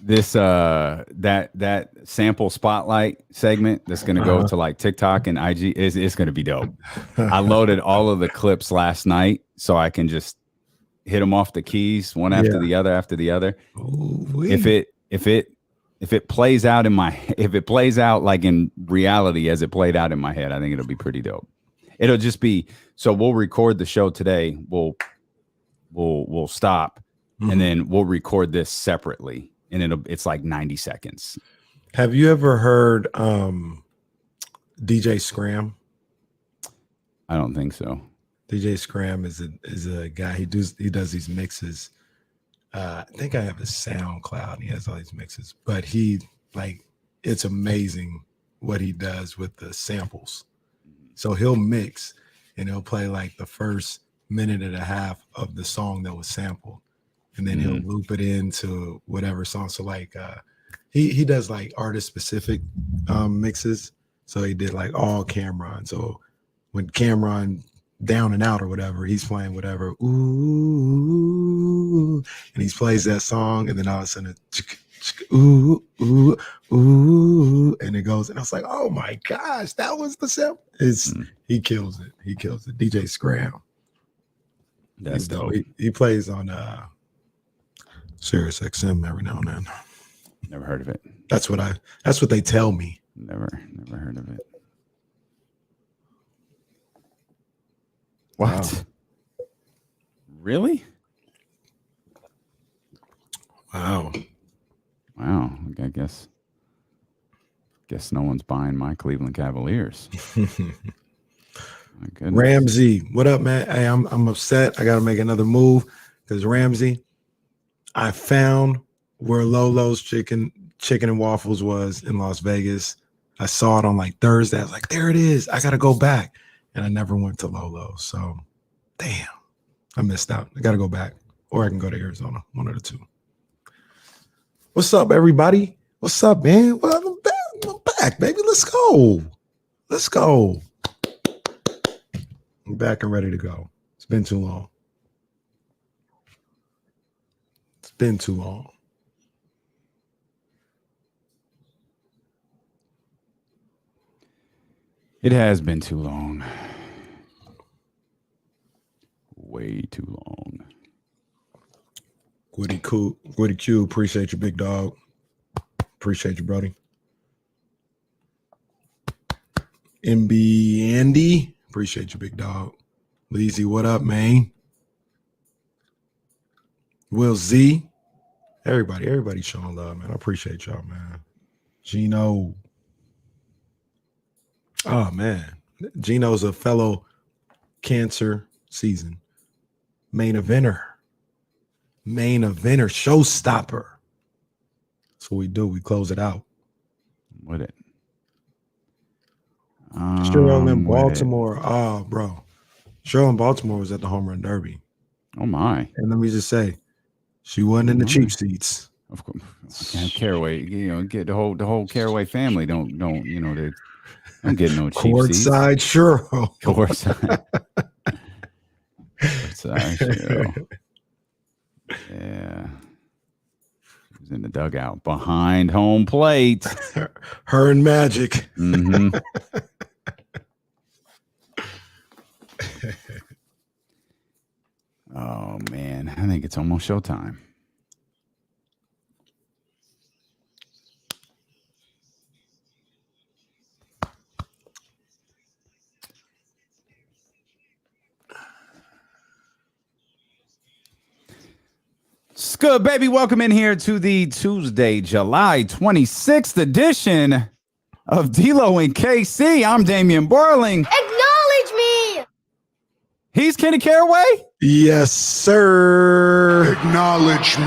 this that sample spotlight segment that's gonna go to like TikTok and IG is gonna be dope. I loaded all of the clips last night so I can just hit them off the keys one after the other. If it plays out like in reality as it played out in my head, I think it'll be pretty dope. It'll just be so we'll record the show today. We'll stop and then we'll record this separately, and it's like 90 seconds. Have you ever heard DJ Scram? I don't think so. DJ Scram is a guy. He does these mixes. I think I have his SoundCloud. He has all these mixes, but it's amazing what he does with the samples. So he'll mix and he'll play like the first minute and a half of the song that was sampled, and then he'll loop it into whatever song. So like he does like artist specific mixes. So he did like all Cameron. So when Cameron down and out or whatever, he's playing whatever, ooh, and he plays that song, and then all of a sudden ooh, ooh, ooh, and it goes, and I was like, oh my gosh, that was the sample. He kills it. DJ Scram. That's dope. He plays on Sirius XM every now and then. Never heard of it. That's what they tell me. Never heard of it. What? Wow. Really? Wow. I guess no one's buying my Cleveland Cavaliers. My goodness. Ramsey, what up, man? Hey, I'm upset. I got to make another move because Ramsey, I found where Lolo's chicken and waffles was in Las Vegas. I saw it on like Thursday. I was like, there it is. I got to go back. And I never went to Lolo's. So, damn, I missed out. I got to go back. Or I can go to Arizona, one of the two. What's up, everybody? What's up, man? Well, I'm back, baby. Let's go. I'm back and ready to go. It's been too long. It has been too long. Way too long. Woody Q, appreciate you, big dog. Appreciate you, Brody. MB Andy, appreciate you, big dog. Leezy, what up, man? Will Z, everybody showing love, man. I appreciate y'all, man. Gino. Oh, man. Gino's a fellow Cancer season main eventer, showstopper. That's what we do. We close it out. With it. Cheryl in Baltimore. Oh, bro. Cheryl in Baltimore was at the Home Run Derby. Oh, my. And let me just say, she wasn't in the cheap seats. Of course. Caraway, get the whole Caraway family don't get no cheap seats. Courtside Cheryl. Courtside Cheryl. Yeah. She was in the dugout behind home plate. Her and Magic. Mm-hmm. Oh, man. I think it's almost showtime. It's good, baby. Welcome in here to the Tuesday, July 26th edition of D-Lo and KC. I'm Damian Borling. Acknowledge me! He's Kenny Caraway? Yes, sir. Acknowledge me.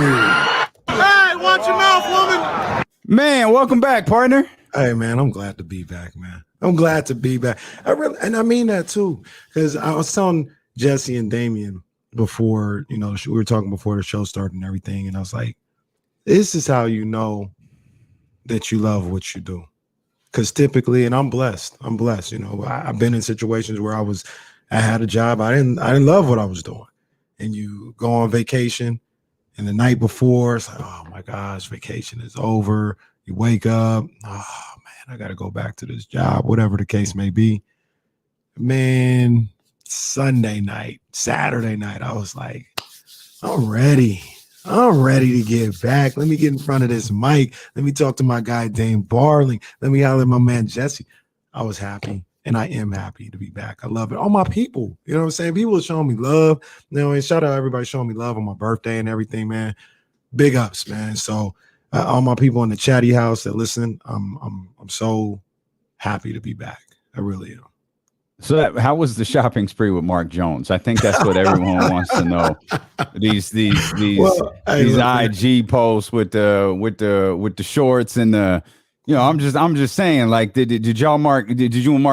Hey, watch your mouth, woman. Man, welcome back, partner. Hey, man, I'm glad to be back, man. I'm glad to be back. I mean that too, because I was telling Jesse and Damian before, we were talking before the show started and everything, and I was like, this is how you know that you love what you do. Because typically, and I'm blessed. I've been in situations where I had a job. I didn't love what I was doing. And you go on vacation And the night before, it's like, oh my gosh, vacation is over. You wake up, oh man, I got to go back to this job, whatever the case may be. Man, Sunday night, Saturday night, I was like, I'm ready. I'm ready to get back. Let me get in front of this mic. Let me talk to my guy, Dane Barling. Let me holler at my man, Jesse. I was happy, and I am happy to be back. I love it. All my people, you know what I'm saying? People are showing me love. You know, and shout out everybody showing me love on my birthday and everything, man. Big ups, man. So all my people in the chatty house that listen, I'm so happy to be back. I really am. So how was the shopping spree with Mark Jones? I think that's what everyone wants to know. These IG posts with the shorts and the, you know, I'm just saying, like, did you and Mark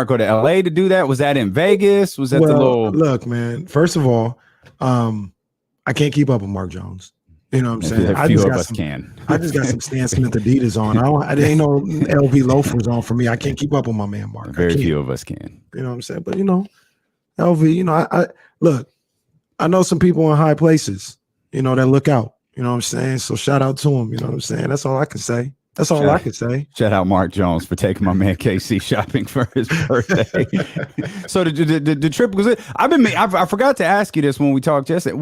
go to LA to do that? Was that in Vegas? Was that the little look, man? First of all, I can't keep up with Mark Jones. You know what I'm saying? A few of us can. I just got some Stan Smith Adidas on. I ain't no LV loafers on for me. I can't keep up with my man Mark. Very few of us can. You know what I'm saying? But you know, LV, you know, I look, I know some people in high places, you know, that look out. You know what I'm saying? So shout out to them. You know what I'm saying? That's all I can say. That's all I can say. Shout out Mark Jones for taking my man KC shopping for his birthday. So the trip was it? I forgot to ask you this when we talked yesterday.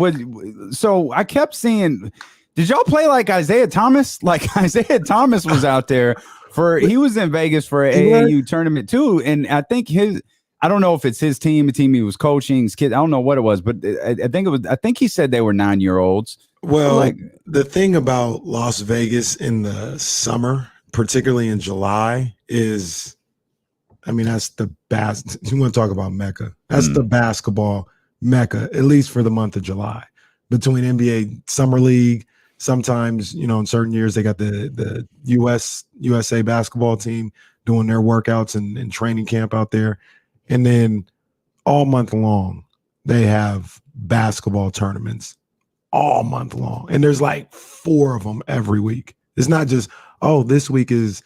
So I kept seeing. Did y'all play like Isaiah Thomas? Like Isaiah Thomas was out there he was in Vegas for an AAU tournament too, and I think I don't know if it's his team, the team he was coaching, his kid. I don't know what it was, but I think he said they were 9-year-olds. Well, the thing about Las Vegas in the summer, particularly in July, is, I mean, that's the best. You want to talk about Mecca? That's the basketball Mecca, at least for the month of July. Between NBA Summer League, sometimes, you know, in certain years they got the USA basketball team doing their workouts and training camp out there, and then all month long they have basketball tournaments. All month long. And there's like 4 of them every week. It's not just, oh, this week is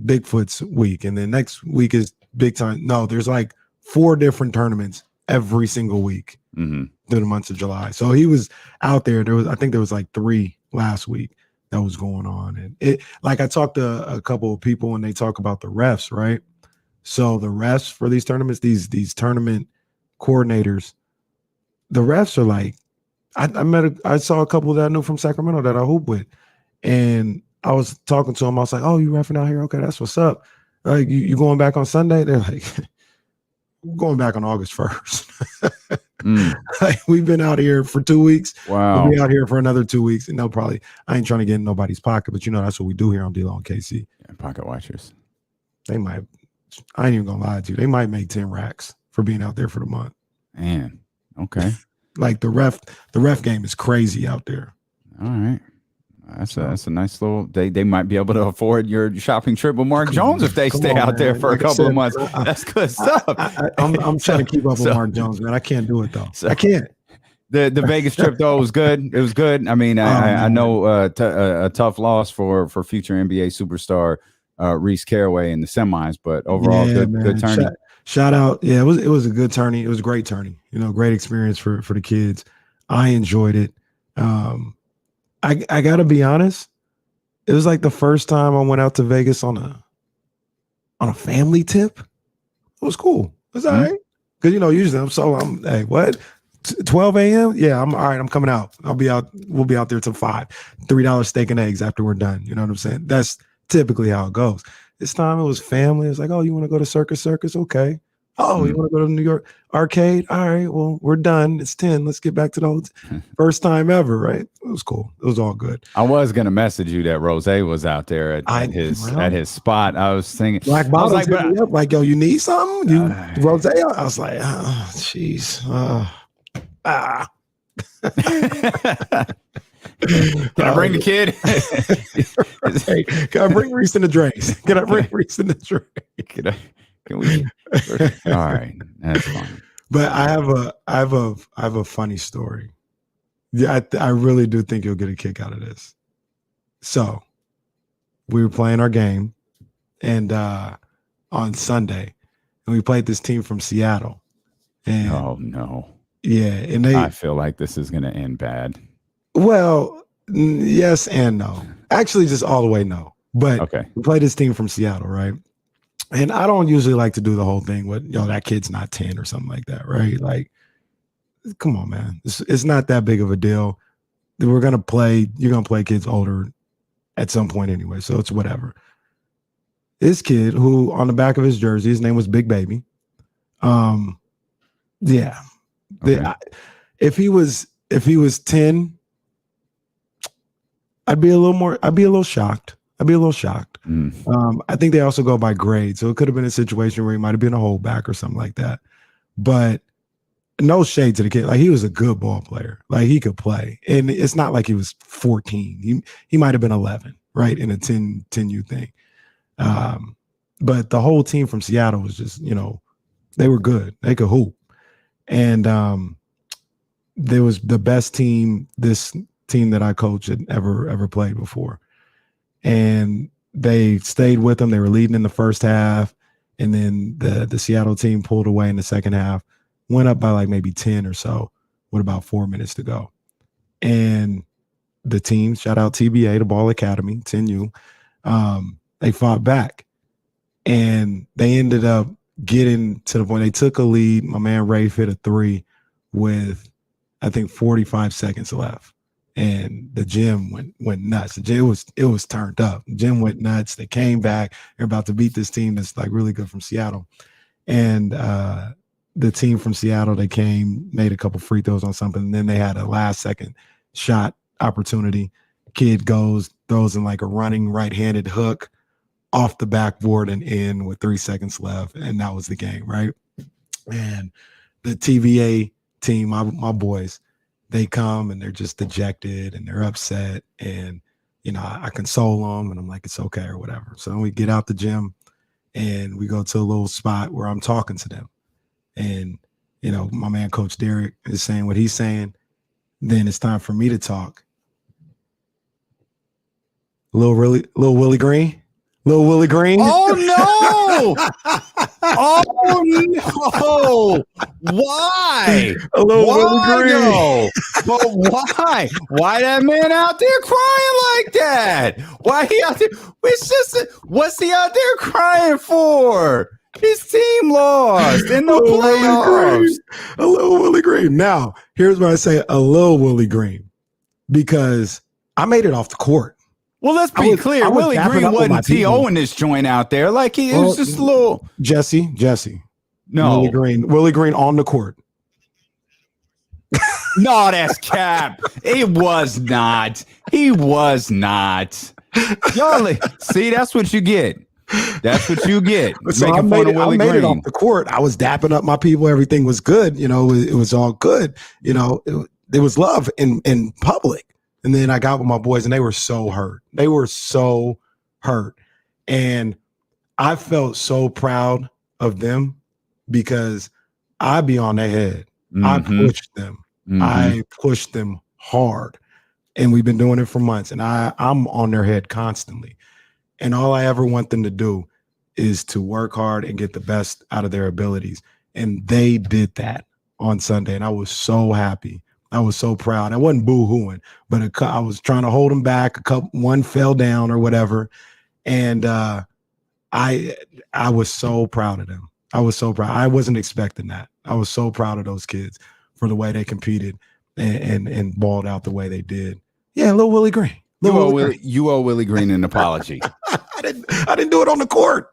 Bigfoot's week and then next week is big time. No, there's like 4 different tournaments every single week through the months of July. So he was out there. I think there was like 3 last week that was going on. And it, like, I talked to a couple of people and they talk about the refs, right? So the refs for these tournaments, these tournament coordinators, the refs are like, I saw a couple that I knew from Sacramento that I hoop with, and I was talking to them. I was like, "Oh, you reffing out here? Okay, that's what's up. Like, you going back on Sunday?" They're like, "We're going back on August 1st." Like, we've been out here for 2 weeks. Wow, we'll be out here for another 2 weeks, and I ain't trying to get in nobody's pocket, but you know that's what we do here on D-Lo and KC. Yeah, pocket watchers. They might. I ain't even gonna lie to you. They might make 10 racks for being out there for the month. Man, okay. Like the ref game is crazy out there. All right. That's a nice little. They might be able to afford your shopping trip with Mark Jones if they stay out there for a couple of months. That's good stuff. I'm trying to keep up with Mark Jones, man. I can't do it though. I can't. The Vegas trip though was good. It was good. I mean, I know a tough loss for future NBA superstar Reese Caraway in the semis, but overall good tourney. Shout out. Yeah, it was a good tourney. It was a great tourney. You know, great experience for the kids. I enjoyed it. I gotta be honest. It was like the first time I went out to Vegas on a family tip. It was cool. It was all right. Because, you know, usually I'm hey, what? 12 a.m.? Yeah, I'm all right. I'm coming out. We'll be out there till 5. $3 steak and eggs after we're done. You know what I'm saying? That's typically how it goes. This time it was family. It's like, oh, you want to go to Circus? Okay. Oh, you want to go to New York Arcade? All right, well, we're done. It's 10. Let's get back to the first time ever, right? It was cool. It was all good. I was gonna message you that Rose was out there at his spot. I was thinking Black Bottles like, yo, you need something? Rose? I was like, oh, jeez. Can I bring the kid? Hey, can I bring Reese in the drinks? Can I bring Reese in the drink? Can we? All right, that's fine. But I have a funny story. Yeah, I really do think you'll get a kick out of this. So we were playing our game, and on Sunday, and we played this team from Seattle. And oh no! Yeah, and I feel like this is going to end bad. Well, Yes and no. Actually, just all the way no. But Okay. we played this team from Seattle, right? And I don't usually like to do the whole thing with, that kid's not 10 or something like that, right? Like, come on, man. It's not that big of a deal. You're going to play kids older at some point anyway, so it's whatever. This kid who on the back of his jersey, his name was Big Baby. Yeah. Okay. If he was 10, I'd be a little shocked. I think they also go by grade. So it could have been a situation where he might have been a holdback or something like that. But no shade to the kid. Like, he was a good ball player. Like, he could play. And it's not like he was 14. He might have been 11, right? In a 10U thing. But the whole team from Seattle was just, they were good. They could hoop. And there was the best team, this team that I coached had ever played before. And they stayed with them. They were leading in the first half. And then the Seattle team pulled away in the second half, went up by like maybe 10 or so with about 4 minutes to go. And the team, shout out TBA, the Ball Academy, 10U, they fought back. And they ended up getting to the point. They took a lead. My man Ray hit a 3 with, I think, 45 seconds left. And the gym went nuts. It was turned up. The gym went nuts. They came back. They're about to beat this team that's like really good from Seattle. And the team from Seattle, they came, made a couple free throws on something, and then they had a last second shot opportunity. Kid goes, throws in like a running right-handed hook off the backboard and in with 3 seconds left. And that was the game, right? And the TVA team, my boys, they come and they're just dejected and they're upset. And, I console them and I'm like, it's okay or whatever. So we get out the gym and we go to a little spot where I'm talking to them. And, my man, Coach Derek, is saying what he's saying. Then it's time for me to talk. Little Willie Green. Little Willie Green. Oh no! Oh no! Why? A little Willie Green. No? But why? Why that man out there crying like that? Why he out there? It's just what's he out there crying for? His team lost in the playoffs. A little Willie Green. Now, here's why I say a little Willie Green, because I made it off the court. Well, let's be clear. Willie Green wasn't TOing this joint out there. Like, it was just a little. Jesse. No. Willie Green on the court. No, that's cap. It was not. He was not. Y'all, see, that's what you get. That's what you get. So I made it off the court. I was dapping up my people. Everything was good. It was all good. It was love in public. And then I got with my boys and they were so hurt. And I felt so proud of them because I be on their head. Mm-hmm. I pushed them. Mm-hmm. I pushed them hard. And we've been doing it for months. And I'm on their head constantly. And all I ever want them to do is to work hard and get the best out of their abilities. And they did that on Sunday. And I was so happy. I was so proud. I wasn't boo-hooing, but I was trying to hold them back. One fell down or whatever. And I was so proud of them. I was so proud. I wasn't expecting that. I was so proud of those kids for the way they competed and balled out the way they did. Yeah, little Willie Green. You owe Willie Green an apology. I didn't do it on the court.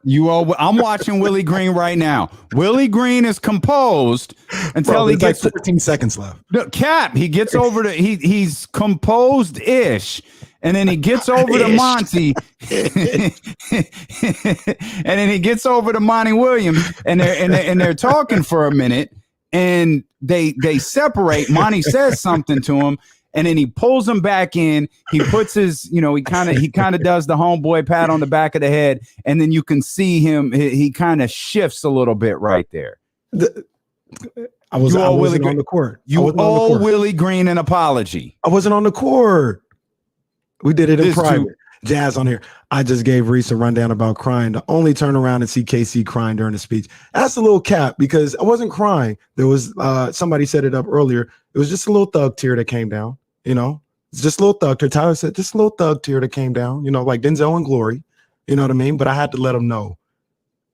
I'm watching Willie Green right now. Willie Green is composed until he gets like 14 seconds left. No, Cap, he gets over to he's composed-ish. And then he gets over to Monty. And then he gets over to Monty Williams and they're talking for a minute and they separate. Monty says something to him. And then he pulls him back in. He puts his, he kind of does the homeboy pat on the back of the head, and then you can see him. He kind of shifts a little bit right there. I wasn't on the court. You owe Willie Green an apology. I wasn't on the court. We did it in private. Jazz on here. I just gave Reese a rundown about crying. To only turn around and see KC crying during the speech. That's a little cap because I wasn't crying. There was somebody set it up earlier. It was just a little thug tear that came down. Just a little thug tier. Tyler said, just a little thug tier that came down, like Denzel and Glory. You know what I mean? But I had to let them know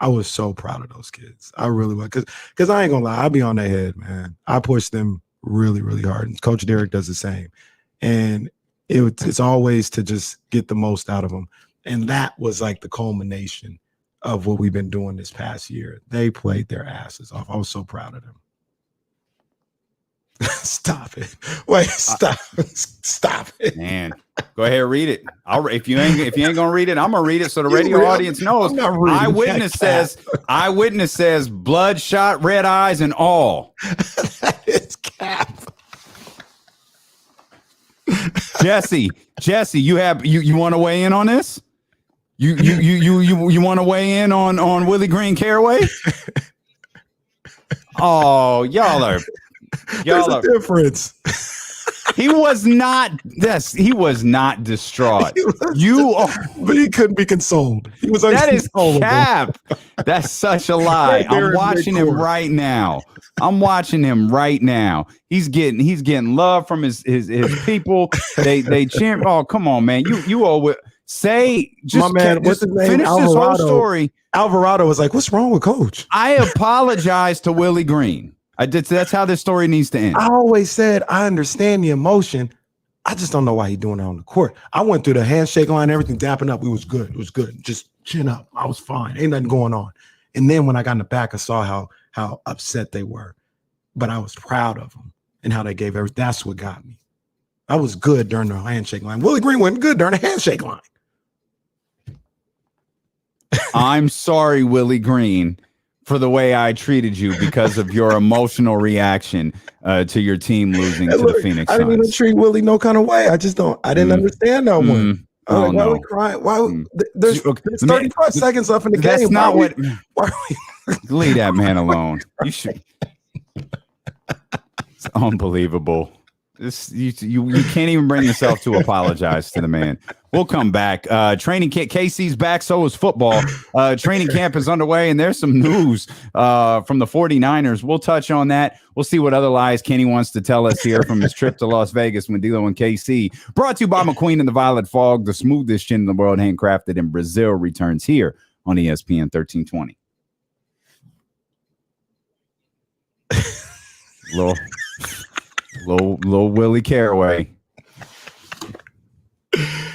I was so proud of those kids. I really was. Because I ain't going to lie, I be on their head, man. I push them really, really hard. And Coach Derek does the same. And it's always to just get the most out of them. And that was like the culmination of what we've been doing this past year. They played their asses off. I was so proud of them. Stop it. Wait, stop it. Man, go ahead, read it. If you ain't gonna read it, I'm gonna read it so the radio audience knows. Eyewitness says bloodshot, red eyes, and all. That is cap. Jesse, you want to weigh in on this? You want to weigh in on Willie Green Caraway? Oh, y'all are There's a difference. He was not distraught. But he couldn't be consoled. He was that is cap. That's such a lie. I'm watching him right now. He's getting love from his people. They champ. Oh, come on, man. You owe it. Say just my man. What's his name? Finish this whole story. Alvarado was like, "What's wrong with Coach?" I apologize to Willie Green. That's how this story needs to end. I always said I understand the emotion. I just don't know why he's doing it on the court. I went through the handshake line, everything, dapping up. It was good. Just chin up. I was fine. Ain't nothing going on. And then when I got in the back, I saw how upset they were. But I was proud of them and how they gave everything. That's what got me. I was good during the handshake line. Willie Green wasn't good during the handshake line. I'm sorry, Willie Green, for the way I treated you because of your emotional reaction to your team losing to the Phoenix Suns. I didn't even treat Willie no kind of way. I didn't understand that one. Why are we crying? Why? There's 35 seconds left in the game. That's not what. Leave that man alone. You should. It's unbelievable. You can't even bring yourself to apologize to the man. We'll come back. Training camp. KC's back. So is football. Training camp is underway, and there's some news from the 49ers. We'll touch on that. We'll see what other lies Kenny wants to tell us here from his trip to Las Vegas when dealing with KC. Brought to you by McQueen and the Violet Fog. The smoothest chin in the world, handcrafted in Brazil, returns here on ESPN 1320. Little Willie Caraway.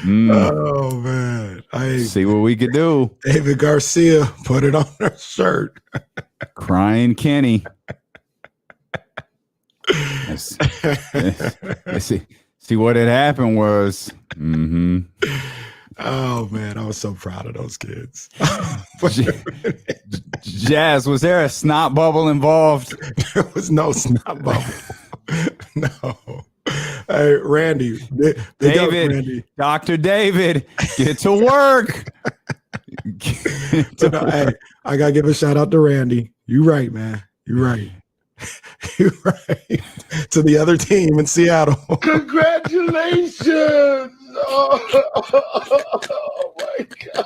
Oh man, see what we could do. David Garcia put it on her shirt. Crying Kenny. See what had happened was. Oh man, I was so proud of those kids. Jazz, was there a snot bubble involved? There was no snot bubble. No. Hey, Randy. David, Randy. Dr. David, get to work. Hey, I gotta give a shout out to Randy. You right, man. You right. You right. To the other team in Seattle. Congratulations. Oh my God.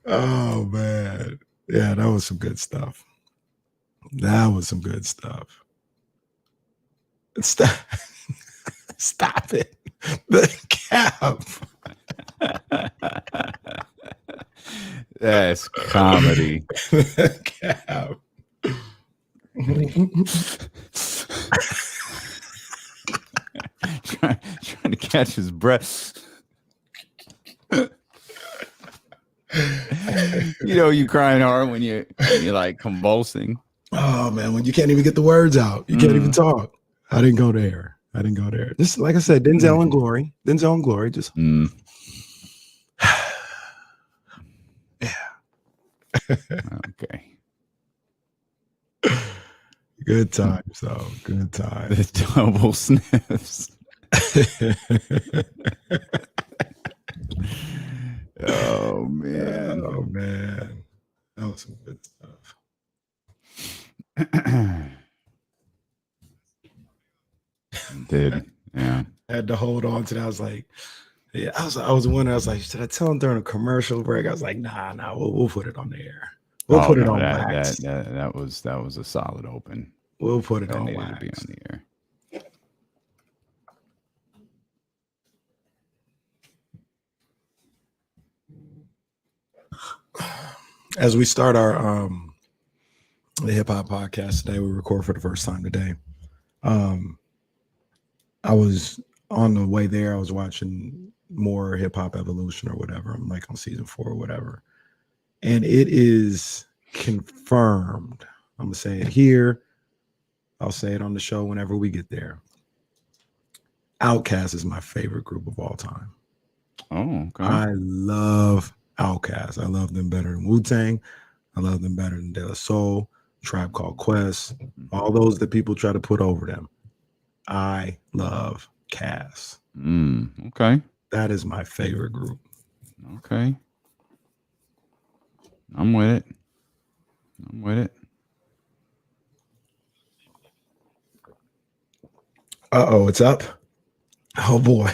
Oh man. Yeah, that was some good stuff. Stop it. The cap. That's comedy. The cap. trying to catch his breath. You crying hard when you're like convulsing. Oh man, when you can't even get the words out, you can't even talk. I didn't go there. Just like I said, Denzel and Glory. Just yeah. Okay. Good times, though. Good times. The double sniffs. Oh man. That was some good stuff. Did. Yeah. I had to hold on to that. I was like, yeah, I was wondering, I was like, should I tell him during a commercial break? I was like, nah, we'll put it on the air. We'll put it no, on that wax. that was a solid open. We'll put it That on needed wax. to be on the air. As we start our the hip hop podcast today, we record for the first time today. I was on the way there. I was watching more Hip Hop Evolution or whatever. I'm like on season 4 or whatever, and it is confirmed. I'm gonna say it here. I'll say it on the show whenever we get there. Outkast is my favorite group of all time. Oh, okay. I love Outkast. I love them better than Wu-Tang. I love them better than De La Soul, Tribe Called Quest, all those that people try to put over them. I love Cass. Okay. That is my favorite group. Okay. I'm with it. Uh-oh, it's up. Oh boy.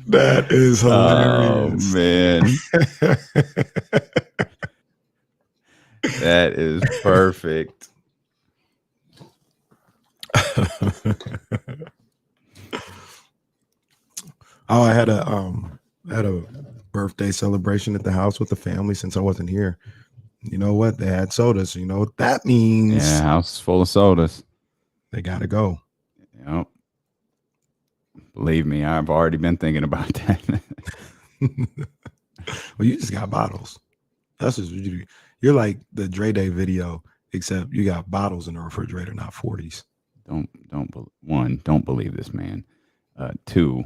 That is hilarious. Oh man. That is perfect. Oh, I had a birthday celebration at the house with the family since I wasn't here. You know what? They had sodas. You know what that means? Yeah, house is full of sodas. They gotta go. Yep. Believe me, I've already been thinking about that. Well, you just got bottles. That's just what you do. You're like the Dre Day video, except you got bottles in the refrigerator, not 40s. Don't believe this man. 2,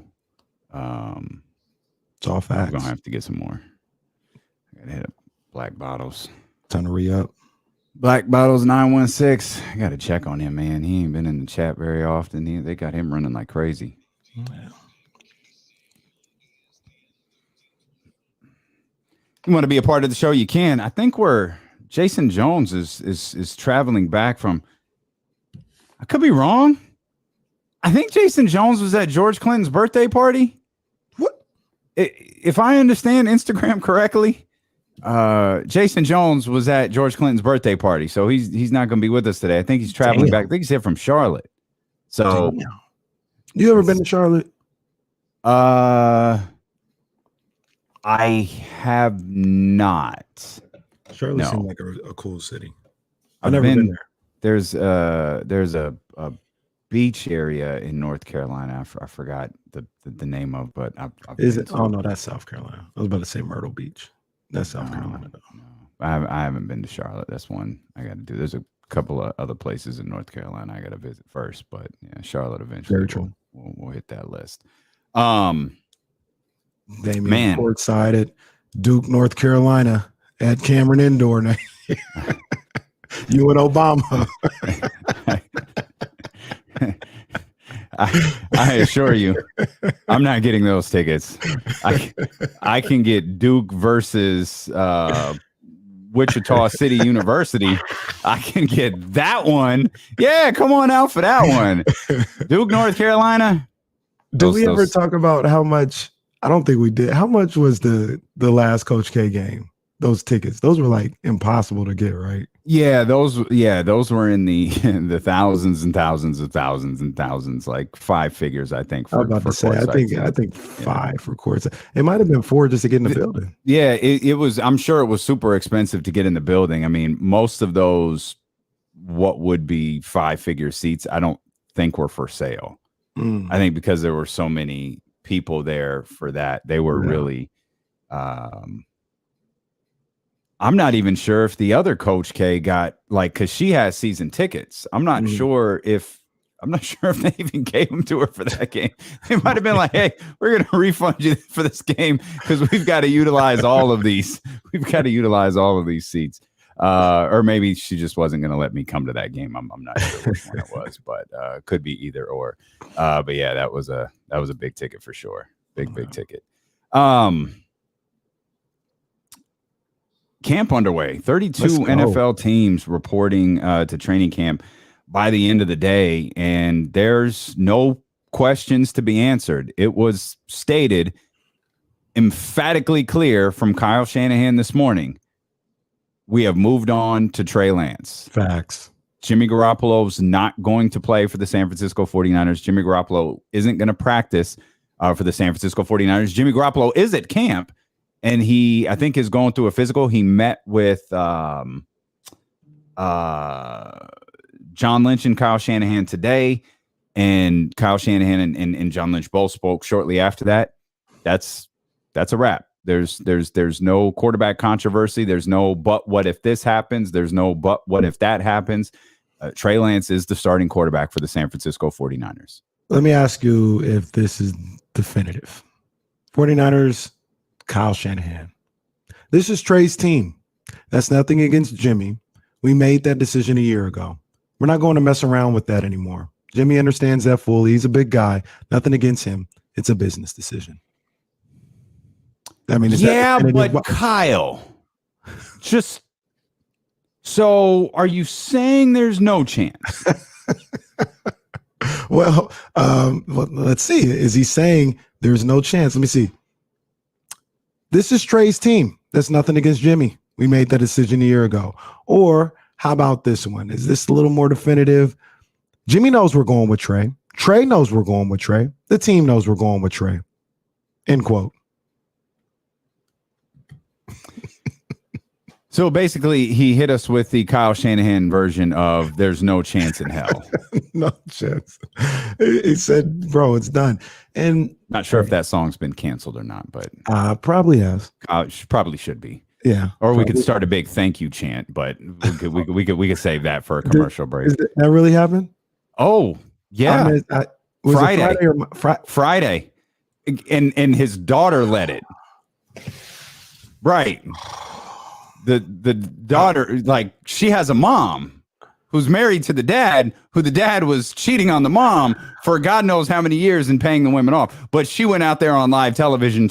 It's all I'm facts. gonna have to get some more. I gotta hit up Black Bottles. Time to re-up. Black Bottles 916. I gotta check on him, man. He ain't been in the chat very often. They got him running like crazy. Yeah. You want to be a part of the show? You can. I think Jason Jones is traveling back from. I could be wrong. I think Jason Jones was at George Clinton's birthday party. What? If I understand Instagram correctly, Jason Jones was at George Clinton's birthday party, so he's not going to be with us today. I think he's traveling back. I think he's here from Charlotte. So, you ever been to Charlotte? I have not. Charlotte seemed like a cool city. I've I've never been there. There's a beach area in North Carolina. I forgot the name of, but I've Is been it? to Oh no, that's South Carolina. I was about to say Myrtle Beach. That's South Carolina. Though. No. I haven't been to Charlotte. That's one I got to do. There's a couple of other places in North Carolina I got to visit first, but yeah, Charlotte eventually. Very true. We'll hit that list. Damien courtside at Duke, North Carolina at Cameron Indoor night. You and Obama. I assure you, I'm not getting those tickets. I can get Duke versus Wichita City University. I can get that one. Yeah, come on out for that one. Duke, North Carolina. Did we ever talk about how much? I don't think we did. How much was the last Coach K game? Those tickets, those were like impossible to get, right? Yeah, those were in the thousands and thousands of thousands and thousands, like 5 figures, I think. I was about to say, I think 5 for courtside. It might have been 4 just to get in the building. Yeah, it was. I'm sure it was super expensive to get in the building. I mean, most of those, what would be 5-figure seats, I don't think were for sale. I think because there were so many people there for that, they were really. I'm not even sure if the other Coach K got because she has season tickets. I'm not sure if they even gave them to her for that game. They might have been like, "Hey, we're going to refund you for this game because we've got to utilize all of these. We've got to utilize all of these seats." Or maybe she just wasn't going to let me come to that game. I'm not sure which one it was, but could be either or. But yeah, that was a big ticket for sure. Big ticket. camp underway. 32 Let's go. NFL teams reporting to training camp by the end of the day, and there's no questions to be answered. It was stated emphatically clear from Kyle Shanahan this morning, we have moved on to Trey Lance. Facts. Jimmy Garoppolo's not going to play for the San Francisco 49ers. Jimmy Garoppolo isn't going to practice for the San Francisco 49ers. Jimmy Garoppolo is at camp, and he, I think, is going through a physical. He met with John Lynch and Kyle Shanahan today, and Kyle Shanahan and John Lynch both spoke shortly after that. That's a wrap. There's no quarterback controversy. There's no but what if this happens. There's no but what if that happens. Trey Lance is the starting quarterback for the San Francisco 49ers. Let me ask you if this is definitive. 49ers, Kyle Shanahan. This is Trey's team. That's nothing against Jimmy. We made that decision a year ago. We're not going to mess around with that anymore. Jimmy understands that fully. He's a big guy. Nothing against him. It's a business decision. I mean, but Kyle, just so are you saying there's no chance? Well, let's see. Is he saying there's no chance? Let me see. This is Trey's team. That's nothing against Jimmy. We made that decision a year ago. Or how about this one? Is this a little more definitive? Jimmy knows we're going with Trey. Trey knows we're going with Trey. The team knows we're going with Trey. End quote. So basically, he hit us with the Kyle Shanahan version of "There's no chance in hell." No chance. He said, "Bro, it's done." And not sure if that song's been canceled or not, but probably has. Probably should be. Yeah. Or probably. We could start a big thank you chant, but we could save that for a commercial break. Did that really happen? Oh yeah, was Friday. It Friday, and his daughter led it. Right. The daughter, like, she has a mom who's married to the dad, who the dad was cheating on the mom for God knows how many years and paying the women off. But she went out there on live television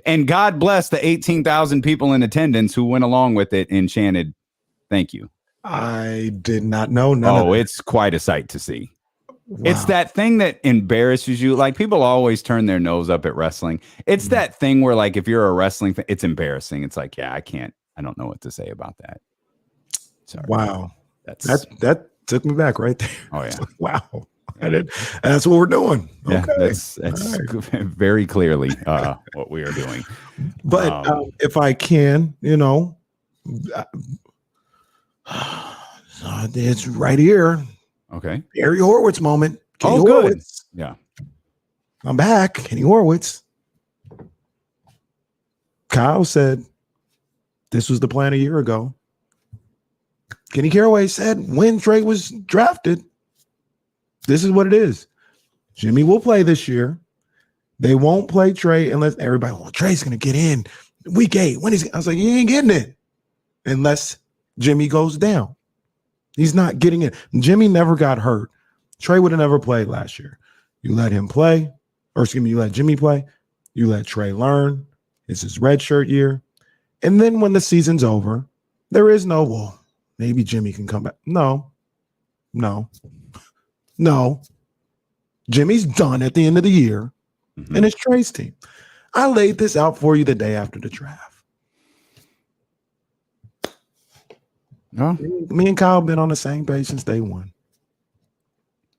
and God bless the 18,000 people in attendance who went along with it and chanted, "Thank you." I did not know. It's quite a sight to see. Wow. It's that thing that embarrasses you. Like, people always turn their nose up at wrestling. It's that thing where, like, if you're a wrestling fan, it's embarrassing. It's like, yeah, I don't know what to say about that. Sorry. Wow. That took me back right there. Oh yeah. Wow. That's what we're doing. Yeah, okay. That's right. Very clearly what we are doing. But if I can, it's right here. Okay. Barry Horowitz moment. Kenny good. Horowitz. Yeah. I'm back. Kenny Horowitz. Kyle said this was the plan a year ago. Kenny Caraway said when Trey was drafted, this is what it is. Jimmy will play this year. They won't play Trey unless everybody, Trey's going to get in week 8. I was like, he ain't getting it unless Jimmy goes down. He's not getting it. Jimmy never got hurt. Trey would have never played last year. You let him play, you let Jimmy play. You let Trey learn. It's his red shirt year. And then when the season's over, there is no, maybe Jimmy can come back. No. Jimmy's done at the end of the year, and it's Trey's team. I laid this out for you the day after the draft. No. Me and Kyle been on the same page since day one.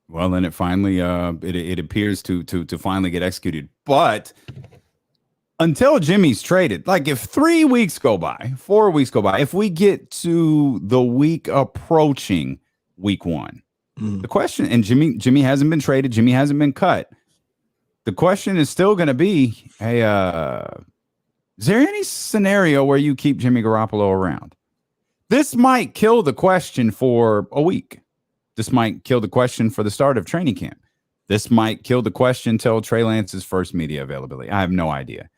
Well, then it finally it appears to finally get executed. But until Jimmy's traded, like, if 3 weeks go by, 4 weeks go by, if we get to the week approaching week 1, the question, and Jimmy hasn't been traded, Jimmy hasn't been cut. The question is still going to be, hey, is there any scenario where you keep Jimmy Garoppolo around? This might kill the question for a week. This might kill the question for the start of training camp. This might kill the question till Trey Lance's first media availability. I have no idea.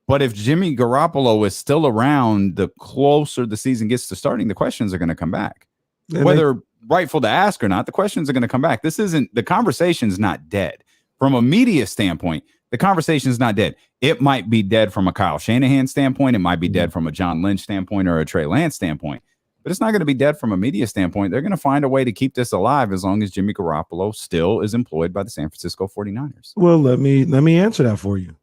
But if Jimmy Garoppolo is still around, the closer the season gets to starting, the questions are going to come back. Whether rightful to ask or not, the questions are going to come back. The conversation's not dead. From a media standpoint, the conversation is not dead. It might be dead from a Kyle Shanahan standpoint. It might be dead from a John Lynch standpoint or a Trey Lance standpoint. But it's not going to be dead from a media standpoint. They're going to find a way to keep this alive as long as Jimmy Garoppolo still is employed by the San Francisco 49ers. Well, let me answer that for you.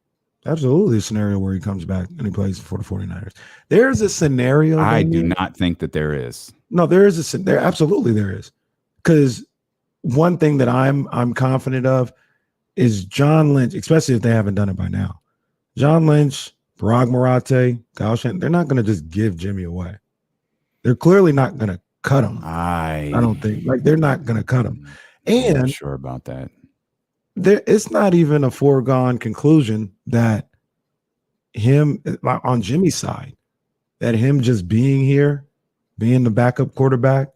Absolutely a scenario where he comes back and he plays for the 49ers. There's a scenario. I do not think that there is. No, there is there absolutely there is. Because one thing that I'm confident of is John Lynch, especially if they haven't done it by now. John Lynch, Parag Marate, Kyle Shanahan, they're not going to just give Jimmy away. They're clearly not going to cut him. I don't think. Like, they're not going to cut him. And I'm not sure about that. It's not even a foregone conclusion that him on Jimmy's side, that him just being here, being the backup quarterback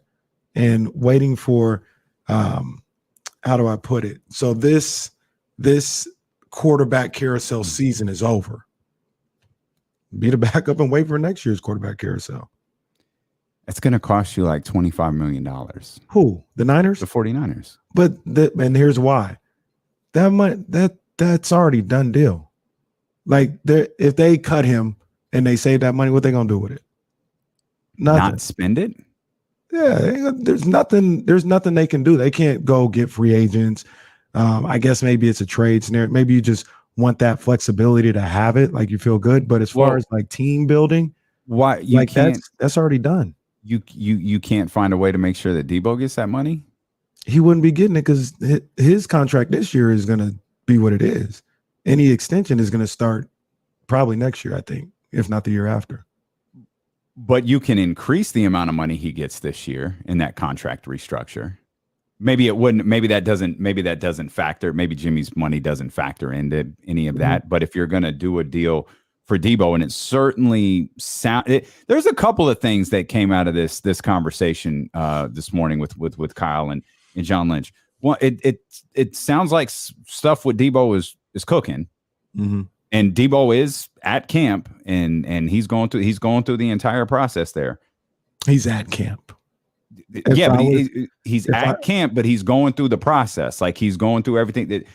and waiting for, how do I put it? So this quarterback carousel season is over. Be the backup and wait for next year's quarterback carousel. It's going to cost you like $25 million. Who? The Niners? The 49ers. But and here's why. That money, that's already done deal. Like, if they cut him and they save that money, what they gonna do with it? Nothing. Not spend it? Yeah, there's nothing they can do. They can't go get free agents. I guess maybe it's a trade scenario. Maybe you just want that flexibility to have it, like you feel good. But as far as like team building, why you like can't, that's already done. You can't find a way to make sure that Debo gets that money? He wouldn't be getting it because his contract this year is going to be what it is. Any extension is going to start probably next year, I think, if not the year after. But you can increase the amount of money he gets this year in that contract restructure. Maybe it wouldn't. Maybe that doesn't factor. Maybe Jimmy's money doesn't factor into any of that. But if you're going to do a deal for Debo, and it certainly there's a couple of things that came out of this conversation this morning with Kyle and John Lynch. Well, it sounds like stuff with Debo is cooking, and Debo is at camp, and he's going through the entire process there. He's at camp. Yeah, but he's at camp, but he's going through the process. Like, he's going through everything. That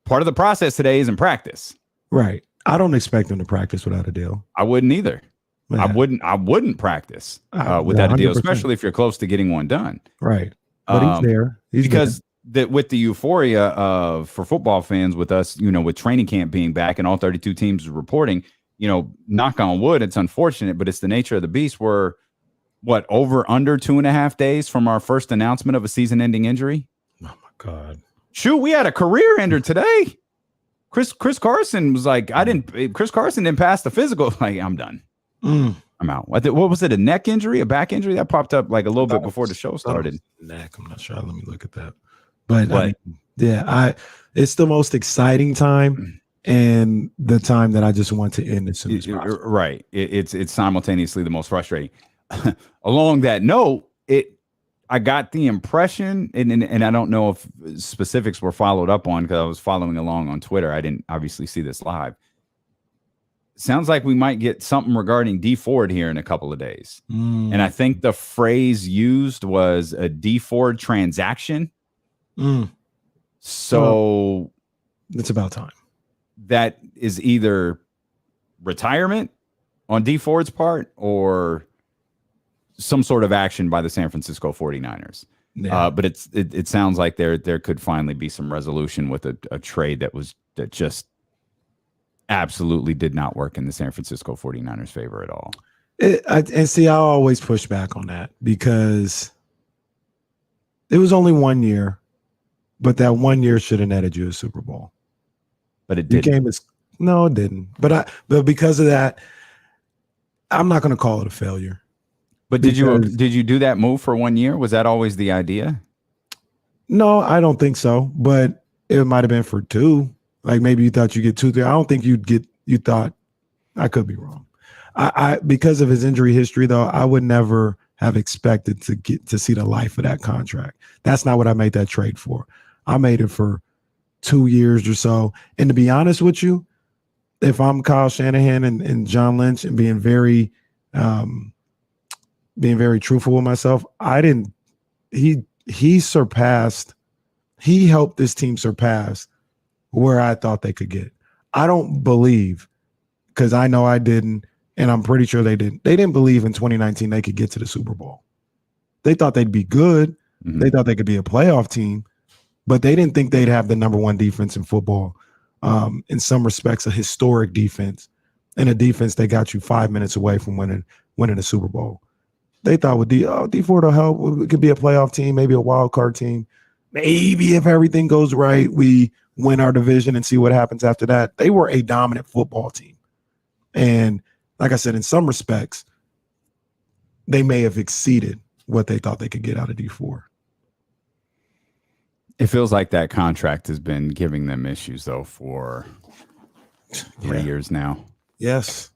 part of the process today is in practice. Right. I don't expect him to practice without a deal. I wouldn't either. Yeah. I wouldn't practice without a deal, especially if you're close to getting one done. Right. But he's there. Because with the euphoria for football fans, with us, with training camp being back and all 32 teams reporting, knock on wood, it's unfortunate, but it's the nature of the beast. We're over under 2.5 days from our first announcement of a season-ending injury. Oh my God! Shoot, we had a career ender today. Chris Carson was like, Chris Carson didn't pass the physical. Like, I'm done. I'm out. What was it? A neck injury, a back injury that popped up like a little bit before the show started. Neck. I'm not sure. Let me look at that. But it's the most exciting time and the time that I just want to end as soon as possible. Right. It's simultaneously the most frustrating. Along that note, I got the impression, and I don't know if specifics were followed up on because I was following along on Twitter. I didn't obviously see this live. Sounds like we might get something regarding D Ford here in a couple of days. And I think the phrase used was a D Ford transaction. So it's about time. That is either retirement on D Ford's part or some sort of action by the San Francisco 49ers. Yeah. But it sounds like there could finally be some resolution with a trade that just absolutely did not work in the San Francisco 49ers favor at all. I always push back on that because it was only 1 year, but that 1 year should have netted you a Super Bowl. But it didn't. No, it didn't. But because of that, I'm not going to call it a failure. But did you do that move for 1 year? Was that always the idea? No, I don't think so. But it might have been for 2. Like, maybe you thought you get 2, 3. I don't think you thought. I could be wrong. I because of his injury history, though, I would never have expected to see the life of that contract. That's not what I made that trade for. I made it for 2 years or so. And to be honest with you, if I'm Kyle Shanahan and John Lynch and being very truthful with myself, he helped this team surpass where I thought they could get. I don't believe, because I know I didn't, and I'm pretty sure they didn't. They didn't believe in 2019 they could get to the Super Bowl. They thought they'd be good. Mhm. They thought they could be a playoff team, but they didn't think they'd have the number one defense in football. In some respects, a historic defense, and a defense that got you 5 minutes away from winning a Super Bowl. They thought with D Ford will help. It could be a playoff team, maybe a wild card team. Maybe if everything goes right, we win our division and see what happens after that. They were a dominant football team. And like I said, in some respects, they may have exceeded what they thought they could get out of D4. It feels like that contract has been giving them issues, though, for 3 years now. Yes.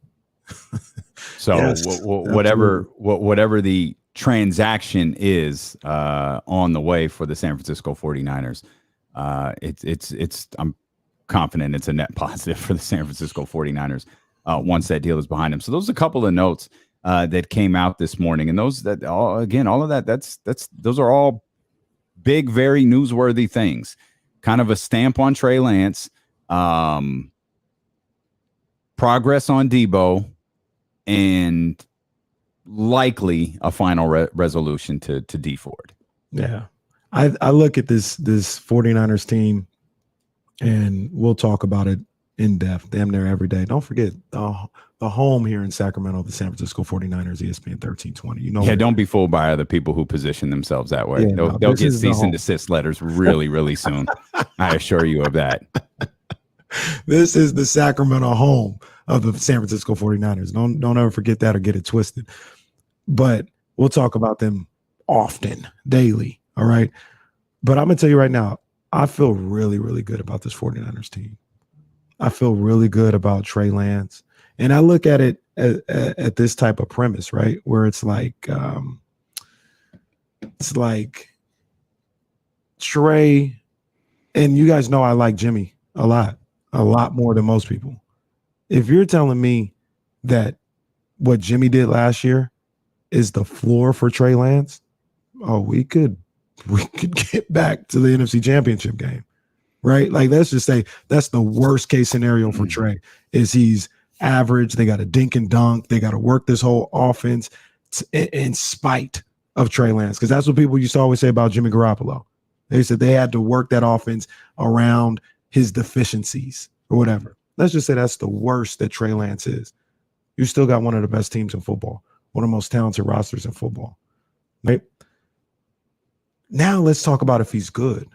So Yes, whatever the transaction is on the way for the San Francisco 49ers, I'm confident it's a net positive for the San Francisco 49ers once that deal is behind them. So those are a couple of notes that came out this morning, and those that all of that those are all big, very newsworthy things. Kind of a stamp on Trey Lance, progress on Debo, and likely a final resolution to D Ford. Yeah. I look at this 49ers team, and we'll talk about it in depth, damn near every day. Don't forget the home here in Sacramento, the San Francisco 49ers, ESPN 1320. You know, Yeah, don't be fooled by other people who position themselves that way. Yeah, they'll this get is the cease and home. desist letters really, really soon. I assure you of that. This is the Sacramento home of the San Francisco 49ers. Don't ever forget that or get it twisted. But we'll talk about them often, daily. All right. But I'm going to tell you right now, I feel really, really good about this 49ers team. I feel really good about Trey Lance. And I look at it at this type of premise, right? Where it's like Trey, and you guys know I like Jimmy a lot more than most people. If you're telling me that what Jimmy did last year is the floor for Trey Lance, we could get back to the NFC Championship game, right? Like, let's just say that's the worst case scenario for Trey is he's average. They got to dink and dunk. They got to work this whole offense in spite of Trey Lance, because that's what people used to always say about Jimmy Garoppolo. They said they had to work that offense around his deficiencies or whatever. Let's just say that's the worst that Trey Lance is. You still got one of the best teams in football, one of the most talented rosters in football, right? Now let's talk about if he's good.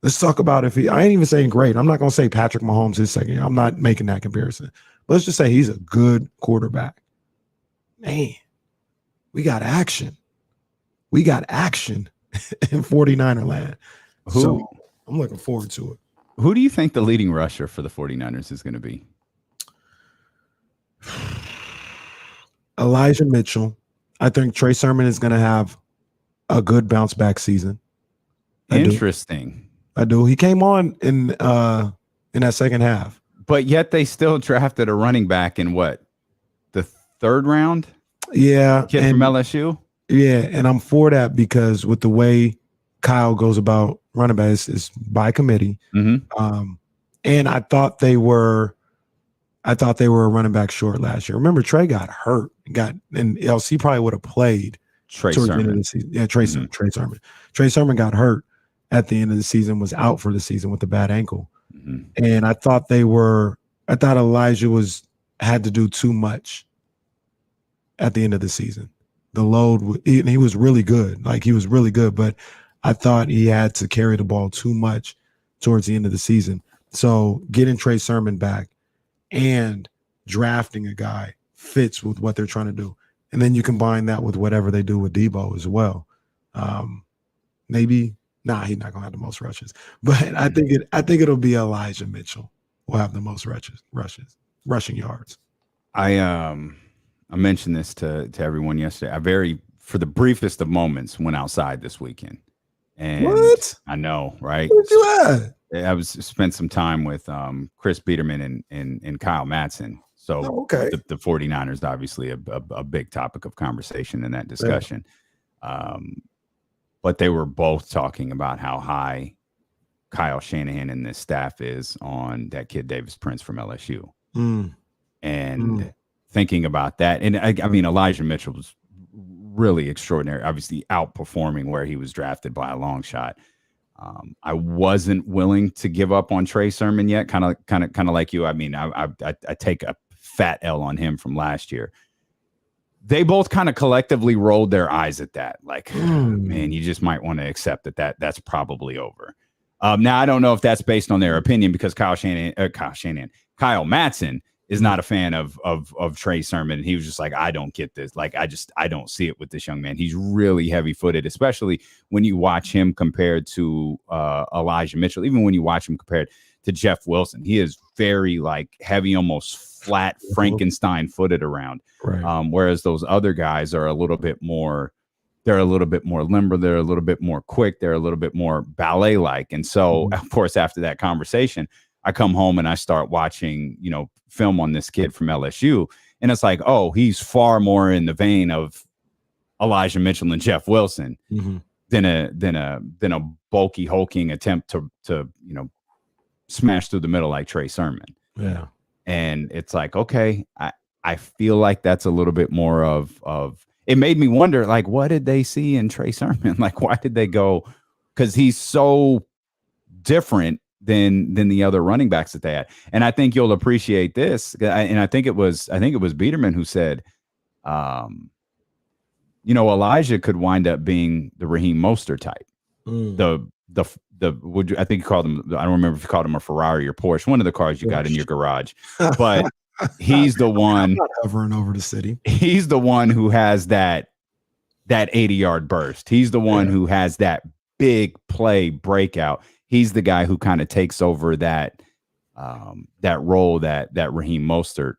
Let's talk about if I ain't even saying great. I'm not going to say Patrick Mahomes is second. I'm not making that comparison. But let's just say he's a good quarterback. Man, we got action. We got action in 49er land. So I'm looking forward to it. Who do you think the leading rusher for the 49ers is going to be? Elijah Mitchell. I think Trey Sermon is going to have a good bounce back season. Interesting. I do. He came on in that second half. But yet they still drafted a running back in what? The third round? Yeah. Kid from LSU? Yeah, and I'm for that because with the way Kyle goes about running backs is by committee. Mm-hmm. And I thought they were a running back short last year. Remember, Trey got hurt. And LC probably would have played Trey towards Sermon. the end of the season. Yeah, Trey Sermon. Trey Sermon got hurt at the end of the season, was out for the season with a bad ankle. Mm-hmm. And I thought Elijah had to do too much at the end of the season. The load, he was really good. Like, he was really good, but I thought he had to carry the ball too much towards the end of the season. So getting Trey Sermon back and drafting a guy fits with what they're trying to do. And then you combine that with whatever they do with Debo as well. He's not going to have the most rushes, but I think it'll be Elijah Mitchell will have the most rushing yards. I mentioned this to everyone yesterday. For the briefest of moments, went outside this weekend. And what? I know, right? Where'd you at? I spent some time with Chris Biederman and Kyle Madsen. So okay. the 49ers, obviously a big topic of conversation in that discussion. But they were both talking about how high Kyle Shanahan and this staff is on that kid Davis Prince from LSU. And thinking about that, and I mean, Elijah Mitchell was really extraordinary, obviously outperforming where he was drafted by a long shot. I wasn't willing to give up on Trey Sermon yet, kind of like you. I mean, I take a fat L on him from last year. They both kind of collectively rolled their eyes at that. Like, man, you just might want to accept that's probably over. Now, I don't know if that's based on their opinion, because Kyle Mattson is not a fan of Trey Sermon. And he was just like, I don't get this. Like, I don't see it with this young man. He's really heavy footed, especially when you watch him compared to Elijah Mitchell. Even when you watch him compared to Jeff Wilson, he is very like heavy, almost flat Frankenstein footed around. Right. Whereas those other guys are a little bit more, they're a little bit more limber. They're a little bit more quick. They're a little bit more ballet like. And so, of course, after that conversation, I come home and I start watching, film on this kid from LSU. And it's like, oh, he's far more in the vein of Elijah Mitchell and Jeff Wilson than a bulky, hulking attempt to smash through the middle like Trey Sermon. Yeah. And it's like, okay, I feel like that's a little bit more of it. Made me wonder, like, what did they see in Trey Sermon? Like, why did they go? Because he's so different than the other running backs that they had. And I think you'll appreciate this. And I think it was Biederman who said, Elijah could wind up being the Raheem Mostert type. I think you called him, I don't remember if you called him a Ferrari or Porsche, one of the cars you got in your garage, but he's the one hovering over the city. He's the one who has that 80-yard burst. He's the one who has that big play breakout. He's the guy who kind of takes over that role that Raheem Mostert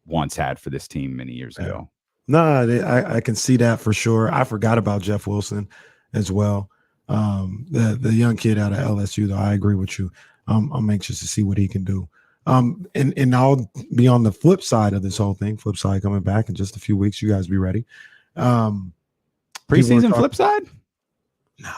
once had for this team many years ago. No, I can see that for sure. I forgot about Jeff Wilson as well. The young kid out of LSU, though, I agree with you. I'm anxious to see what he can do. And I'll be on the flip side of this whole thing. Flip side coming back in just a few weeks. You guys be ready. Preseason flip side? No.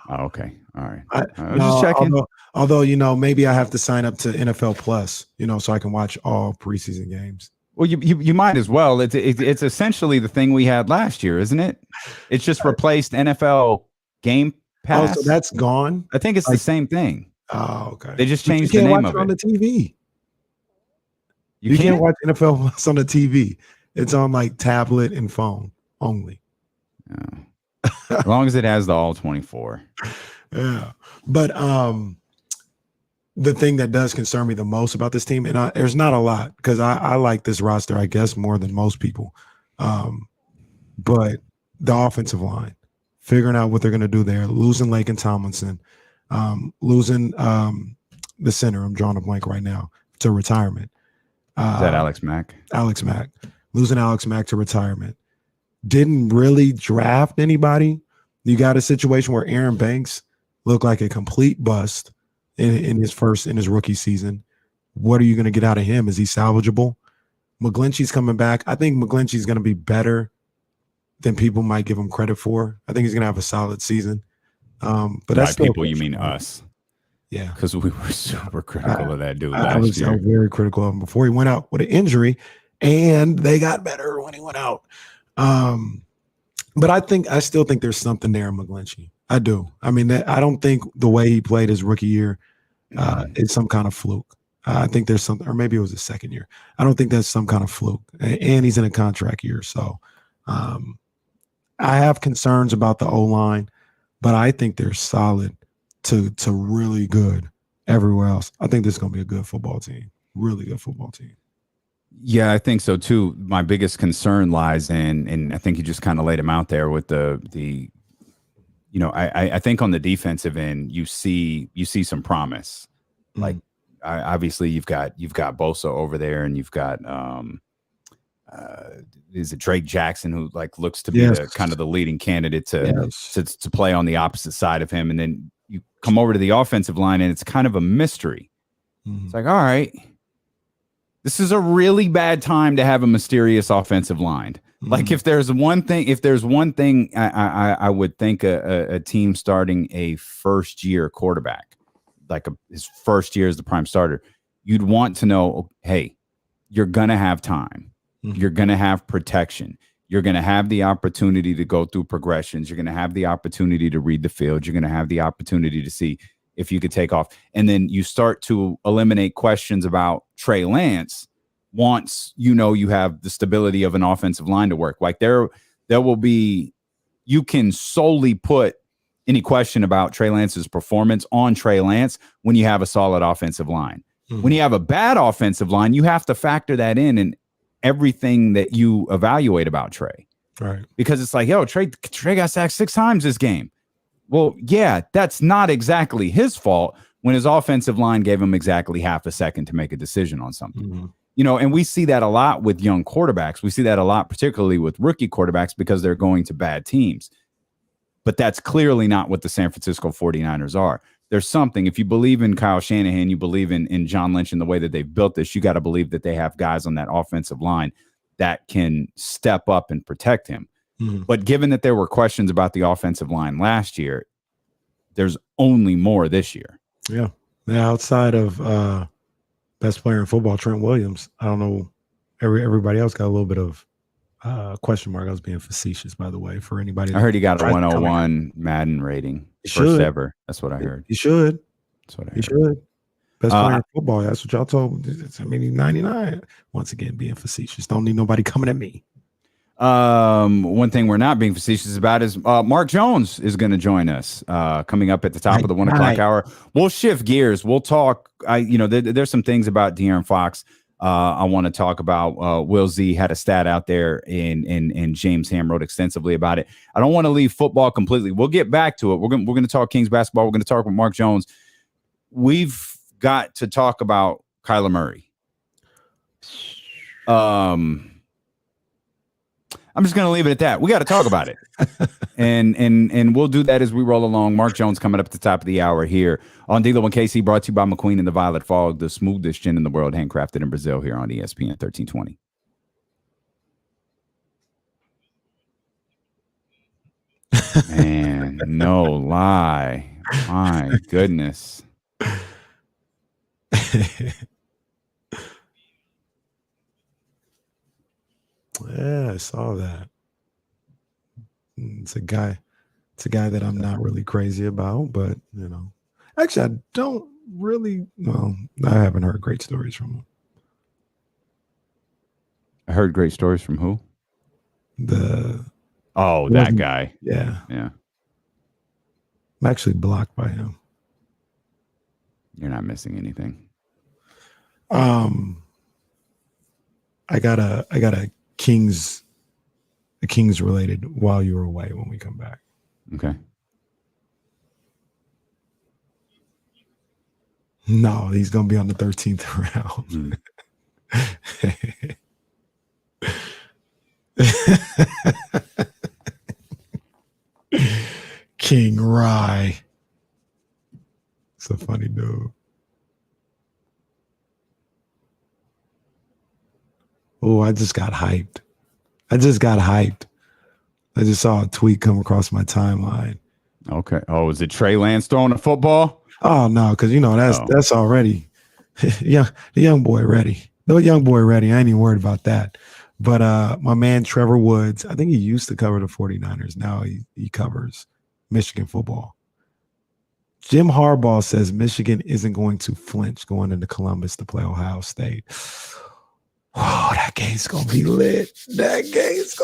Oh, okay. All right. I was just checking. Although, maybe I have to sign up to NFL Plus, so I can watch all preseason games. Well, you might as well. It's essentially the thing we had last year, isn't it? It's just replaced NFL Game Pass. Oh, so that's gone? I think it's the same thing. Oh, okay. They just changed the name of it. On the TV. You can't watch NFL Plus on the TV. It's on like tablet and phone only. As long as it has the all 24. Yeah. But the thing that does concern me the most about this team, and there's not a lot, because I like this roster, I guess, more than most people. But the offensive line, figuring out what they're going to do there, losing Laken Tomlinson, losing the center, I'm drawing a blank right now, to retirement. Is that Alex Mack? Alex Mack. Losing Alex Mack to retirement. Didn't really draft anybody. You got a situation where Aaron Banks looked like a complete bust in his rookie season. What are you going to get out of him? Is he salvageable? McGlinchey's coming back. I think McGlinchey's going to be better than people might give him credit for. I think he's going to have a solid season. But that's people, you mean us? Yeah, because we were super critical of that dude last year. I was very critical of him before he went out with an injury, and they got better when he went out. But I still think there's something there in McGlinchey. I do. I mean, I don't think the way he played his rookie year is some kind of fluke. I think there's something, or maybe it was his second year. I don't think that's some kind of fluke. And he's in a contract year. So I have concerns about the O-line, but I think they're solid to really good everywhere else. I think this is going to be a good football team. Really good football team. Yeah, I think so too. My biggest concern lies in, and I think you just kind of laid them out there with the I think on the defensive end, you see some promise. Like obviously you've got Bosa over there, and you've got is it Drake Jackson, who like looks to be kind of the leading candidate to play on the opposite side of him, and then you come over to the offensive line, and it's kind of a mystery. It's like, all right, this is a really bad time to have a mysterious offensive line. Like if there's one thing I would think a team starting a first year quarterback, his first year as the prime starter, you'd want to know, hey, you're going to have time. You're going to have protection. You're going to have the opportunity to go through progressions. You're going to have the opportunity to read the field. You're going to have the opportunity to see if you could take off. And then you start to eliminate questions about Trey Lance once you have the stability of an offensive line to work. Like there will be, you can solely put any question about Trey Lance's performance on Trey Lance when you have a solid offensive line. When you have a bad offensive line, you have to factor that in everything that you evaluate about Trey. Right. Because it's like, yo, Trey got sacked 6 times this game. Well, yeah, that's not exactly his fault when his offensive line gave him exactly half a second to make a decision on something. And we see that a lot with young quarterbacks. We see that a lot, particularly with rookie quarterbacks, because they're going to bad teams. But that's clearly not what the San Francisco 49ers are. There's something, if you believe in Kyle Shanahan, you believe in John Lynch and the way that they've built this, you got to believe that they have guys on that offensive line that can step up and protect him. But given that there were questions about the offensive line last year, there's only more this year. Yeah. Now, outside of best player in football, Trent Williams, I don't know. Everybody else got a little bit of question mark. I was being facetious, by the way, for anybody. I heard he got a 101 Madden rating. First ever. That's what I heard. He should. That's what I heard. He should. Best player in football. That's what y'all told me. I mean, he's 99. Once again, being facetious. Don't need nobody coming at me. One thing we're not being facetious about is Mark Jones is going to join us coming up at the top of the 1 o'clock hour. We'll shift gears. We'll talk. There's some things about De'Aaron Fox I want to talk about. Will Z had a stat out there, and James Ham wrote extensively about it. I don't want to leave football completely. We'll get back to it. We're going to talk Kings basketball. We're going to talk with Mark Jones. We've got to talk about Kyler Murray. I'm just going to leave it at that. We got to talk about it. and we'll do that as we roll along. Mark Jones coming up at the top of the hour here on D-Lo and KC, brought to you by McQueen and the Violet Fog, the smoothest gin in the world, handcrafted in Brazil, here on ESPN 1320. Man, no lie. My goodness. Yeah, I saw that. It's a guy that I'm not really crazy about, but actually I don't really. Well, I haven't heard great stories from him. I heard great stories from who? That guy. Yeah. I'm actually blocked by him. You're not missing anything. I got a Kings related while you were away when we come back. Okay. No, he's gonna be on the 13th round. King Rye. It's a funny dude. Oh, I just got hyped. I just saw a tweet come across my timeline. Okay. Oh, is it Trey Lance throwing a football? Oh no, because that's already the young boy ready. No young boy ready. I ain't even worried about that. But my man Trevor Woods, I think he used to cover the 49ers. Now he covers Michigan football. Jim Harbaugh says Michigan isn't going to flinch going into Columbus to play Ohio State. Oh, that game's gonna be lit. Because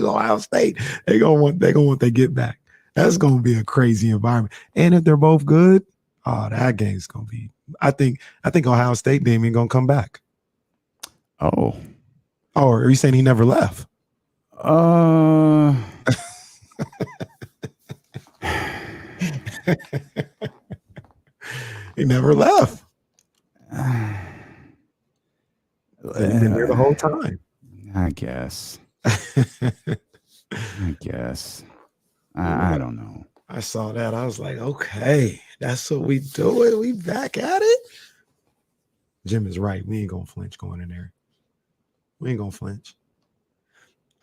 Ohio State, they're gonna want their get back. That's gonna be a crazy environment. And if they're both good, that game's gonna be. I think Ohio State game ain't gonna come back. Oh, are you saying he never left? He never left. He's been there the whole time. I guess. I don't know. I saw that. I was like, okay, that's what we do it. We back at it. Jim is right. We ain't gonna flinch going in there. We ain't gonna flinch.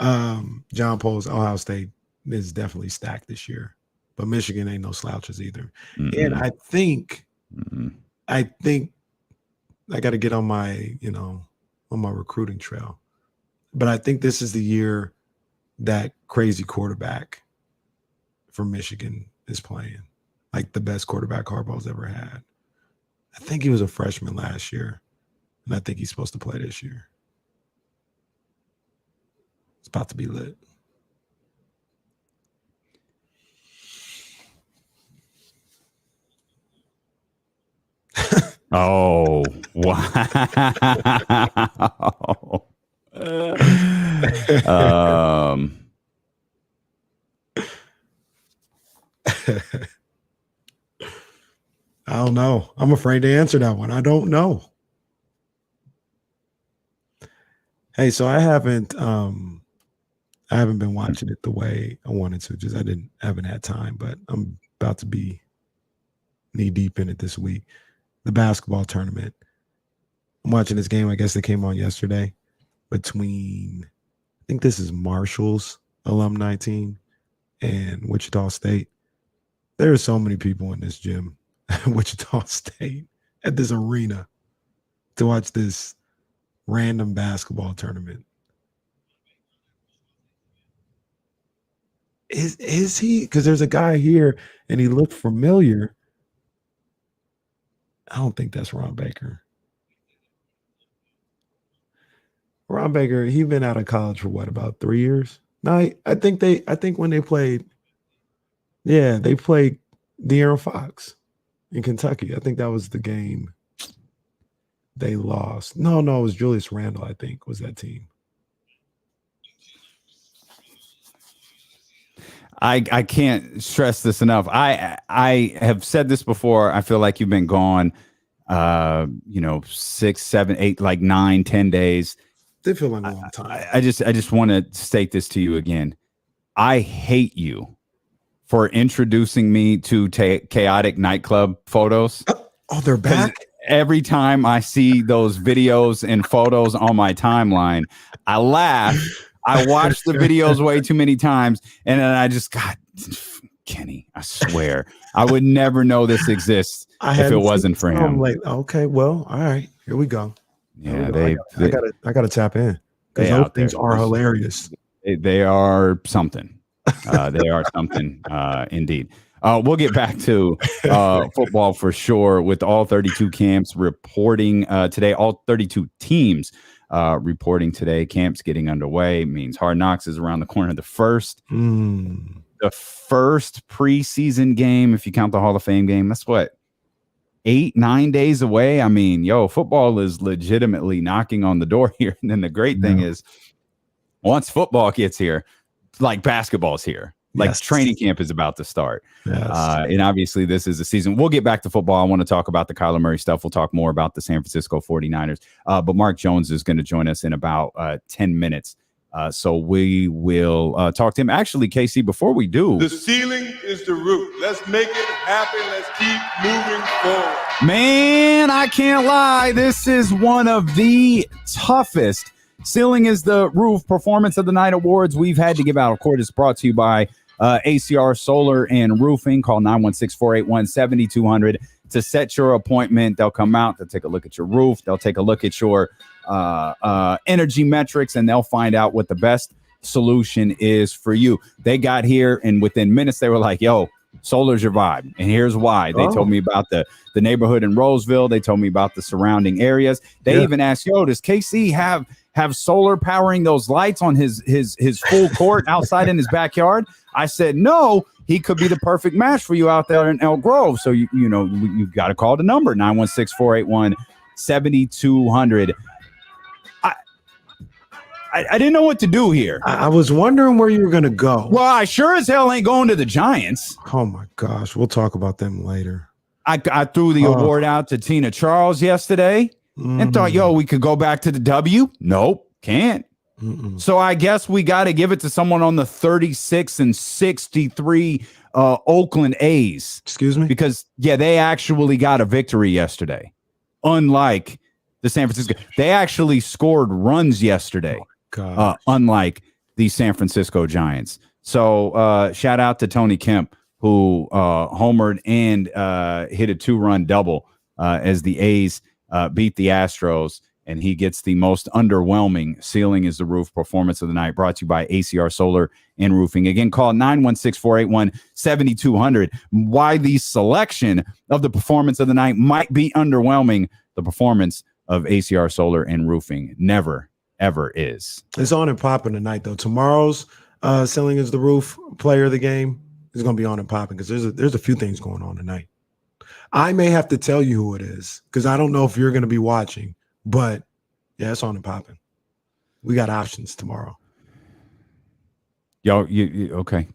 John Poles, Ohio State is definitely stacked this year. but Michigan ain't no slouches either. Mm-mm. And I think Mm-mm. I got to get on my, on my recruiting trail. But I think this is the year that crazy quarterback from Michigan is playing, like the best quarterback Harbaugh's ever had. I think he was a freshman last year, and I think he's supposed to play this year. It's about to be lit. Oh, wow. I don't know. I'm afraid to answer that one. I don't know. Hey, so I haven't been watching it the way I wanted to. Just haven't had time, but I'm about to be knee deep in it this week. The basketball tournament. I'm watching this game. I guess that came on yesterday between, I think this is Marshall's alumni team and Wichita State. There are so many people in this gym at Wichita State at this arena to watch this random basketball tournament. Is he? Because there's a guy here and he looked familiar. I don't think that's Ron Baker. Ron Baker, he's been out of college for what, about 3 years? No, I think when they played, they played De'Aaron Fox in Kentucky. I think that was the game they lost. No, it was Julius Randle, I think, was that team. I can't stress this enough. I have said this before. I feel like you've been gone, 6, 7, 8, like 9, 10 days. They feel like a long time. I just want to state this to you again. I hate you for introducing me to chaotic nightclub photos. Oh, they're back. Every time I see those videos and photos on my timeline, I laugh. I watched the videos way too many times, and then I just got Kenny. I swear, I would never know this exists if it wasn't for him. I'm like, okay, well, all right, here we go. Yeah, I gotta tap in because those things are hilarious. They are something. They are something indeed. We'll get back to football for sure with all 32 camps reporting today. All 32 teams reporting today. Camps getting underway means Hard Knocks is around the corner. The first preseason game, if you count the Hall of Fame game, that's what, 8-9 days away. I mean, football is legitimately knocking on the door here. And then the great thing is, once football gets here, like basketball's here. Like training camp is about to start. Yes. And obviously this is a season. We'll get back to football. I want to talk about the Kyler Murray stuff. We'll talk more about the San Francisco 49ers. But Mark Jones is going to join us in about 10 minutes. So we will talk to him. Actually, KC, before we do. The ceiling is the roof. Let's make it happen. Let's keep moving forward. Man, I can't lie. This is one of the toughest Ceiling is the Roof Performance of the Night Awards we've had to give out. Of course, it's brought to you by ACR Solar and Roofing. Call 916-481-7200 to set your appointment. They'll come out. They'll take a look at your roof. They'll take a look at your energy metrics, and they'll find out what the best solution is for you. They got here, and within minutes, they were like, yo, solar's your vibe. And here's why. They told me about the neighborhood in Roseville. They told me about the surrounding areas. They even asked, yo, does KC have solar powering those lights on his full court outside in his backyard? I said, no, he could be the perfect match for you out there in Elk Grove. So, you've got to call the number, 916-481-7200. I didn't know what to do here. I was wondering where you were going to go. Well, I sure as hell ain't going to the Giants. Oh, my gosh. We'll talk about them later. I threw the award out to Tina Charles yesterday and thought, yo, we could go back to the W. Nope, can't. So I guess we got to give it to someone on the 36-63 Oakland A's. Excuse me? Because, they actually got a victory yesterday. Unlike the San Francisco. They actually scored runs yesterday. Unlike the San Francisco Giants. So shout out to Tony Kemp who homered and hit a 2-run double as the A's beat the Astros. And he gets the most underwhelming Ceiling is the Roof performance of the night, brought to you by ACR Solar and Roofing. Again, call 916-481-7200. Why the selection of the performance of the night might be underwhelming. The performance of ACR Solar and Roofing never, ever is. It's on and popping tonight, though. Tomorrow's Ceiling is the Roof player of the game is going to be on and popping because there's a few things going on tonight. I may have to tell you who it is because I don't know if you're going to be watching. But yeah, it's on and popping. We got options tomorrow. Yo, you okay?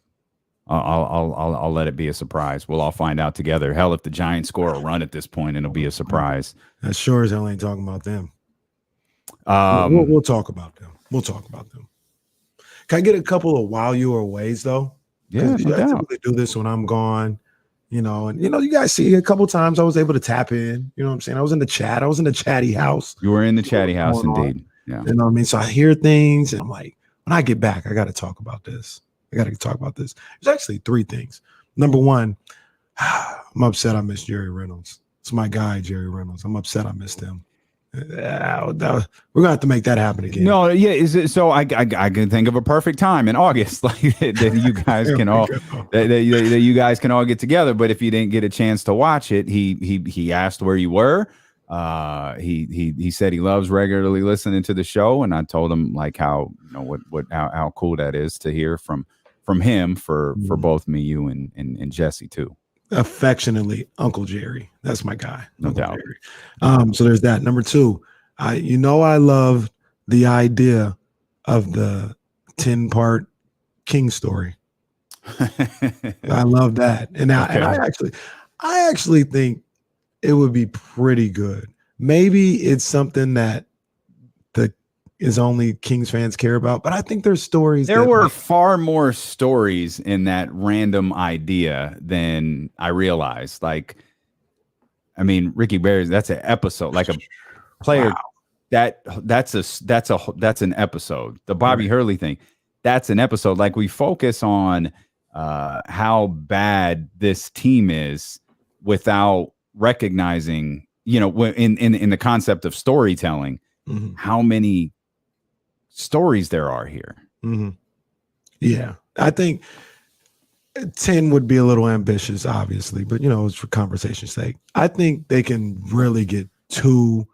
I'll let it be a surprise. We'll all find out together. Hell, if the Giants score a run at this point, it'll be a surprise. As sure as hell ain't talking about them. We'll talk about them. We'll talk about them. Can I get a couple of while you were aways though? Yeah, no I doubt. typically do this when I'm gone. And you guys see a couple times I was able to tap in. You know what I'm saying? I was in the chat. I was in the chatty house. You were in the chatty house, indeed. Yeah. You know what I mean? So I hear things, and I'm like, when I get back, I got to talk about this. There's actually 3 things. Number one, I'm upset I missed Jerry Reynolds. It's my guy, Jerry Reynolds. I'm upset I missed him. We're gonna have to make that happen again. No, yeah. Is it so? I can think of a perfect time in August, like that you guys can all that you guys can all get together. But if you didn't get a chance to watch it, he asked where you were. He said he loves regularly listening to the show, and I told him like how how cool that is to hear from him for both me, you, and Jesse too. Affectionately, Uncle Jerry. That's my guy. No Uncle doubt. Jerry. So there's that. Number 2, I love the idea of the 10-part King story. I love that. And I actually think it would be pretty good. Maybe it's something that is only Kings fans care about, but I think there's stories. There were far more stories in that random idea than I realized. Like, I mean, Ricky Berry, that's an episode, like a player. Wow. That's an episode. The Bobby Hurley thing, that's an episode. Like, we focus on how bad this team is without recognizing, in the concept of storytelling, how many stories there are here. Yeah, I think 10 would be a little ambitious, obviously, but it's for conversation's sake. I think they can really get 2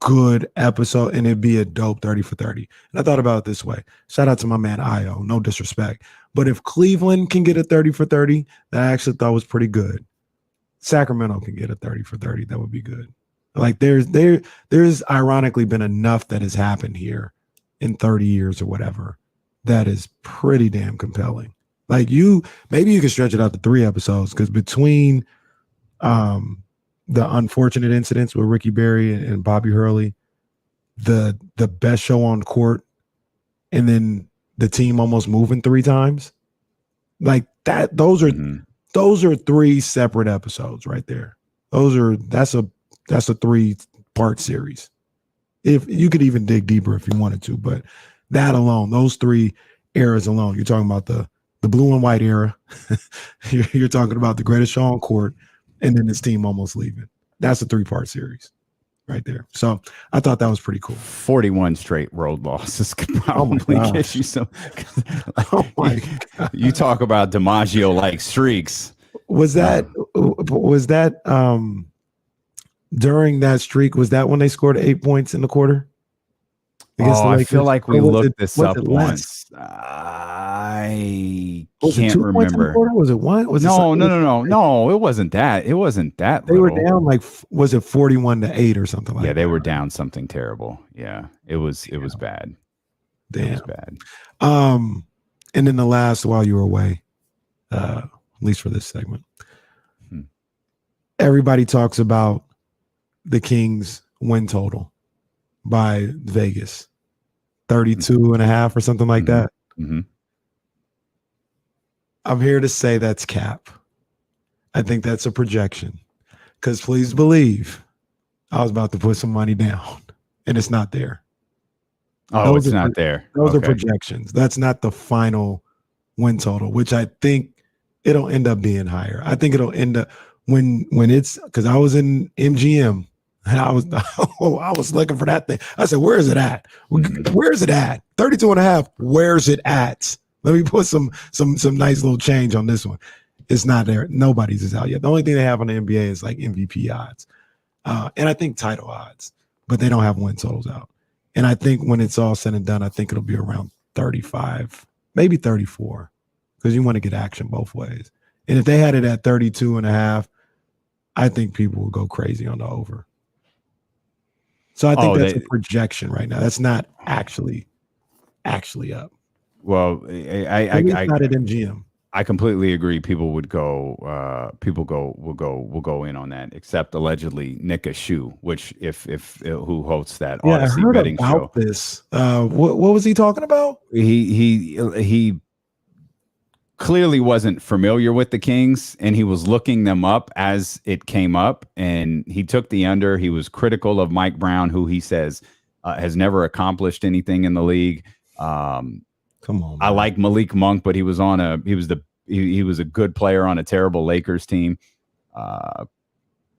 good episodes, and it'd be a dope 30 for 30. And I thought about it this way. Shout out to my man Io, no disrespect, but if Cleveland can get a 30 for 30, that I actually thought was pretty good. Sacramento can get a 30 for 30. That would be good. Like there's ironically been enough that has happened here in 30 years or whatever that is pretty damn compelling. Like maybe you can stretch it out to 3 episodes because between the unfortunate incidents with Ricky Berry and Bobby Hurley, the best show on court, and then the team almost moving 3 times, like that. Those are 3 separate episodes right there. That's a 3-part series. If you could even dig deeper if you wanted to, but that alone, those 3 eras alone, you're talking about the blue and white era. you're talking about the greatest show on court, and then this team almost leaving. That's a 3-part series right there. So I thought that was pretty cool. 41 straight road losses could probably get you some. Oh my God. You talk about DiMaggio like streaks. Was that during that streak, was that when they scored 8 points in the quarter? I feel like we looked this up once. I can't remember. Was it 1? No. It wasn't that. It wasn't that. They were down was it 41-8 or something like that? Yeah, they were down something terrible. Yeah, it was bad. Damn. It was bad. And then the last, while you were away, at least for this segment, everybody talks about the Kings win total by Vegas, 32.5 or something like that. I'm here to say that's cap. I think that's a projection, because please believe I was about to put some money down and it's not there. Oh, it's not there. Those are projections. That's not the final win total, which I think it'll end up being higher. I think it'll end up when it's because I was in MGM and I was looking for that thing. I said, where is it at? Where is it at? 32.5. Where's it at? Let me put some nice little change on this one. It's not there. Nobody's is out yet. The only thing they have on the NBA is like MVP odds. And I think title odds, but they don't have win totals out. And I think when it's all said and done, I think it'll be around 35, maybe 34, because you want to get action both ways. And if they had it at 32.5, I think people will go crazy on the over. So I think that's a projection right now. That's not actually up. Well, I not at MGM. I completely agree. People would go. Will go in on that. Except allegedly Nick Ashu, which if who hosts that Odyssey betting show. This. What was he talking about? He clearly wasn't familiar with the Kings, and he was looking them up as it came up, and he took the under. He was critical of Mike Brown, who he says has never accomplished anything in the league. Come on, man. I like Malik Monk, but he was a good player on a terrible Lakers team.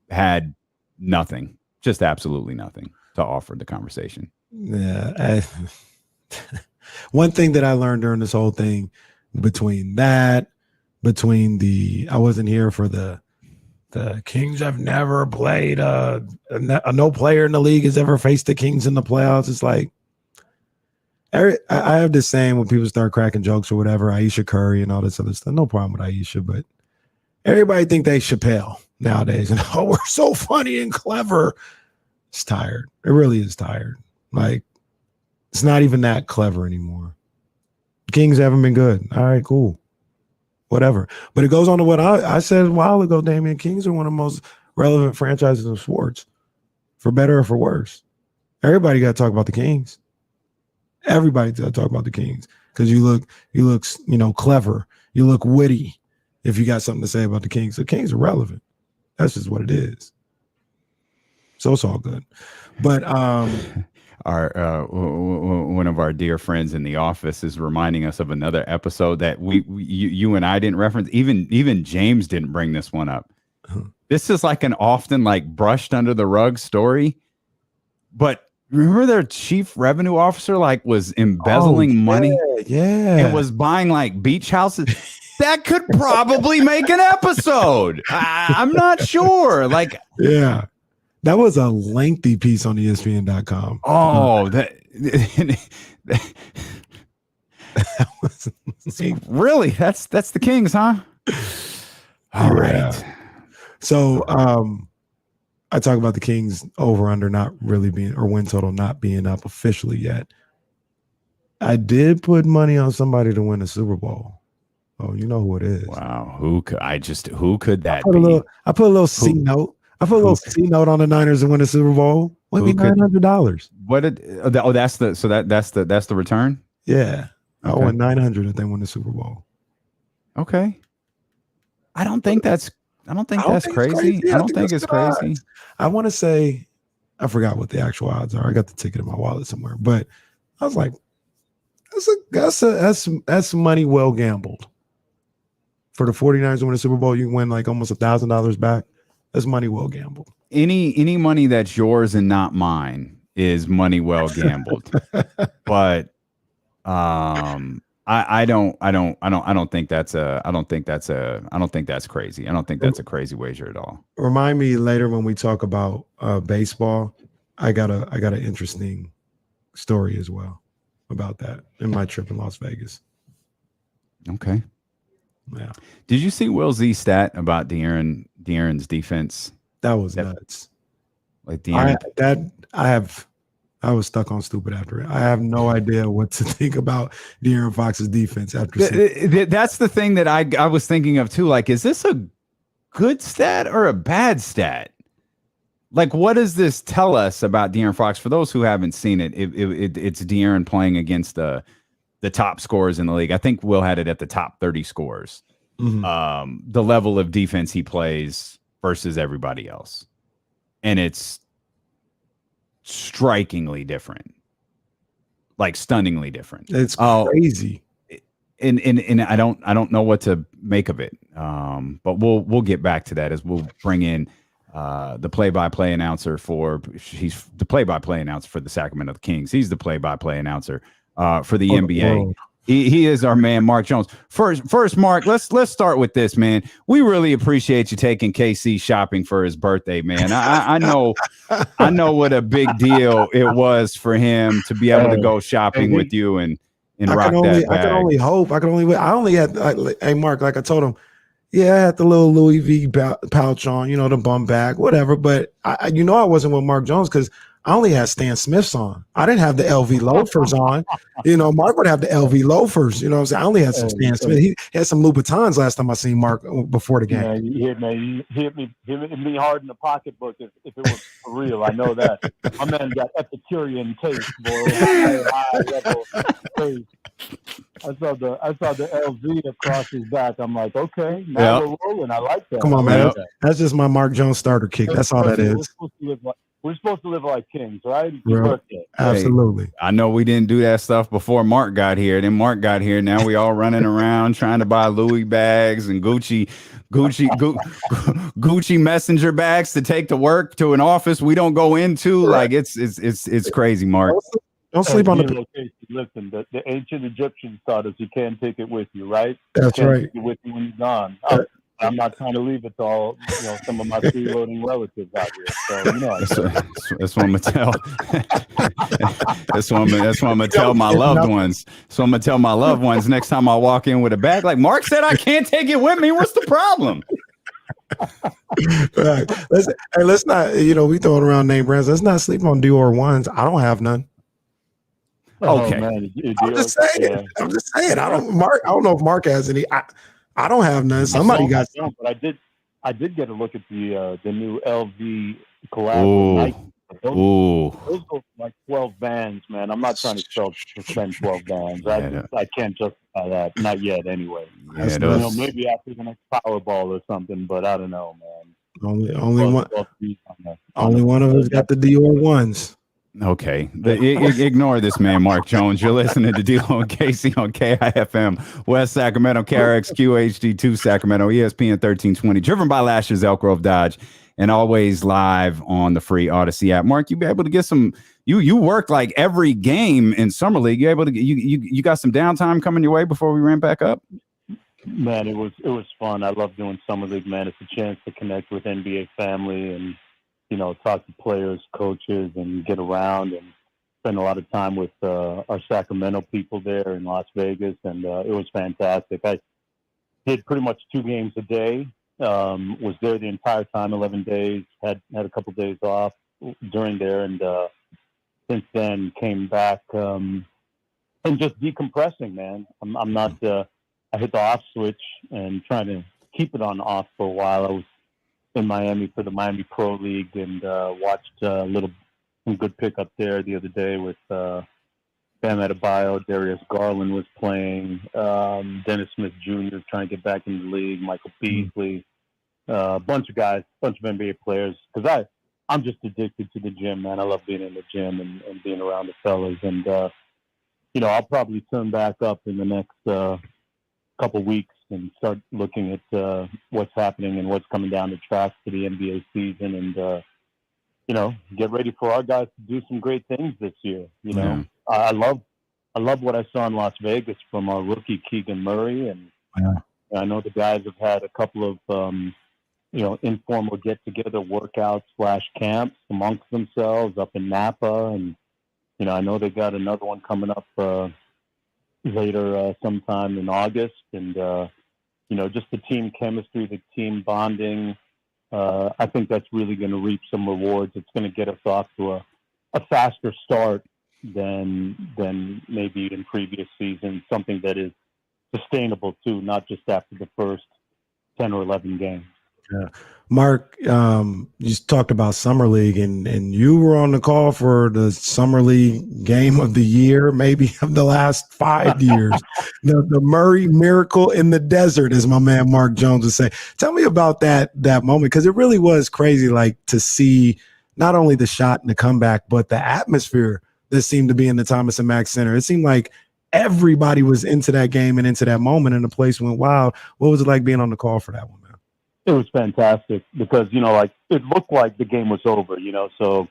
Had nothing, just absolutely nothing to offer the conversation. Yeah. One thing that I learned during this whole thing, between I wasn't here for the Kings have never played no player in the league has ever faced the Kings in the playoffs. It's like, I have this saying when people start cracking jokes or whatever, Aisha Curry and all this other stuff. No problem with Aisha, but everybody think they Chappelle nowadays. And we're so funny and clever. It's tired. It really is tired. Like, it's not even that clever anymore. Kings haven't been good. All right, cool. Whatever. But it goes on to what I said a while ago, Damian. Kings are one of the most relevant franchises in sports, for better or for worse. Everybody got to talk about the Kings. Everybody's got to talk about the Kings because you look clever. You look witty if you got something to say about the Kings. The Kings are relevant. That's just what it is. So it's all good. But our one of our dear friends in the office is reminding us of another episode that you and I didn't reference. Even James didn't bring this one up. This is like an often like brushed under the rug story, but remember their chief revenue officer like was embezzling money, and was buying like beach houses. That could probably make an episode. I'm not sure. Like, yeah. That was a lengthy piece on ESPN.com. Oh, that was really that's the Kings, huh? All right. So I talk about the Kings over under not really being, or win total not being up officially yet. I did put money on somebody to win the Super Bowl. Oh, you know who it is. Wow. Who could that be? I put a little C note. I put a little C note on the Niners to win the Super Bowl. Maybe $900. What did? That's the return. Yeah, I won 900 if they win the Super Bowl. Okay. I don't think that's crazy. I don't think it's crazy. I want to say, I forgot what the actual odds are. I got the ticket in my wallet somewhere, but I was like, that's money well gambled. For the 49ers to win the Super Bowl, you can win like almost $1,000 back. That's money well gambled. Any money that's yours and not mine is money well gambled. But I don't think that's crazy. I don't think that's a crazy wager at all. Remind me later when we talk about baseball. I got an interesting story as well about that in my trip in Las Vegas. Okay. Yeah. Did you see Will Z stat about De'Aaron's defense? That was nuts. Like De'Aaron, I was stuck on stupid after it. I have no idea what to think about De'Aaron Fox's defense after. That's the thing that I was thinking of too. Like, is this a good stat or a bad stat? Like, what does this tell us about De'Aaron Fox? For those who haven't seen it, it's De'Aaron playing against the top scorers in the league. I think Will had it at the top 30 scores. Mm-hmm. The level of defense he plays versus everybody else. And it's strikingly different. Like stunningly different. It's crazy. and I don't know what to make of it. But we'll get back to that as we'll bring in the play-by-play announcer he's the play-by-play announcer for the Sacramento Kings. He's the play-by-play announcer for the NBA. He is our man, Mark Jones. First, Mark, let's start with this, man. We really appreciate you taking KC shopping for his birthday, man. I know what a big deal it was for him to be able to go shopping with you and rock that bag. I can only hope. I only had, hey, Mark, like I told him, yeah, I had the little Louis V pouch on, the bum bag, whatever. But I wasn't with Mark Jones because I only had Stan Smiths on. I didn't have the LV loafers on. Mark would have the LV loafers. You know what I'm saying? I only had some Stan Smith. He had some Louboutins last time I seen Mark before the game. Yeah, he hit me hard in the pocketbook if it was for real. I know that. My man got Epicurean taste, boy. High level taste. I saw the LV across his back. I'm like, okay, now we're rolling. I like that. Come on, man. That's just my Mark Jones starter kick. That's all that is. We're supposed to live like kings, right? Absolutely. Hey, I know we didn't do that stuff before Mark got here. Then Mark got here. Now we all running around trying to buy Louis bags and Gucci messenger bags to take to work to an office we don't go into. Like it's crazy, Mark. Don't sleep on the location. Listen, the ancient Egyptians taught us you can't take it with you, right? That's right. Take it with you when you're gone. I'm not trying to leave it to all, some of my freeloading relatives out here. So, that's what I'm gonna tell. That's what I'm gonna tell my loved ones. So I'm gonna tell my loved ones next time I walk in with a bag. Like Mark said, I can't take it with me. What's the problem? Right. Let's not. We throwing around name brands. Let's not sleep on Dior ones. I don't have none. Okay. Oh, man. I'm just saying. I don't know if Mark has any. I don't have none. Somebody got some. But I did get a look at the new LV collab. Those are like 12 bands, man. I'm not trying to spend 12 bands. I can't justify that. Not yet, anyway. Yeah, maybe after the next Powerball or something, but I don't know, man. Only one of us got the Dior ones. Okay. Ignore this man, Mark Jones. You're listening to D-Lo and Casey on KIFM, West Sacramento, KRXQ HD2 Sacramento, ESPN 1320, driven by Lashes, Elk Grove Dodge, and always live on the free Odyssey app. Mark, you be able to get some, you worked like every game in Summer League. You able to you got some downtime coming your way before we ramp back up? Man, it was fun. I love doing Summer League, man. It's a chance to connect with NBA family and talk to players, coaches, and get around and spend a lot of time with our Sacramento people there in Las Vegas, and it was fantastic. I did pretty much 2 games a day, was there the entire time, 11 days, had a couple of days off during there, and since then came back and just decompressing, man. I'm not I hit the off switch and trying to keep it on off for a while. I was in Miami for the Miami Pro League and watched some good pickup there the other day with Bam Adebayo, Darius Garland was playing, Dennis Smith Jr. trying to get back in the league, Michael Beasley, a bunch of guys, a bunch of NBA players. Because I'm just addicted to the gym, man. I love being in the gym and being around the fellas. And I'll probably turn back up in the next couple weeks and start looking at what's happening and what's coming down the tracks for the NBA season, and get ready for our guys to do some great things this year. I love what I saw in Las Vegas from our rookie Keegan Murray, and I know the guys have had a couple of informal get-together workouts / camps amongst themselves up in Napa, and I know they got another one coming up later sometime in August, and just the team chemistry, the team bonding. I think that's really going to reap some rewards. It's going to get us off to a faster start than maybe in previous seasons, something that is sustainable too, not just after the first 10 or 11 games. Yeah. Mark, you talked about Summer League, and you were on the call for the Summer League game of the year, maybe of the last 5 years. The Murray Miracle in the Desert, as my man Mark Jones would say. Tell me about that moment, because it really was crazy, like to see not only the shot and the comeback, but the atmosphere that seemed to be in the Thomas and Mack Center. It seemed like everybody was into that game and into that moment, and the place went wild. What was it like being on the call for that one, man? It was fantastic because, like it looked like the game was over, so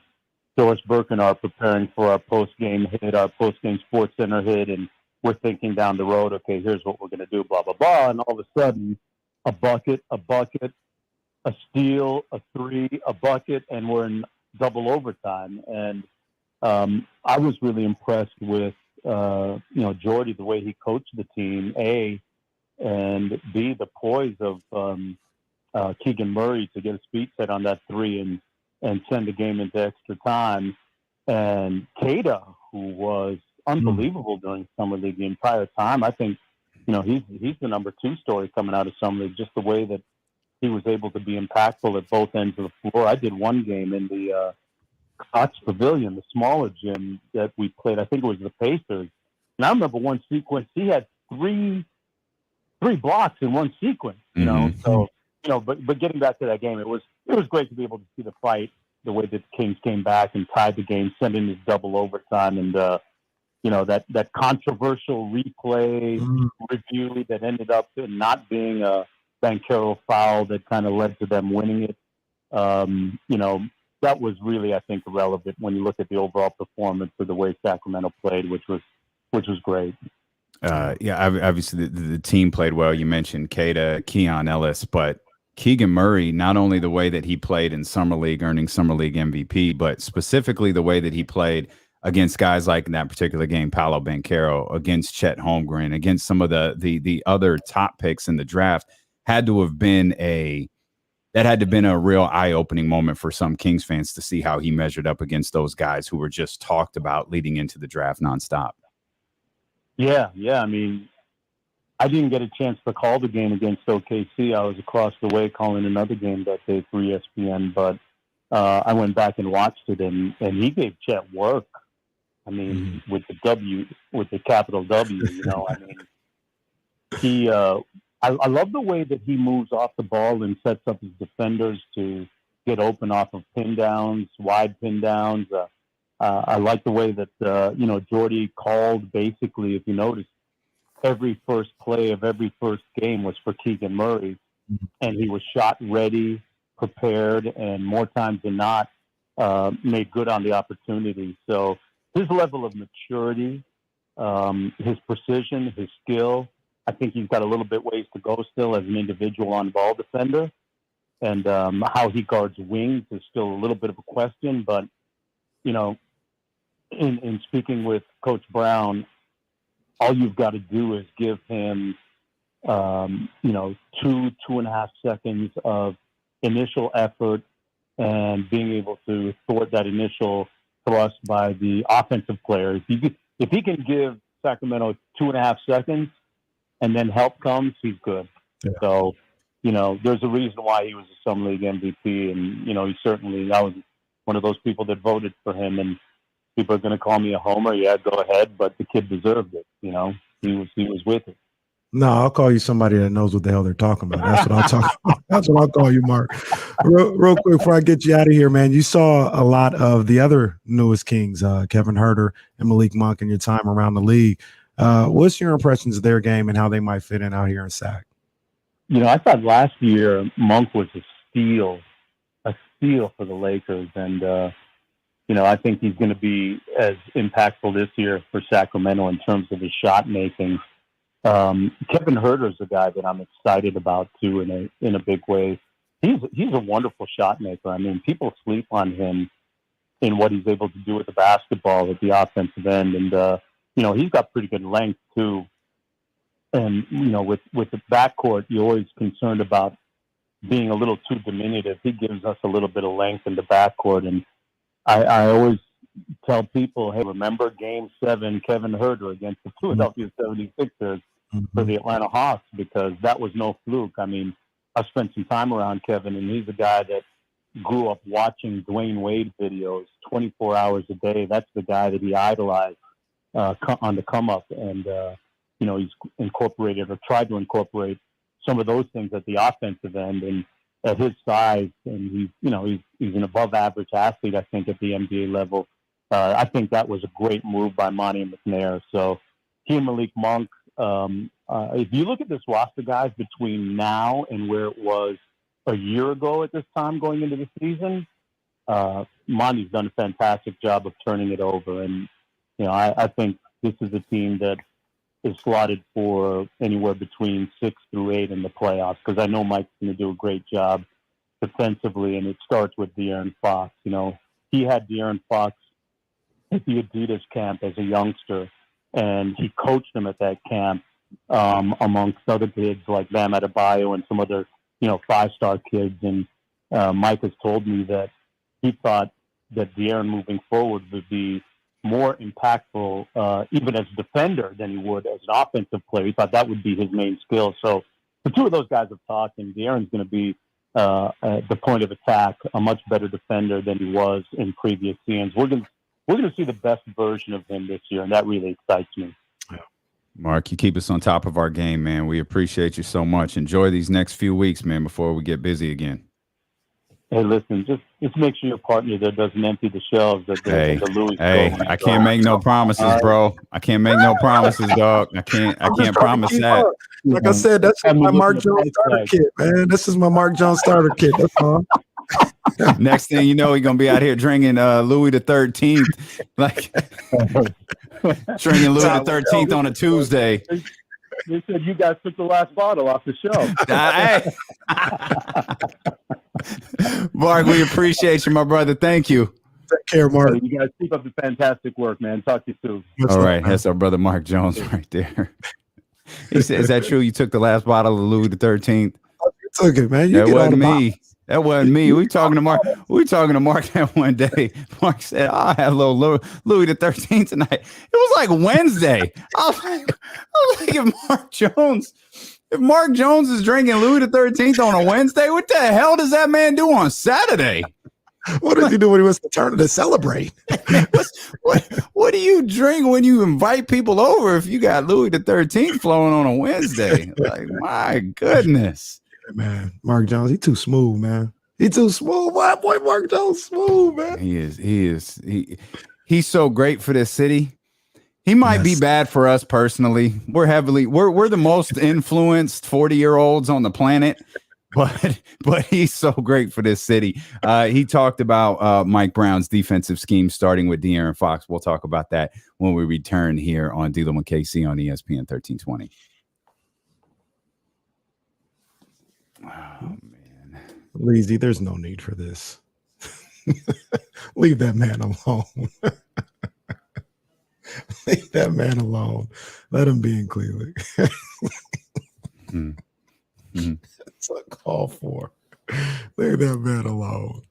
Doris Burke and I are preparing for our post-game hit, our post-game Sports Center hit, and we're thinking down the road, okay, here's what we're going to do, blah, blah, blah. And all of a sudden, a bucket, a steal, a three, a bucket, and we're in double overtime. And I was really impressed with, Jordy, the way he coached the team, A, and B, the poise of Keegan Murray to get his feet set on that three and send the game into extra time. And Kada, who was unbelievable during Summer League the entire time. I think, he's the number 2 story coming out of Summer League, just the way that he was able to be impactful at both ends of the floor. I did one game in the Cox Pavilion, the smaller gym that we played. I think it was the Pacers. And I remember one sequence, he had three blocks in one sequence, So, but getting back to that game, it was great to be able to see the fight, the way that the Kings came back and tied the game, sent in this double overtime, and that controversial replay review that ended up not being a Banchero foul that kind of led to them winning it. That was really, I think, irrelevant when you look at the overall performance of the way Sacramento played, which was great. Obviously the team played well. You mentioned Kada, Keon Ellis, but Keegan Murray, not only the way that he played in Summer League, earning Summer League MVP, but specifically the way that he played against guys like in that particular game, Paolo Banchero, against Chet Holmgren, against some of the other top picks in the draft, had to have been a real eye-opening moment for some Kings fans to see how he measured up against those guys who were just talked about leading into the draft nonstop. Yeah. I mean, I didn't get a chance to call the game against OKC. I was across the way calling another game that day for ESPN, but I went back and watched it, and he gave Chet work. I mean, with the capital W, I mean, he. I love the way that he moves off the ball and sets up his defenders to get open off of pin downs, wide pin downs. I like the way that Jordy called. Basically, if you notice, every first play of every first game was for Keegan Murray, and he was shot ready, prepared, and more times than not made good on the opportunity. So his level of maturity, his precision, his skill, I think he's got a little bit ways to go still as an individual on-ball defender. And how he guards wings is still a little bit of a question. But, in speaking with Coach Brown, all you've got to do is give him, 2.5 seconds of initial effort and being able to thwart that initial thrust by the offensive player. If he can give Sacramento 2.5 seconds and then help comes, he's good. Yeah. So, there's a reason why he was a Summer League MVP, and I was one of those people that voted for him. And people are going to call me a homer. Yeah, go ahead, but the kid deserved it. He was with it. No, I'll call you somebody that knows what the hell they're talking about. That's what I'll talk about. That's what I'll call you, Mark. Real quick before I get you out of here, man, you saw a lot of the other newest Kings, Kevin Huerter and Malik Monk, in your time around the league. What's your impressions of their game and how they might fit in out here in Sac? I thought last year Monk was a steal for the Lakers. And, I think he's going to be as impactful this year for Sacramento in terms of his shot making. Kevin Huerter is a guy that I'm excited about too in a big way. He's a wonderful shot maker. I mean, people sleep on him in what he's able to do with the basketball at the offensive end, and he's got pretty good length too. And with the backcourt, you're always concerned about being a little too diminutive. He gives us a little bit of length in the backcourt, and I always tell people, hey, remember Game 7, Kevin Huerter against the Philadelphia 76ers for the Atlanta Hawks, because that was no fluke. I mean, I spent some time around Kevin, and he's a guy that grew up watching Dwayne Wade videos 24 hours a day. That's the guy that he idolized on the come up, and he's incorporated or tried to incorporate some of those things at the offensive end. And at his size, and he's an above average athlete, I think, at the NBA level. I think that was a great move by Monty McNair. So he and Malik Monk. If you look at this roster, guys, between now and where it was a year ago at this time going into the season, Monty's done a fantastic job of turning it over. And, I think this is a team that is slotted for anywhere between 6 through 8 in the playoffs, because I know Mike's going to do a great job defensively, and it starts with De'Aaron Fox. He had De'Aaron Fox at the Adidas camp as a youngster, and he coached him at that camp amongst other kids like Bam Adebayo and some other, 5-star kids. And Mike has told me that he thought that De'Aaron moving forward would be more impactful, even as a defender, than he would as an offensive player. He thought that would be his main skill. So the two of those guys have talked, and De'Aaron's going to be at the point of attack a much better defender than he was in previous seasons. We're going to see the best version of him this year, and that really excites me. Mark, you keep us on top of our game, man. We appreciate you so much. Enjoy these next few weeks, man, before we get busy again. Hey, listen, just make sure your partner there doesn't empty the shelves at the Louis. Hey, I can't make no promises, bro. I can't make no promises, dog. I can't promise that. Like I said, that's my Mark Jones starter kit, man. This is my Mark Jones starter kit. That's all. Next thing you know, he's gonna be out here drinking Louis the 13th, like drinking Louis the 13th on a Tuesday. They said you guys took the last bottle off the shelf. Mark, we appreciate you, my brother. Thank you. Take care, Mark. You guys keep up the fantastic work, man. Talk to you soon. All right, that's our brother Mark Jones right there. He said, "Is that true? You took the last bottle of Louis the 13th?" You took it, man. That wasn't me. That wasn't me. We talking to Mark. We talking to Mark that one day. Mark said, "I had a little Louis the 13th tonight." It was like Wednesday. I was like, if Mark Jones is drinking Louis the 13th on a Wednesday, what the hell does that man do on Saturday? What does he do when he wants to turn to celebrate? What do you drink when you invite people over if you got Louis the 13th flowing on a Wednesday? Like, my goodness. Man, Mark Jones, he too smooth, man. He too smooth. My boy Mark Jones, smooth, man. He's so great for this city. He might be bad for us personally. We're the most influenced 40-year-olds on the planet, but he's so great for this city. He talked about Mike Brown's defensive scheme starting with De'Aaron Fox. We'll talk about that when we return here on D'Lo and KC on ESPN 1320. Oh, man. Leezy, there's no need for this. Leave that man alone. Leave that man alone. Let him be in Cleveland. That's a call for. Leave that man alone.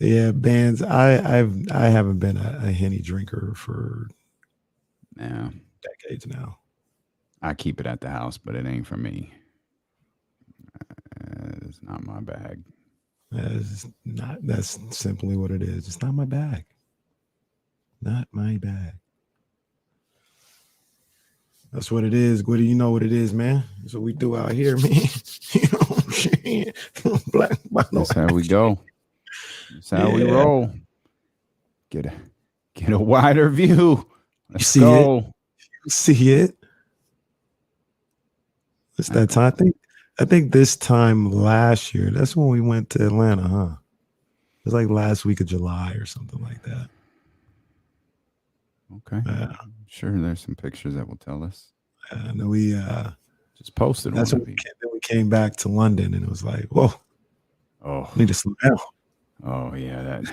Yeah, bands. I haven't been a Henny drinker for decades now. I keep it at the house, but it ain't for me. It's not my bag. That's simply what it is. It's not my bag. Not my bag. That's what it is. Gwitty, you know what it is, man. That's what we do out here, man. You know what I'm saying? That's how we go. That's how we roll. Get a wider view. Let's go. You see it. It's that time. I think this time last year, that's when we went to Atlanta, huh? It was like last week of July or something like that. Okay. I'm sure there's some pictures that will tell us. No, we just posted. That's when we came back to London, and it was like, whoa. Oh, need to slow down. Oh yeah, that.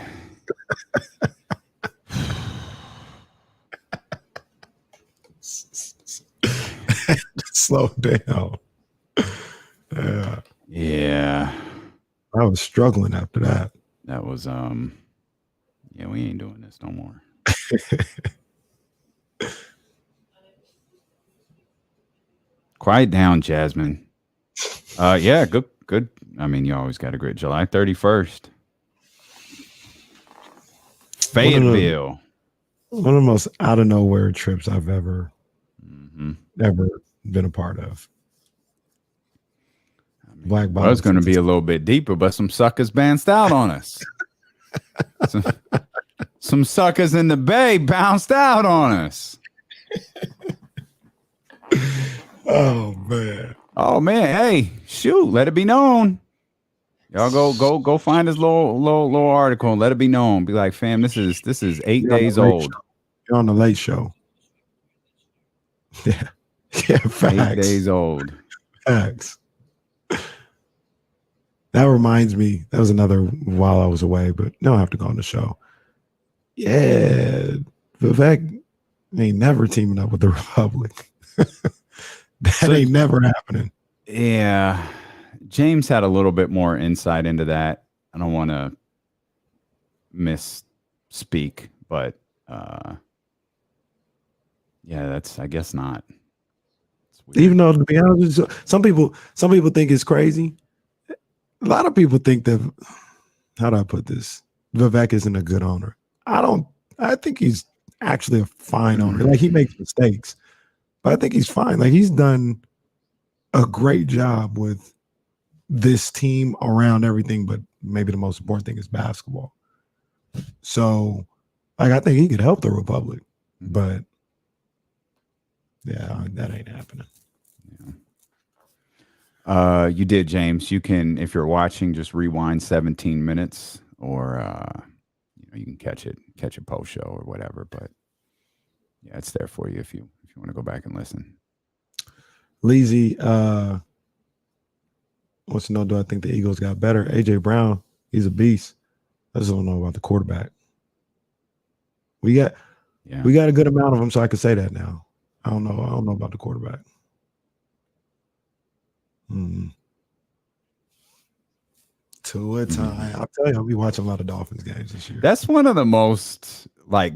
Slow down. Yeah. I was struggling after that. That was yeah, we ain't doing this no more. Quiet down, Jasmine. Yeah, good. I mean, you always got a great July 31st. Fayetteville. One of the most out of nowhere trips I've ever been a part of. Black Well, it's going to be a little bit deeper, but some suckers bounced out on us. some suckers in the Bay bounced out on us. Oh man. Oh man, hey, shoot, let it be known. Y'all go find this little article and let it be known. Be like, fam, this is 8 days old. You're on the late show. Yeah. Yeah, facts. 8 days old. Facts. That reminds me, that was another while I was away, but no, I have to go on the show. Yeah. Vivek ain't never teaming up with the Republic. That ain't never happening. Yeah. James had a little bit more insight into that. I don't want to misspeak, but yeah, that's, I guess not. Even though, to be honest, some people think it's crazy. A lot of people think that, how do I put this? Vivek isn't a good owner. I think he's actually a fine owner. Like, he makes mistakes, but I think he's fine. Like, he's done a great job with this team around everything, but maybe the most important thing is basketball. So, like, I think he could help the Republic, but yeah, that ain't happening. You did, James. You can, if you're watching, just rewind 17 minutes, or you can catch it post show or whatever. But yeah, it's there for you if you want to go back and listen. Leezy wants to know, do I think the Eagles got better? AJ Brown, he's a beast. I just don't know about the quarterback. We got a good amount of them, so I could say that now. I don't know about the quarterback. Tua time. I'll tell you, I'll be watching a lot of Dolphins games this year. That's one of the most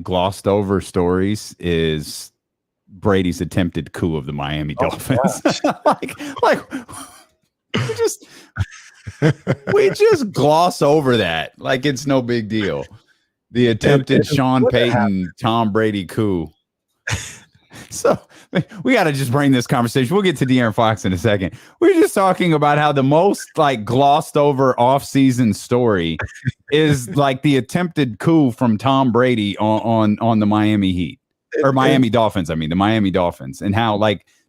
glossed over stories is Brady's attempted coup of the Miami Dolphins. we just gloss over that like it's no big deal. The attempted Sean Payton, Tom Brady coup. So we got to just bring this conversation. We'll get to De'Aaron Fox in a second. We're just talking about how the most glossed over offseason story is the attempted coup from Tom Brady on the Miami Heat or Miami Dolphins. I mean, the Miami Dolphins, and how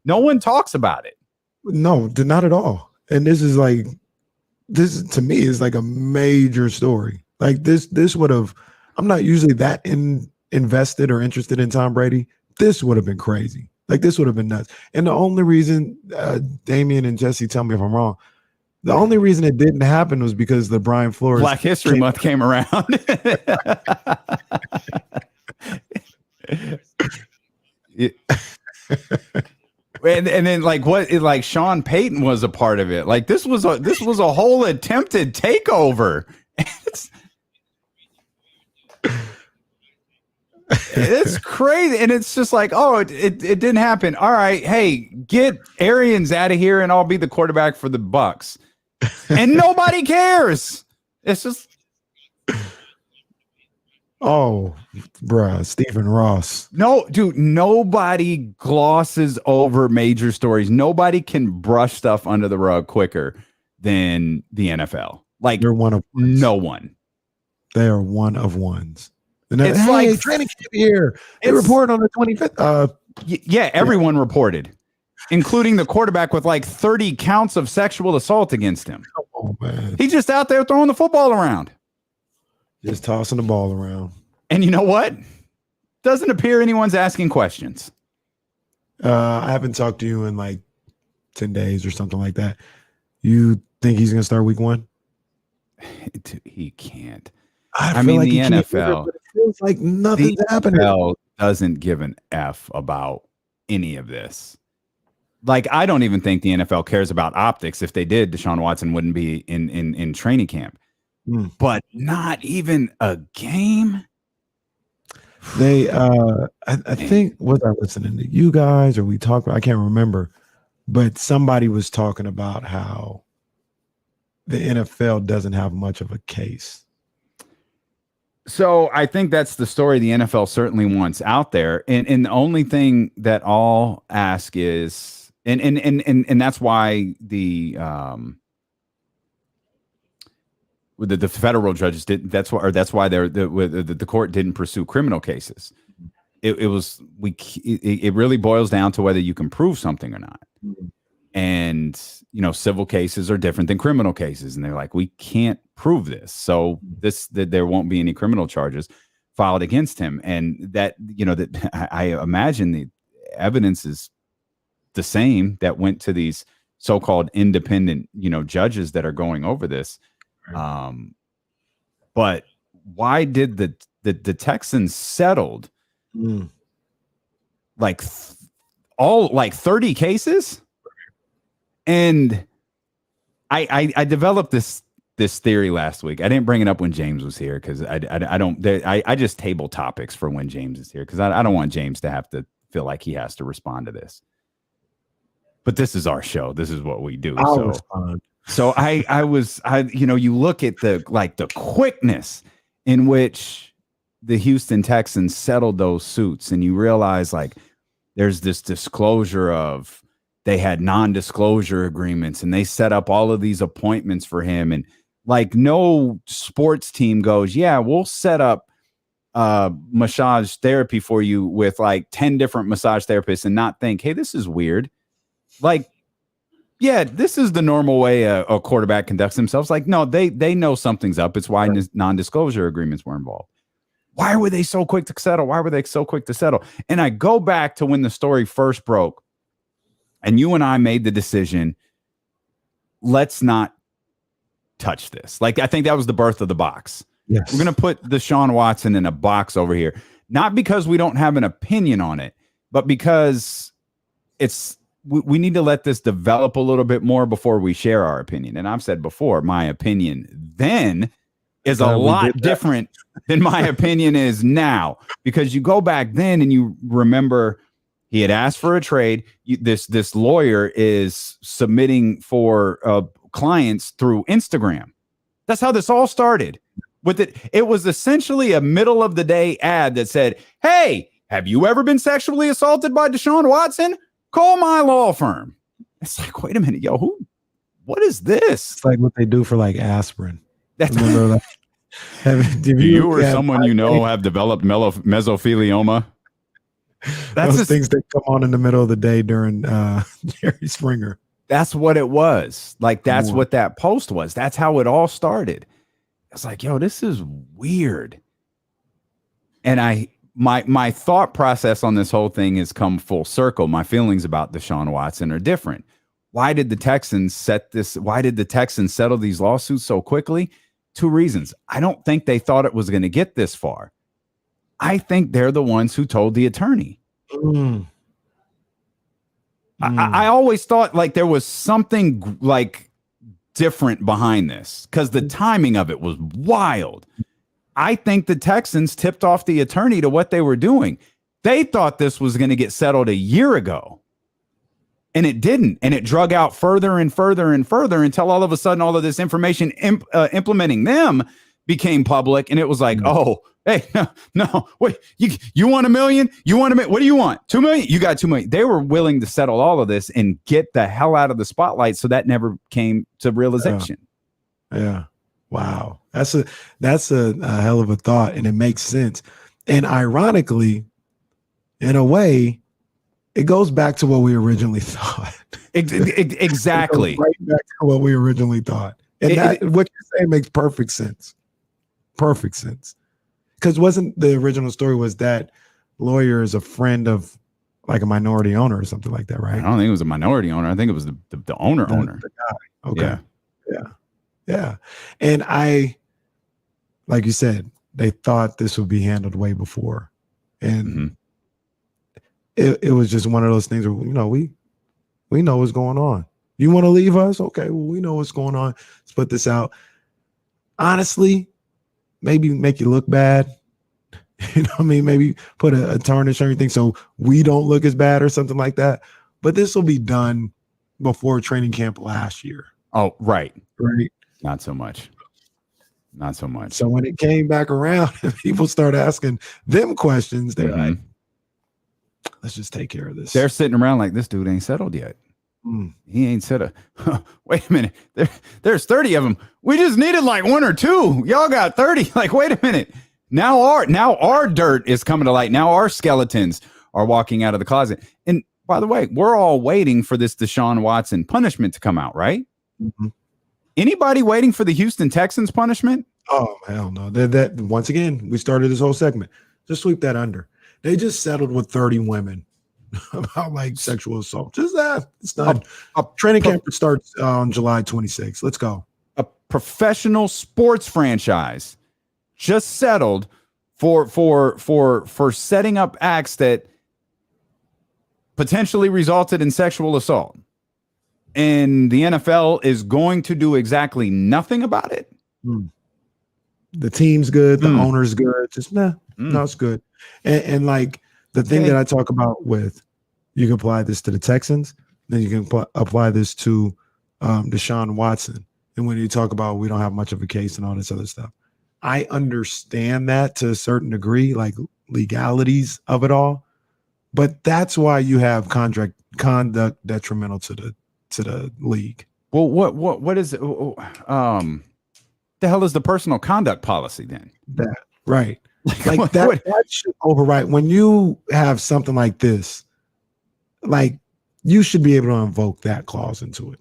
no one talks about it. No, not at all. And this to me is a major story. This would have, I'm not usually that invested or interested in Tom Brady. This would have been crazy. This would have been nuts. And the only reason, Damian and Jesse, tell me if I'm wrong, the only reason it didn't happen was because the Brian Flores Black History Month came around. And then Sean Payton was a part of it. This was a whole attempted takeover. It's crazy, and it's just it didn't happen. All right, hey, get Arians out of here, and I'll be the quarterback for the Bucks, and nobody cares. It's just, oh, bruh, Stephen Ross. No, dude, nobody glosses over major stories. Nobody can brush stuff under the rug quicker than the NFL. They're one of ones. No one. They are one of ones. And it's training camp here. They reported on the 25th. Yeah, everyone reported, including the quarterback with 30 counts of sexual assault against him. Oh man, he's just out there throwing the football around, just tossing the ball around. And you know what? Doesn't appear anyone's asking questions. I haven't talked to you in 10 days or something like that. You think he's going to start week 1? He can't. I mean, the NFL. It feels like nothing's happening. The NFL doesn't give an F about any of this. I don't even think the NFL cares about optics. If they did, Deshaun Watson wouldn't be in training camp. But not even a game. They, I think, was I listening to you guys or we talked? I can't remember, but somebody was talking about how the NFL doesn't have much of a case. So I think that's the story the NFL certainly wants out there. And the only thing that I'll ask is, and that's why the The federal judges didn't. That's why the court didn't pursue criminal cases. It really boils down to whether you can prove something or not. And civil cases are different than criminal cases, and they're like, we can't prove this, so that there won't be any criminal charges filed against him. And that I imagine the evidence is the same that went to these so-called independent judges that are going over this. But why did the Texans settled like 30 cases? And I developed this theory last week. I didn't bring it up when James was here because I just table topics for when James is here because I don't want James to have to feel like he has to respond to this. But this is our show. This is what we do. I'll respond. So you look at the quickness in which the Houston Texans settled those suits, and you realize like there's this disclosure of they had non-disclosure agreements, and they set up all of these appointments for him. And like no sports team goes, yeah, we'll set up massage therapy for you with like 10 different massage therapists and not think, hey, this is weird. Like, yeah, this is the normal way a quarterback conducts themselves. Like, no, they know something's up. It's why non-disclosure agreements were involved. Why were they so quick to settle? And I go back to when the story first broke, and you and I made the decision, let's not touch this. Like, I think that was the birth of the box. Yes. We're going to put Deshaun Watson in a box over here, not because we don't have an opinion on it, but because we need to let this develop a little bit more before we share our opinion. And I've said before, my opinion then is a lot different than my opinion is now, because you go back then and you remember he had asked for a trade. This lawyer is submitting for clients through Instagram. That's how this all started. It was essentially a middle of the day ad that said, hey, have you ever been sexually assaulted by Deshaun Watson? Call my law firm. It's like, wait a minute, what is this? It's like what they do for like aspirin. That's Remember, do you or someone have developed mesothelioma? That's those things that come on in the middle of the day during Jerry Springer. That's what it was. Like, that's what that post was. That's how it all started. It's like, this is weird. And my thought process on this whole thing has come full circle. My feelings about Deshaun Watson are different. Why did the Texans settle these lawsuits so quickly? 2 reasons. I don't think they thought it was going to get this far. I think they're the ones who told the attorney. I always thought like there was something like different behind this because the timing of it was wild. I think the Texans tipped off the attorney to what they were doing. They thought this was going to get settled a year ago, and it didn't. And it drug out further and further and further until all of a sudden all of this information implementing them became public. And it was like, oh, hey, no, wait, you want $1 million? You want $1 million? What do you want? $2 million? You got $2 million. They were willing to settle all of this and get the hell out of the spotlight. So that never came to realization. Yeah. Wow. That's a hell of a thought, and it makes sense. And ironically, in a way, it goes back to what we originally thought. Exactly. It goes right back to what we originally thought. And what you're saying makes perfect sense. Perfect sense. Because wasn't the original story was that lawyer is a friend of like a minority owner or something like that, right? I don't think it was a minority owner. I think it was the owner. The guy. Okay. Yeah. And like you said, they thought this would be handled way before. And it was just one of those things where, we know what's going on. You want to leave us? Okay, well, we know what's going on. Let's put this out. Honestly, maybe make you look bad. Maybe put a tarnish on everything so we don't look as bad or something like that. But this will be done before training camp last year. Oh, right. Right. Not so much. So when it came back around and people start asking them questions, they're like, let's just take care of this. They're sitting around like, this dude ain't settled yet. He ain't said wait a minute. There's 30 of them. We just needed like 1 or 2. Y'all got 30. Like, wait a minute. Now our dirt is coming to light. Now our skeletons are walking out of the closet. And by the way, we're all waiting for this Deshaun Watson punishment to come out, right? Mm-hmm. Anybody waiting for the Houston Texans punishment? Oh, hell no. That once again, we started this whole segment. Just sweep that under. They just settled with 30 women about like sexual assault. Just that. It's not. Training camp starts on July 26th. Let's go. A professional sports franchise just settled for setting up acts that potentially resulted in sexual assault. And the NFL is going to do exactly nothing about it. The team's good. The owner's good. Just no, it's good. And like the thing that I talk about with, you can apply this to the Texans, then you can apply this to Deshaun Watson. And when you talk about we don't have much of a case and all this other stuff, I understand that to a certain degree, like legalities of it all. But that's why you have conduct detrimental to the league. Well, what is it? The hell is the personal conduct policy then? That right. Like that should override when you have something like this. Like you should be able to invoke that clause into it,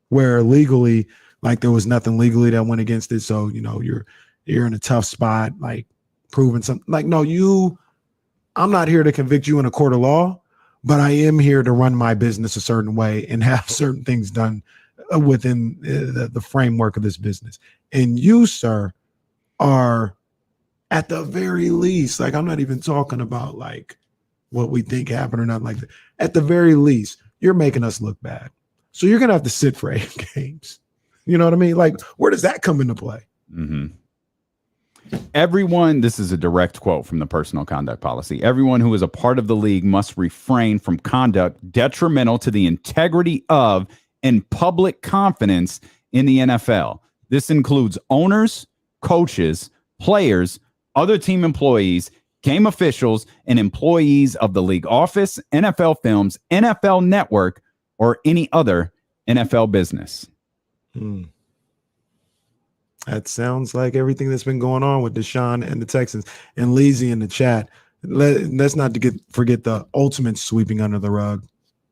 where legally, like there was nothing legally that went against it. So you're in a tough spot, like proving something. Like I'm not here to convict you in a court of law, but I am here to run my business a certain way and have certain things done within the framework of this business. And you, sir, are at the very least, like I'm not even talking about like what we think happened or not like that. At the very least, you're making us look bad. So you're going to have to sit for 8 games. You know what I mean? Like, where does that come into play? Mm-hmm. Everyone, this is a direct quote from the personal conduct policy. Everyone who is a part of the league must refrain from conduct detrimental to the integrity of and public confidence in the NFL. This includes owners, coaches, players, other team employees, game officials, and employees of the league office, NFL Films, NFL Network, or any other NFL business. That sounds like everything that's been going on with Deshaun and the Texans. And Leezy in the chat, let's not forget the ultimate sweeping under the rug.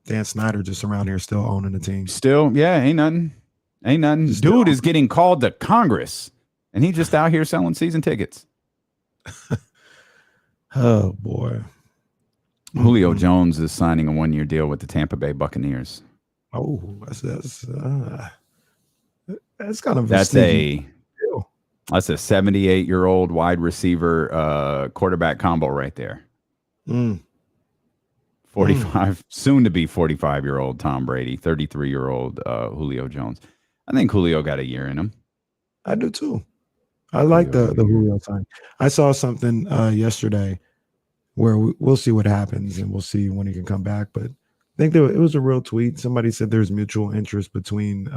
Dan Snyder just around here still owning the team. Still, yeah, ain't nothing. Dude is getting called to Congress, and he just out here selling season tickets. Oh, boy. Julio Jones is signing a 1-year deal with the Tampa Bay Buccaneers. Oh, that's kind of that's a 78-year-old wide receiver quarterback combo right there. 45, soon to be 45-year-old Tom Brady, 33-year-old Julio Jones. I think Julio got a year in him. I do too. I like the Julio sign. I saw something yesterday where we'll see what happens and we'll see when he can come back. But I think it was a real tweet. Somebody said there's mutual interest between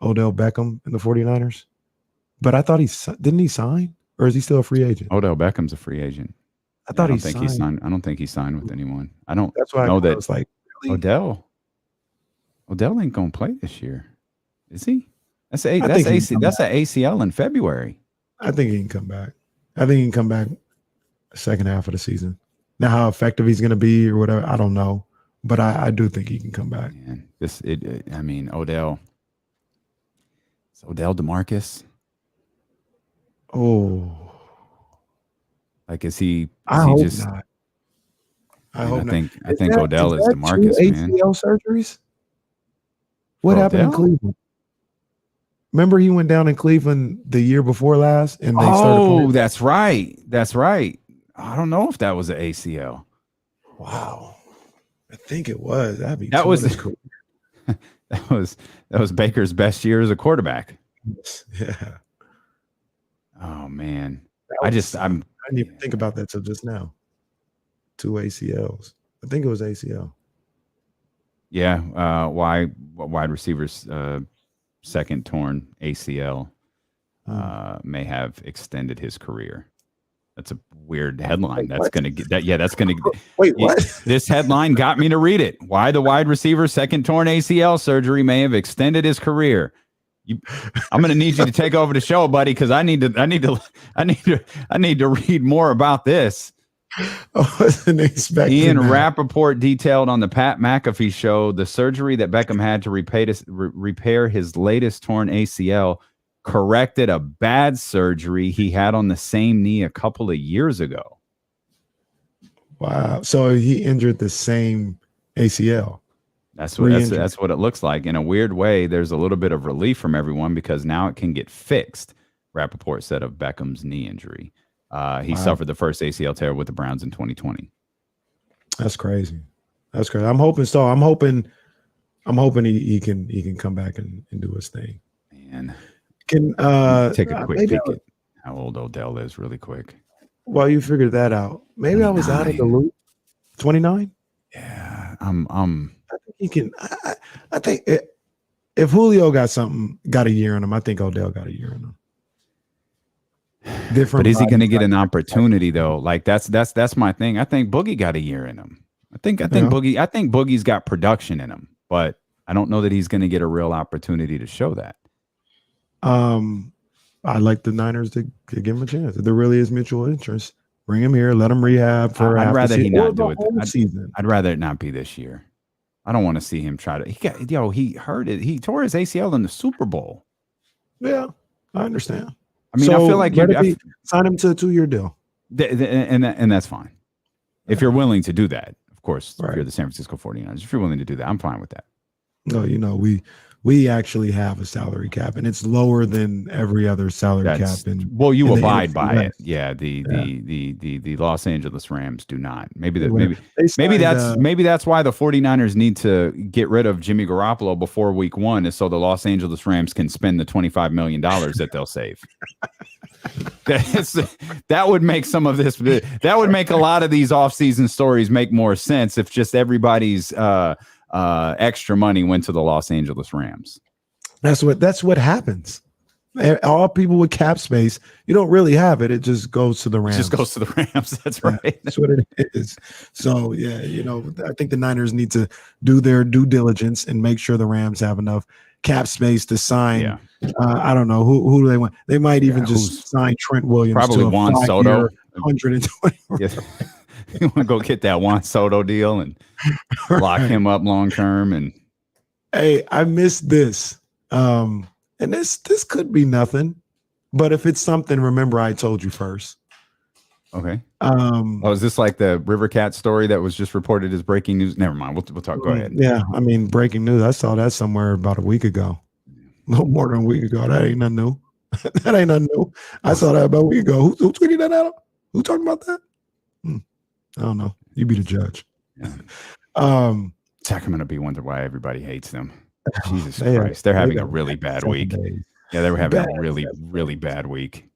Odell Beckham and the 49ers. But I thought didn't he sign, or is he still a free agent? Odell Beckham's a free agent. I thought he signed. I don't think he signed with anyone. I don't. That's why know I was like, really? Odell ain't gonna play this year, is he? That's an ACL in February. I think he can come back. I think he can come back second half of the season. Now, how effective he's going to be or whatever, I don't know, but I do think he can come back. Man, Odell. Is Odell DeMarcus? Oh, like is he? I hope not. I think Odell is DeMarcus. Man, ACL surgeries. What happened in Cleveland? Remember, he went down in Cleveland the year before last, and they started. Oh, that's right. I don't know if that was an ACL. Wow, I think it was. That was Baker's best year as a quarterback. Yeah. Oh man, I didn't even think about that till just now. 2 ACLs. I think it was ACL. Yeah. Wide receivers second torn ACL may have extended his career. That's a weird headline. That's going to get that. Yeah, that's going to wait. What? This headline got me to read it. Why the wide receiver's second torn ACL surgery may have extended his career. I'm going to need you to take over the show, buddy, because I need to read more about this. I wasn't expecting Ian that. Rappaport detailed on the Pat McAfee show the surgery that Beckham had to repair his latest torn ACL corrected a bad surgery he had on the same knee a couple of years ago. Wow. So he injured the same ACL. That's what it looks like. In a weird way, there's a little bit of relief from everyone because now it can get fixed, Rappaport said of Beckham's knee injury. He suffered the first ACL tear with the Browns in 2020. That's crazy. That's crazy. I'm hoping so. I'm hoping he can come back and do his thing. Man. Can take a quick peek at how old Odell is really quick. Well, you figured that out. Maybe 29. I was out of the loop. 29? Yeah. I think he can. I think if Julio got a year in him, I think Odell got a year in him. Different, but is he going to get an opportunity though? Like that's my thing. I think Boogie got a year in him. I think Boogie's got production in him, but I don't know that he's going to get a real opportunity to show that. I'd like the Niners to give him a chance. If there really is mutual interest, bring him here, let him rehab for. I'd rather he not do it. Season. I'd rather it not be this year. I don't want to see him try to. He hurt it. He tore his ACL in the Super Bowl. Yeah, I understand. I mean, I feel like sign him to a 2-year deal, and that's fine. If you're willing to do that, of course. Right. If you're the San Francisco 49ers, if you're willing to do that, I'm fine with that. No, we actually have a salary cap, and it's lower than every other salary cap. You abide by it. Yeah, the Los Angeles Rams do not. Maybe that's why the 49ers need to get rid of Jimmy Garoppolo before week 1, is so the Los Angeles Rams can spend the $25 million that they'll save. That would make some of this. That would make a lot of these offseason stories make more sense if just everybody's extra money went to the Los Angeles Rams. That's what happens. All people with cap space, you don't really have it. It just goes to the Rams. It just goes to the Rams. That's right. That's what it is. So yeah, I think the Niners need to do their due diligence and make sure the Rams have enough cap space to sign. Yeah. I don't know who do they want. They might even just sign Trent Williams. Probably to Juan Soto. 120. Yes. You want to go get that Juan Soto deal and lock him up long term. And hey, I missed this. And this could be nothing, but if it's something, remember I told you first. Okay. Is this like the River Cat story that was just reported as breaking news? Never mind. We'll talk. Go ahead. Yeah, I mean, breaking news. I saw that somewhere about a week ago. No more than a week ago. That ain't nothing new. That ain't nothing new. I saw that about a week ago. Who tweeted that out? Who talking about that? I don't know. You be the judge. Yeah. Sacramento be wonder why everybody hates them. Jesus Christ. They're having a really bad week. Yeah, they were having a really, really bad week.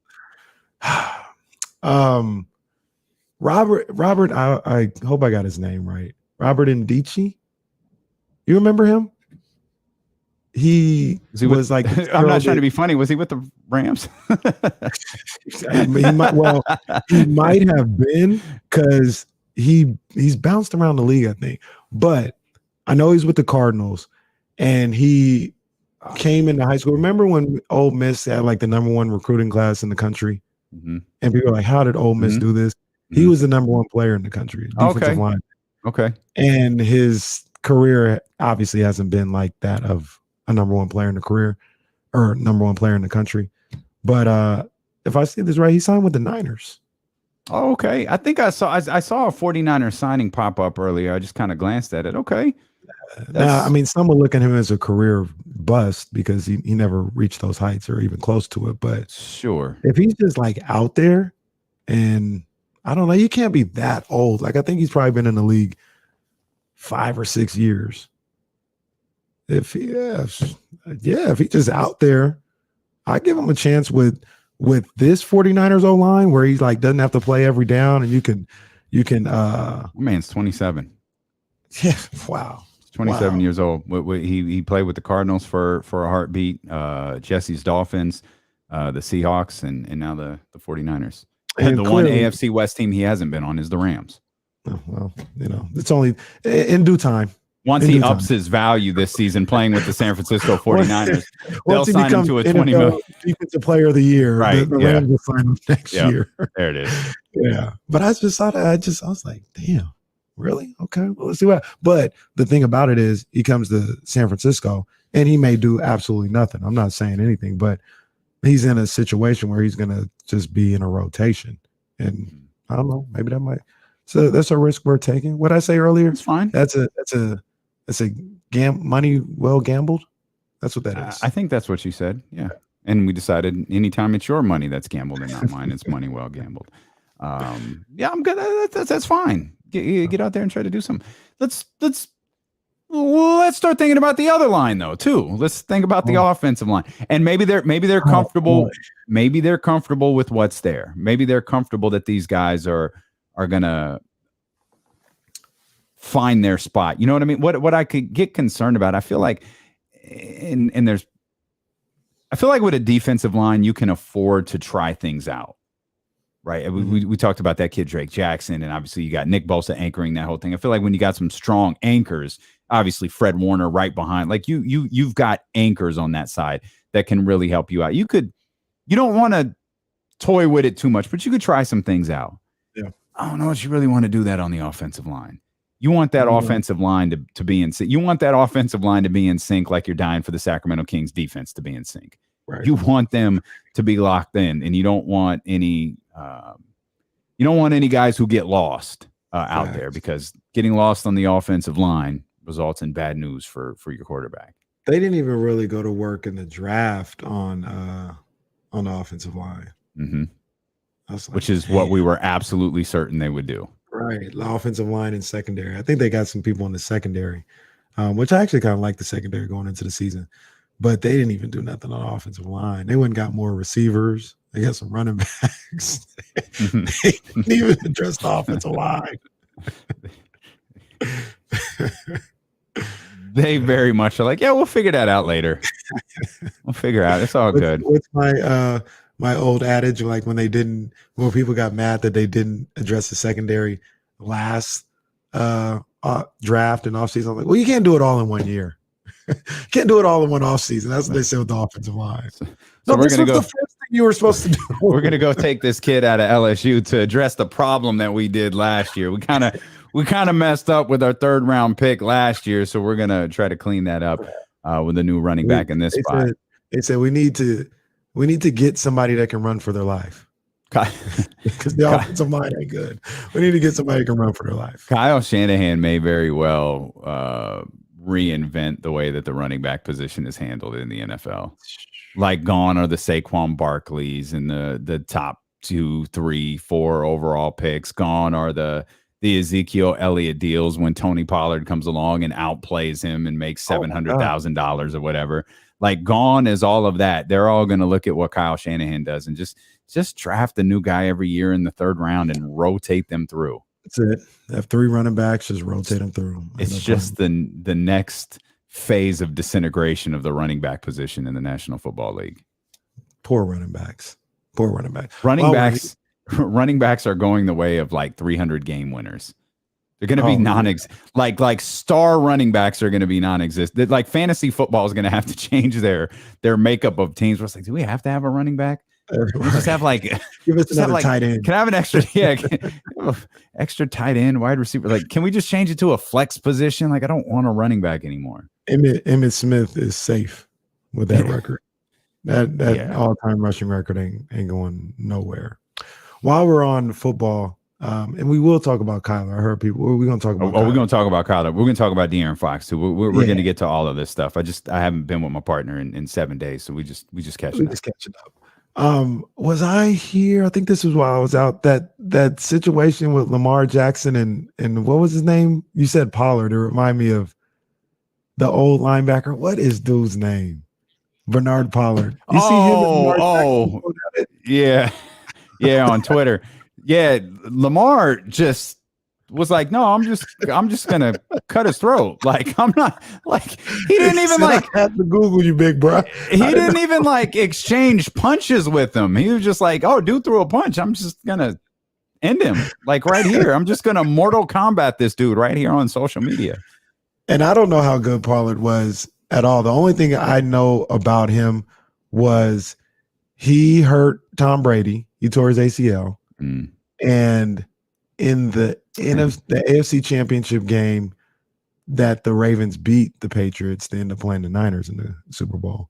Robert, I hope I got his name right. Robert Ndici. You remember him? He was like, I'm not trying to be funny. Was he with the Rams? He might have been, because he's bounced around the league, I think. But I know he's with the Cardinals, and he came into high school. Remember when Ole Miss had like the #1 recruiting class in the country? Mm-hmm. And people were like, how did Ole Miss do this? Mm-hmm. He was the #1 player in the country, defensive line. Okay. And his career obviously hasn't been like that of a #1 player in the career or #1 player in the country. But if I see this right, he signed with the Niners. Oh, okay. I think I saw a 49er signing pop up earlier. I just kind of glanced at it. Okay. Now, I mean, some will look at him as a career bust because he never reached those heights or even close to it. But sure, if he's just like out there, and I don't know, you can't be that old. Like, I think he's probably been in the league 5 or 6 years. If he's just out there, I give him a chance with this 49ers O-line where he's like doesn't have to play every down, and you can man's 27. Yeah, wow. 27 years old. He played with the Cardinals for a heartbeat, Jesse's Dolphins, the Seahawks, and now the 49ers. And the one AFC West team he hasn't been on is the Rams. Oh, well, it's only in due time. Once he ups his value this season playing with the San Francisco 49ers, they'll sign him to a $20 million Defensive Player of the Year. Right. The Rams will sign him next year. There it is. Yeah. But I just saw that. I was like, damn, really? Okay. Well, let's see what. But the thing about it is he comes to San Francisco and he may do absolutely nothing. I'm not saying anything, but he's in a situation where he's going to just be in a rotation. And I don't know, maybe that might. So that's a risk we're taking. What I say earlier? It's fine. That's a money well gambled. That's what that is. I think that's what you said. Yeah. And we decided anytime it's your money that's gambled and not mine, it's money well gambled. Yeah, I'm good. That's fine. Get out there and try to do something. Let's start thinking about the other line though too. Let's think about the offensive line, and maybe they're comfortable. Maybe they're comfortable with what's there. Maybe they're comfortable that these guys are gonna find their spot. You know what I mean? What I could get concerned about, I feel like, I feel like with a defensive line, you can afford to try things out. Right. Mm-hmm. We talked about that kid, Drake Jackson, and obviously you got Nick Bosa anchoring that whole thing. I feel like when you got some strong anchors, obviously Fred Warner right behind, like you've got anchors on that side that can really help you out. You don't want to toy with it too much, but you could try some things out. Yeah. I don't know if you really want to do that on the offensive line. You want that offensive line to be in sync. You want that offensive line to be in sync like you're dying for the Sacramento Kings defense to be in sync. Right. You want them to be locked in, and you don't want any guys who get lost out there, because getting lost on the offensive line results in bad news for your quarterback. They didn't even really go to work in the draft on the offensive line. Mm-hmm. Which is what we were absolutely certain they would do. Right. The offensive line and secondary. I think they got some people in the secondary, which I actually kind of like the secondary going into the season. But they didn't even do nothing on the offensive line. They went and got more receivers. They got some running backs. They didn't even address the offensive line. They very much are like, yeah, we'll figure that out later. We'll figure out. It's all good. What's my old adage, like when people got mad that they didn't address the secondary last draft and offseason. I'm like, well, you can't do it all in 1 year. Can't do it all in one offseason. That's what they said with the offensive line. So we're going to go. The first thing you were supposed to do. We're going to go take this kid out of LSU to address the problem that we did last year. We kind of messed up with our 3rd round pick last year, so we're going to try to clean that up with a new running back in this spot. They said we need to get somebody that can run for their life. Because the offensive line ain't good. We need to get somebody who can run for their life. Kyle Shanahan may very well reinvent the way that the running back position is handled in the NFL. Like, gone are the Saquon Barkleys and the top 2, 3, 4 overall picks. Gone are the Ezekiel Elliott deals when Tony Pollard comes along and outplays him and makes $700,000 or whatever. Like, gone is all of that. They're all going to look at what Kyle Shanahan does and just draft a new guy every year in the 3rd round and rotate them through. That's it. Have 3 running backs, just rotate them through. It's just the next phase of disintegration of the running back position in the National Football League. Poor running backs. Running backs are going the way of like 300 game winners. They're going to be like star running backs are going to be non-existent. Like, fantasy football is going to have to change their makeup of teams. Where it's like, do we have to have a running back? We just have give us another tight end. Can I have an extra tight end, wide receiver? Like, can we just change it to a flex position? Like, I don't want a running back anymore. Emmitt Smith is safe with that record. That all-time rushing record ain't going nowhere. While we're on football, and we will talk about Kyler. I heard people. We're going to talk about. We're going to talk about Kyler. We're going to talk about De'Aaron Fox too. We're going to get to all of this stuff. I haven't been with my partner in 7 days, so we just catching up. Was I here? I think this was while I was out. That situation with Lamar Jackson and what was his name? You said Pollard. It reminded me of the old linebacker. What is dude's name? Bernard Pollard. You see him? Yeah, on Twitter. Yeah, Lamar just was like, no, I'm just gonna cut his throat. Like, I'm not like he didn't even like I have to Google you, big bro. He didn't even like exchange punches with him. He was just like, oh, dude threw a punch. I'm just gonna end him like right here. I'm just gonna Mortal Kombat this dude right here on social media. And I don't know how good Pollard was at all. The only thing I know about him was he hurt Tom Brady. He tore his ACL. And in the AFC Championship game that the Ravens beat the Patriots, they ended up playing the Niners in the Super Bowl.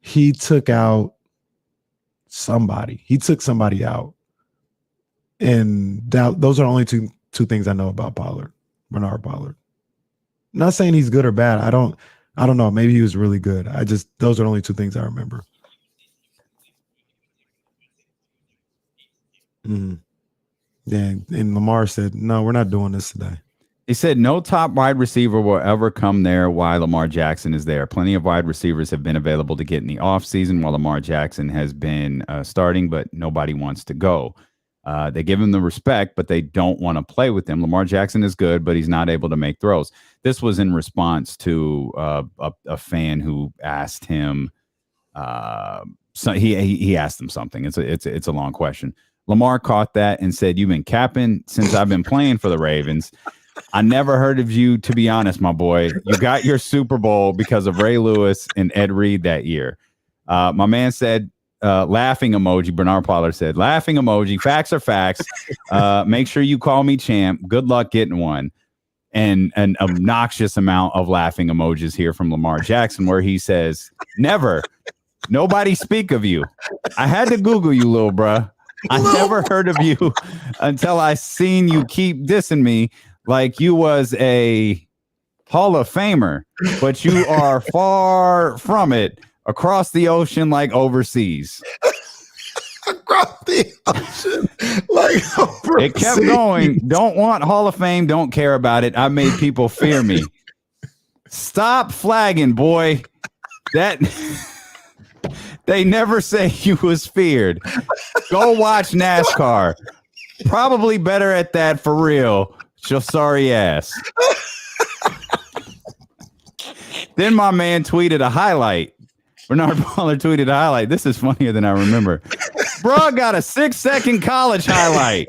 He took out somebody. He took somebody out. And those are only two things I know about Pollard, Bernard Pollard. I'm not saying he's good or bad. I don't know. Maybe he was really good. Those are only two things I remember. Yeah, and Lamar said, no, we're not doing this today. He said no top wide receiver will ever come there while Lamar Jackson is there. Plenty of wide receivers have been available to get in the offseason while Lamar Jackson has been starting, but nobody wants to go. They give him the respect, but they don't want to play with him. Lamar Jackson is good, but he's not able to make throws. This was in response to a fan who asked him. So he asked him something. It's a long question. Lamar caught that and said, "You've been capping since I've been playing for the Ravens. I never heard of you, to be honest, my boy. You got your Super Bowl because of Ray Lewis and Ed Reed that year." My man said, laughing emoji. Bernard Pollard said, laughing emoji. Facts are facts. Make sure you call me champ. Good luck getting one. And an obnoxious amount of laughing emojis here from Lamar Jackson, where he says, never. Nobody speak of you. I had to Google you, little bruh. I never heard of you until I seen you keep dissing me like you was a Hall of Famer, but you are far from it. Across the ocean like overseas. Across the ocean like overseas. It kept going. Don't want Hall of Fame. Don't care about it. I made people fear me. Stop flagging, boy. That they never say you was feared. Go watch NASCAR. Probably better at that for real. Your sorry ass. Then my man tweeted a highlight. Bernard Pollard tweeted a highlight. This is funnier than I remember. Bro got a 6-second college highlight.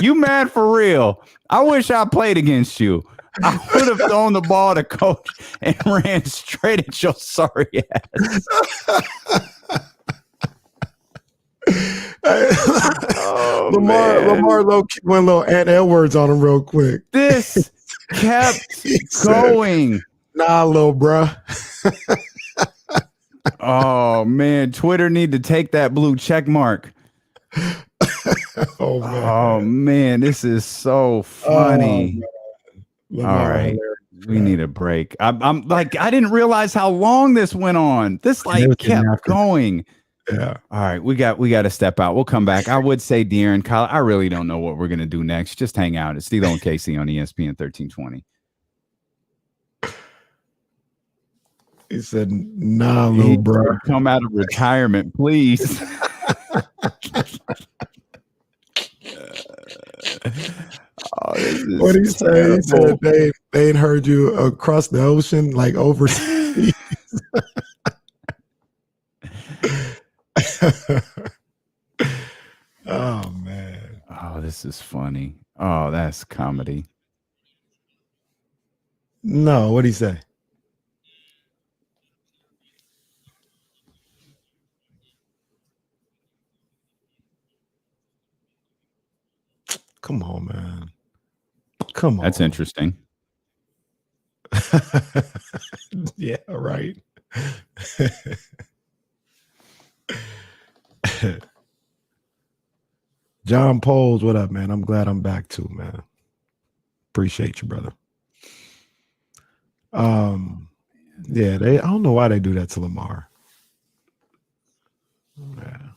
You mad for real? I wish I played against you. I would have thrown the ball to coach and ran straight at your sorry ass. Lamar low-key went a little Aunt Edwards on him real quick. This kept going. Nah, little bruh. Oh man, Twitter need to take that blue check mark. Oh man, this is so funny. All right, we need a break. I'm like, I didn't realize how long this went on. This like kept going. Yeah. All right, we got to step out. We'll come back. I would say, De'Aaron, Kyle, I really don't know what we're gonna do next. Just hang out. It's Stilo and Casey on ESPN 1320. He said, nah, little bro. Come out of retirement, please. What did he say? He said they ain't heard you across the ocean, like overseas. Oh, man. Oh, this is funny. Oh, that's comedy. No, what'd he say? Come on, man. Come on. That's interesting. Yeah, right. John Poles, what up, man? I'm glad I'm back too, man. Appreciate you, brother. Yeah, I don't know why they do that to Lamar. Yeah.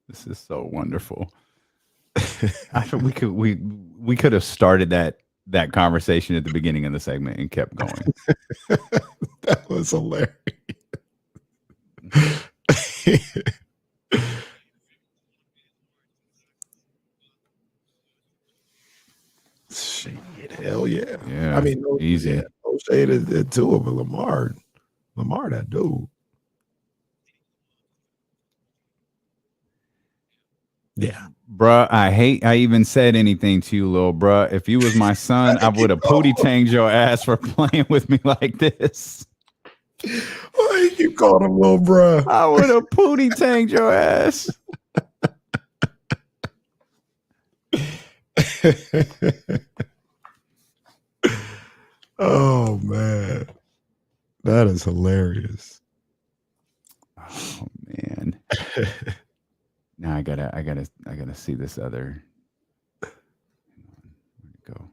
This is so wonderful. We could have started that conversation at the beginning of the segment and kept going. That was hilarious. easy. Yeah, O'Shea did too, but Lamar, that dude. Yeah. Bruh, I even said anything to you, little bruh. If you was my son, I would have pootie tanged your ass for playing with me like this. Why you keep calling him little bruh? I would have pootie tanged your ass. Oh man, that is hilarious. Oh man. Now I gotta see this other. Where'd it go?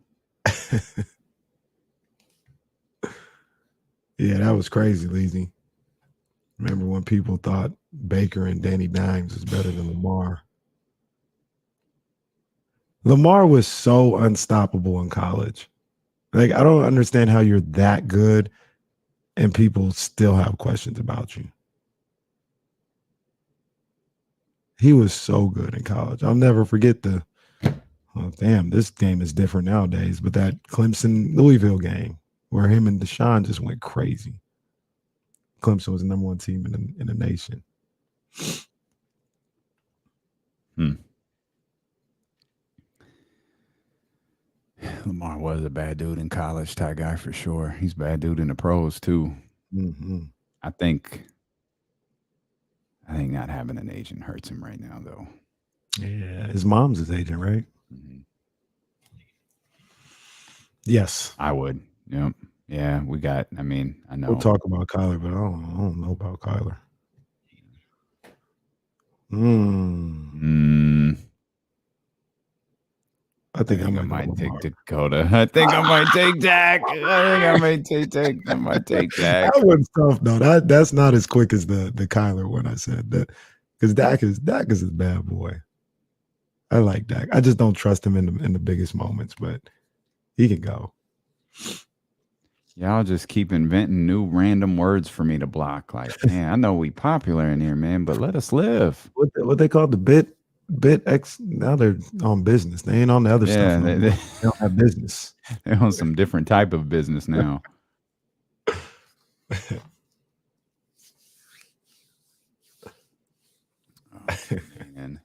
Yeah, that was crazy, Leezy. Remember when people thought Baker and Danny Dimes was better than Lamar? Lamar was so unstoppable in college. Like, I don't understand how you're that good and people still have questions about you. He was so good in college. I'll never forget this game is different nowadays, but that Clemson-Louisville game where him and Deshaun just went crazy. Clemson was the number one team in the nation. Lamar was a bad dude in college, Ty guy for sure. He's a bad dude in the pros too. Mm-hmm. I think not having an agent hurts him right now, though. Yeah, his mom's his agent, right? Mm-hmm. Yes, I would. Yep. Yeah, we got. I mean, I know. We'll talk about Kyler, but I don't know about Kyler. I think I might take Dakota. I think I might take Dak. I might take Dak. That one's tough though. That's not as quick as the Kyler one I said that, because Dak is a bad boy. I like Dak. I just don't trust him in the biggest moments, but he can go. Y'all just keep inventing new random words for me to block. Like, man, I know we popular in here, man, but let us live. What they call the bit X? Now they're on business. They ain't on the other stuff. They don't have business. They're on some different type of business now. Oh, man.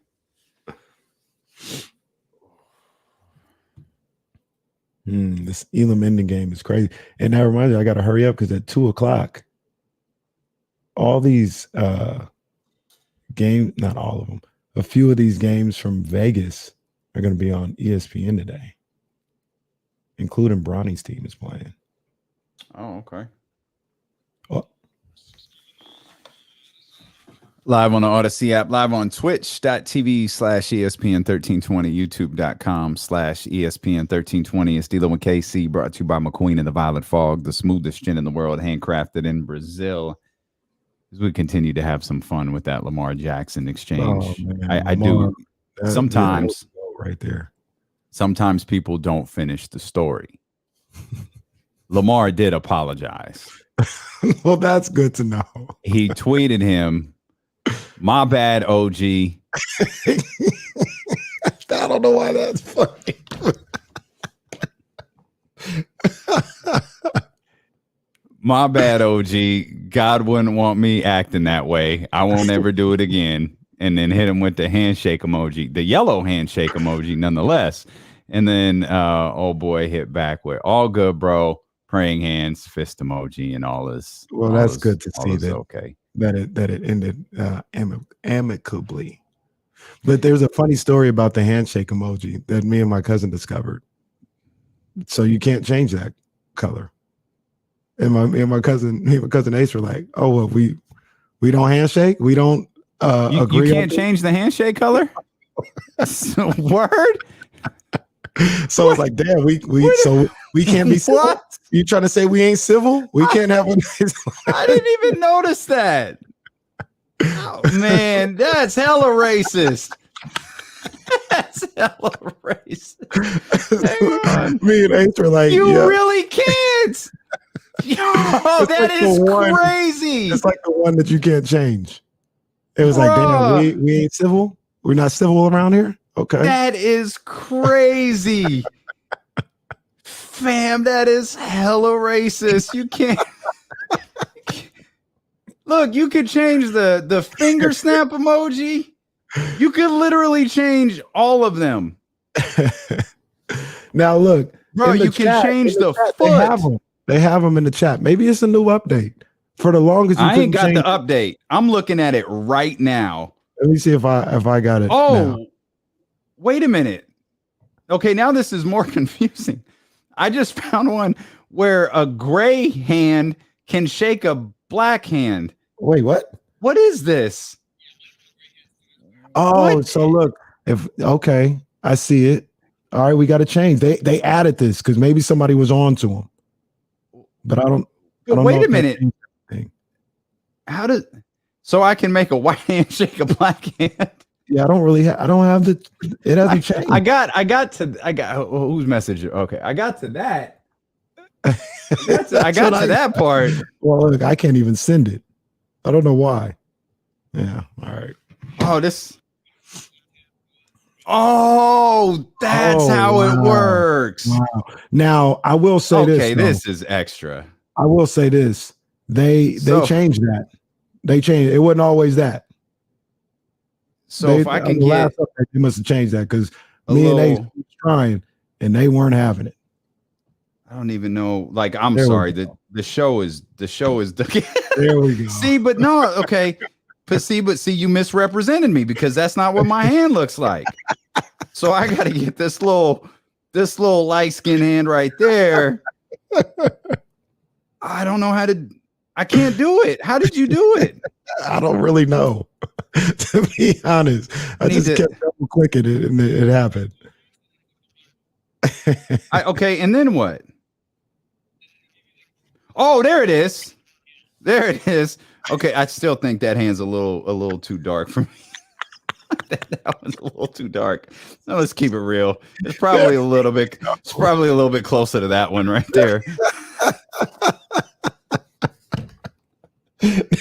This Elam ending game is crazy. And that reminds me, I got to hurry up because at 2:00, all these games, not all of them, a few of these games from Vegas are going to be on ESPN today, including Bronny's team is playing. Oh, okay. Oh. Live on the Odyssey app, live on twitch.tv/ESPN1320, youtube.com/ESPN1320. It's D'Lo and KC, brought to you by McQueen and the Violet Fog, the smoothest gin in the world, handcrafted in Brazil. As we continue to have some fun with that Lamar Jackson exchange. I do. Sometimes, right there. Sometimes people don't finish the story. Lamar did apologize. Well, that's good to know. He tweeted him, "My bad, OG." I don't know why that's funny. My bad, OG. God wouldn't want me acting that way. I won't ever do it again. And then hit him with the handshake emoji, the yellow handshake emoji nonetheless. And then old boy hit back with all good, bro. Praying hands, fist emoji, and all this. Well, that's good to see that it ended amicably. But there's a funny story about the handshake emoji that me and my cousin discovered. So you can't change that color. And my cousin Ace were like, "Oh, well, we don't handshake. We don't agree. You can't change the handshake color." Word. So it's like, damn, we can't be civil. What? You trying to say we ain't civil? We can't have one. I didn't even notice that. Oh, man, that's hella racist. That's hella racist. Me and Ace were like, you really can't. Yo, that is crazy. It's like the one that you can't change. It was like, damn, we ain't civil. We're not civil around here. Okay, that is crazy. Fam, that is hella racist. You can't. Look, you could change the finger snap emoji. You could literally change all of them. Now look, bro, you can change the foot. They have them in the chat. Maybe it's a new update. For the longest, I ain't got the update. I'm looking at it right now. Let me see if I got it. Oh, now. Wait a minute. Okay, now this is more confusing. I just found one where a gray hand can shake a black hand. Wait, what? What is this? Oh, what? So look, okay, I see it. All right, we got to change. They added this because maybe somebody was on to them. But I don't wait a minute. How did so I can make a white hand shake a black hand? Yeah, I don't have it hasn't changed. I got whose message? Okay, I got to that. I got to that part. Well, look, I can't even send it. I don't know why. Yeah, all right. That's how it works. Wow. Now, I will say this. Okay, this is extra. I will say this. They changed that. They changed. It wasn't always that. So if I can get, they must have changed that because me and they were trying and they weren't having it. I don't even know. Like, I'm sorry. The show is There we go. See, but no, okay. But see, you misrepresented me because that's not what my hand looks like. So I got to get this little light skin hand right there. I don't know I can't do it. How did you do it? I don't really know. To be honest, I just kept double clicking it and it happened. Okay, and then what? Oh, there it is. There it is. Okay, I still think that hand's a little too dark for me. That one's a little too dark. So let's keep it real. It's probably a little bit closer to that one right there.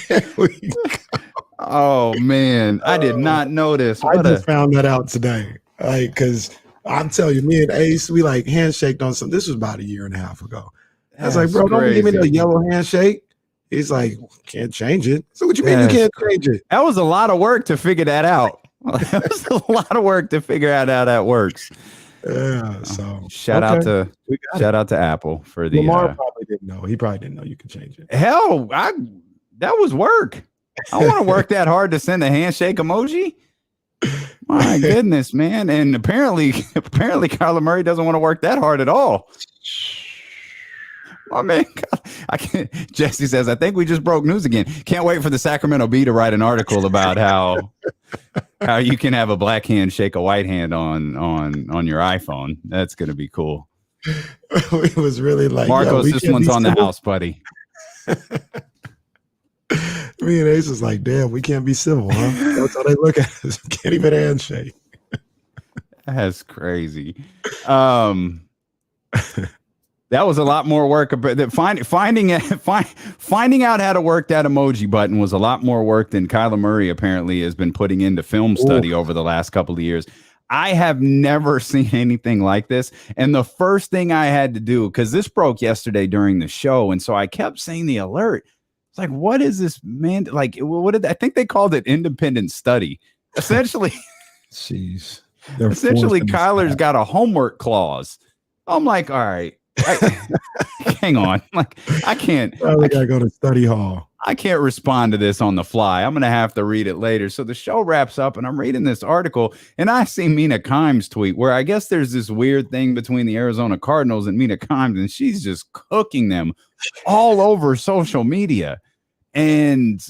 There we go. Oh man, I did not notice. I just found that out today. Like, because I'm telling you, me and Ace, we like handshaked on something. This was about a year and a half ago. I was like, bro, don't give me the yellow handshake. He's like, can't change it. So what you mean you can't change it? That was a lot of work to figure that out. That was a lot of work to figure out how that works. Yeah. So shout out to Apple for the Lamar probably didn't know. He probably didn't know you could change it. Hell, that was work. I want to work that hard to send a handshake emoji. My goodness, man. And apparently Kyler Murray doesn't want to work that hard at all. Oh man, I can't. Jesse says, I think we just broke news again. Can't wait for the Sacramento Bee to write an article about how you can have a black hand shake a white hand on your iPhone. That's gonna be cool. It was really like, Marcos, this one's on the house, buddy. Me and Ace was like, damn, we can't be civil, huh? That's how they look at us. Can't even handshake. That's crazy. That was a lot more work. Finding out how to work that emoji button was a lot more work than Kyler Murray apparently has been putting into film study over the last couple of years. I have never seen anything like this. And the first thing I had to do, because this broke yesterday during the show, and so I kept seeing the alert. It's like, what is this, man? Like, I think they called it independent study. Essentially, jeez. Essentially, Kyler's got a homework clause. I'm like, all right. Hang on. Like, I gotta go to study hall. I can't respond to this on the fly. I'm gonna have to read it later. So the show wraps up and I'm reading this article and I see Mina Kimes tweet where I guess there's this weird thing between the Arizona Cardinals and Mina Kimes, and she's just cooking them all over social media. And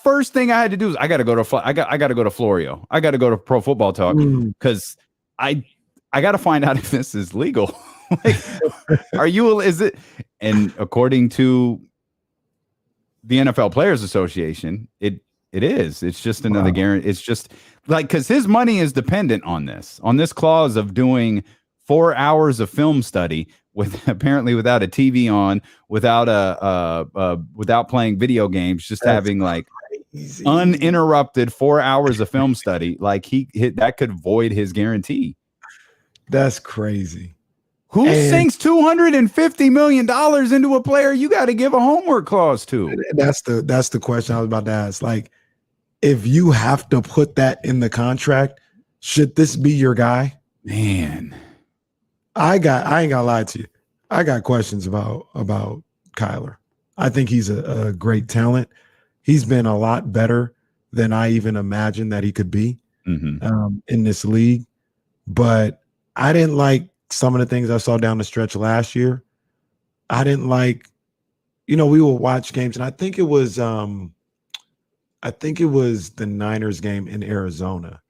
first thing I had to do is I gotta go to Florio. I gotta go to Pro Football Talk because I got to find out if this is legal. Like, is it? And according to the NFL Players Association, it is. It's just another guarantee. It's just like, because his money is dependent on this clause of doing 4 hours of film study apparently without a TV on, without playing video games, just having like crazy, uninterrupted 4 hours of film study. Like that could void his guarantee. That's crazy. Who sinks $250 million into a player you got to give a homework clause to? That's the question I was about to ask. Like, if you have to put that in the contract, should this be your guy? Man, I ain't gonna lie to you. I got questions about Kyler. I think he's a great talent. He's been a lot better than I even imagined that he could be in this league. But I didn't like some of the things I saw down the stretch last year. I didn't like, we would watch games, and I think it was the Niners game in Arizona.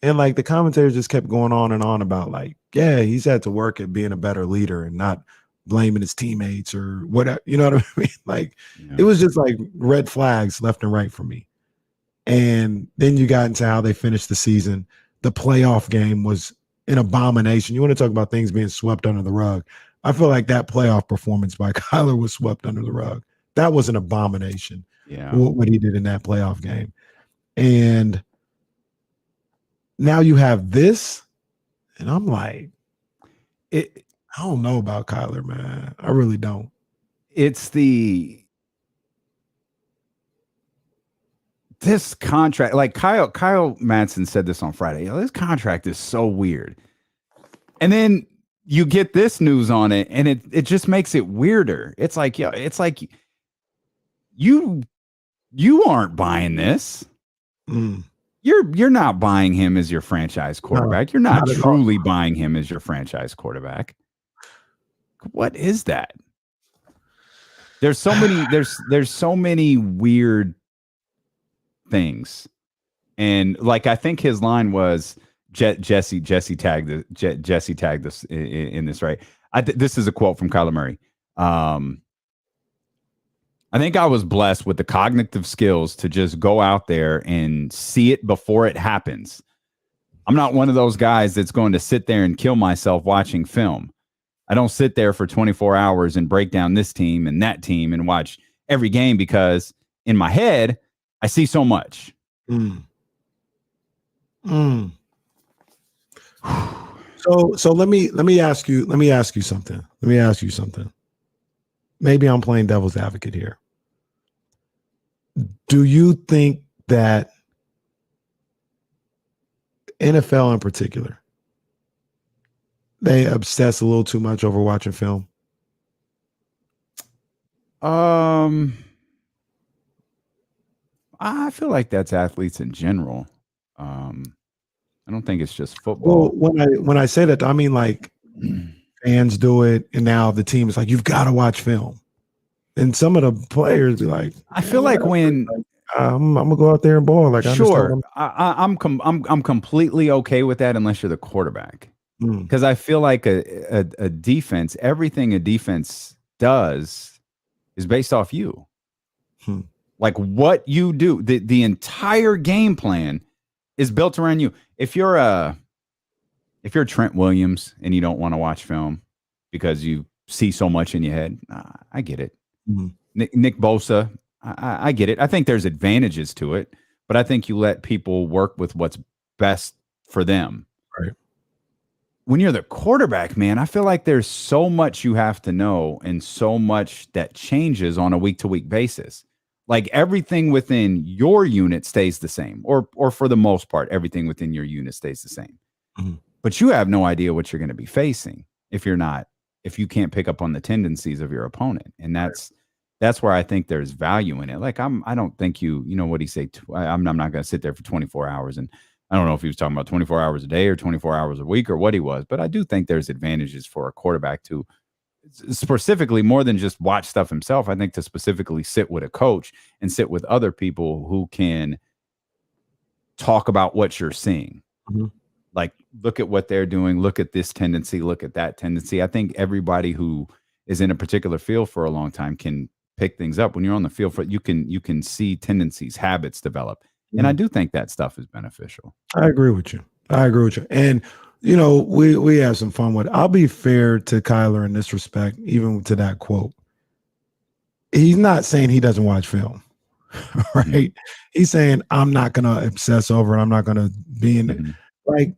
And like the commentators just kept going on and on about like, yeah, he's had to work at being a better leader and not blaming his teammates or whatever. You know what I mean? Like It was just like red flags left and right for me. And then you got into how they finished the season. The playoff game was an abomination. You want to talk about things being swept under the rug. I feel like that playoff performance by Kyler was swept under the rug. That was an abomination. Yeah. What he did in that playoff game. And now you have this, and I'm like, I don't know about Kyler, man. I really don't. It's this contract, like Kyle Madsen said this on Friday. This contract is so weird. And then you get this news on it, and it just makes it weirder. It's like, you aren't buying this. You're not buying him as your franchise quarterback. No, you're not truly buying him as your franchise quarterback. What is that? There's so many weird things. And like, I think his line was Jesse tagged this in this, right? This is a quote from Kyler Murray. I think I was blessed with the cognitive skills to just go out there and see it before it happens. I'm not one of those guys that's going to sit there and kill myself watching film. I don't sit there for 24 hours and break down this team and that team and watch every game because in my head, I see so much. So let me ask you something. Maybe I'm playing devil's advocate here. Do you think that NFL in particular, they obsess a little too much over watching film? I feel like that's athletes in general. I don't think it's just football. Well, when I say that, I mean like fans do it, and now the team is like, you've got to watch film. And some of the players be like, I feel like when I'm gonna go out there and ball. Like, sure, I'm completely okay with that unless you're the quarterback, because I feel like a defense, everything a defense does is based off you. Like what you do, the entire game plan is built around you. If you're Trent Williams and you don't want to watch film because you see so much in your head, I get it. Nick Bosa, I get it. I think there's advantages to it, but I think you let people work with what's best for them. Right. When you're the quarterback, man, I feel like there's so much you have to know and so much that changes on a week-to-week basis. Like everything within your unit stays the same, or for the most part, everything within your unit stays the same. But you have no idea what you're going to be facing if you can't pick up on the tendencies of your opponent. And that's where I think there's value in it. Like I don't think you know what he say. I'm not going to sit there for 24 hours. And I don't know if he was talking about 24 hours a day or 24 hours a week or what he was, but I do think there's advantages for a quarterback to specifically more than just watch stuff himself. I think to specifically sit with a coach and sit with other people who can talk about what you're seeing. Like, look at what they're doing. Look at this tendency. Look at that tendency. I think everybody who is in a particular field for a long time can pick things up. When you're on the field, you can see tendencies, habits develop. And I do think that stuff is beneficial. I agree with you. And, we have some fun with it. I'll be fair to Kyler in this respect, even to that quote. He's not saying he doesn't watch film, right? He's saying, I'm not going to obsess over it. I'm not going to be in it. Like,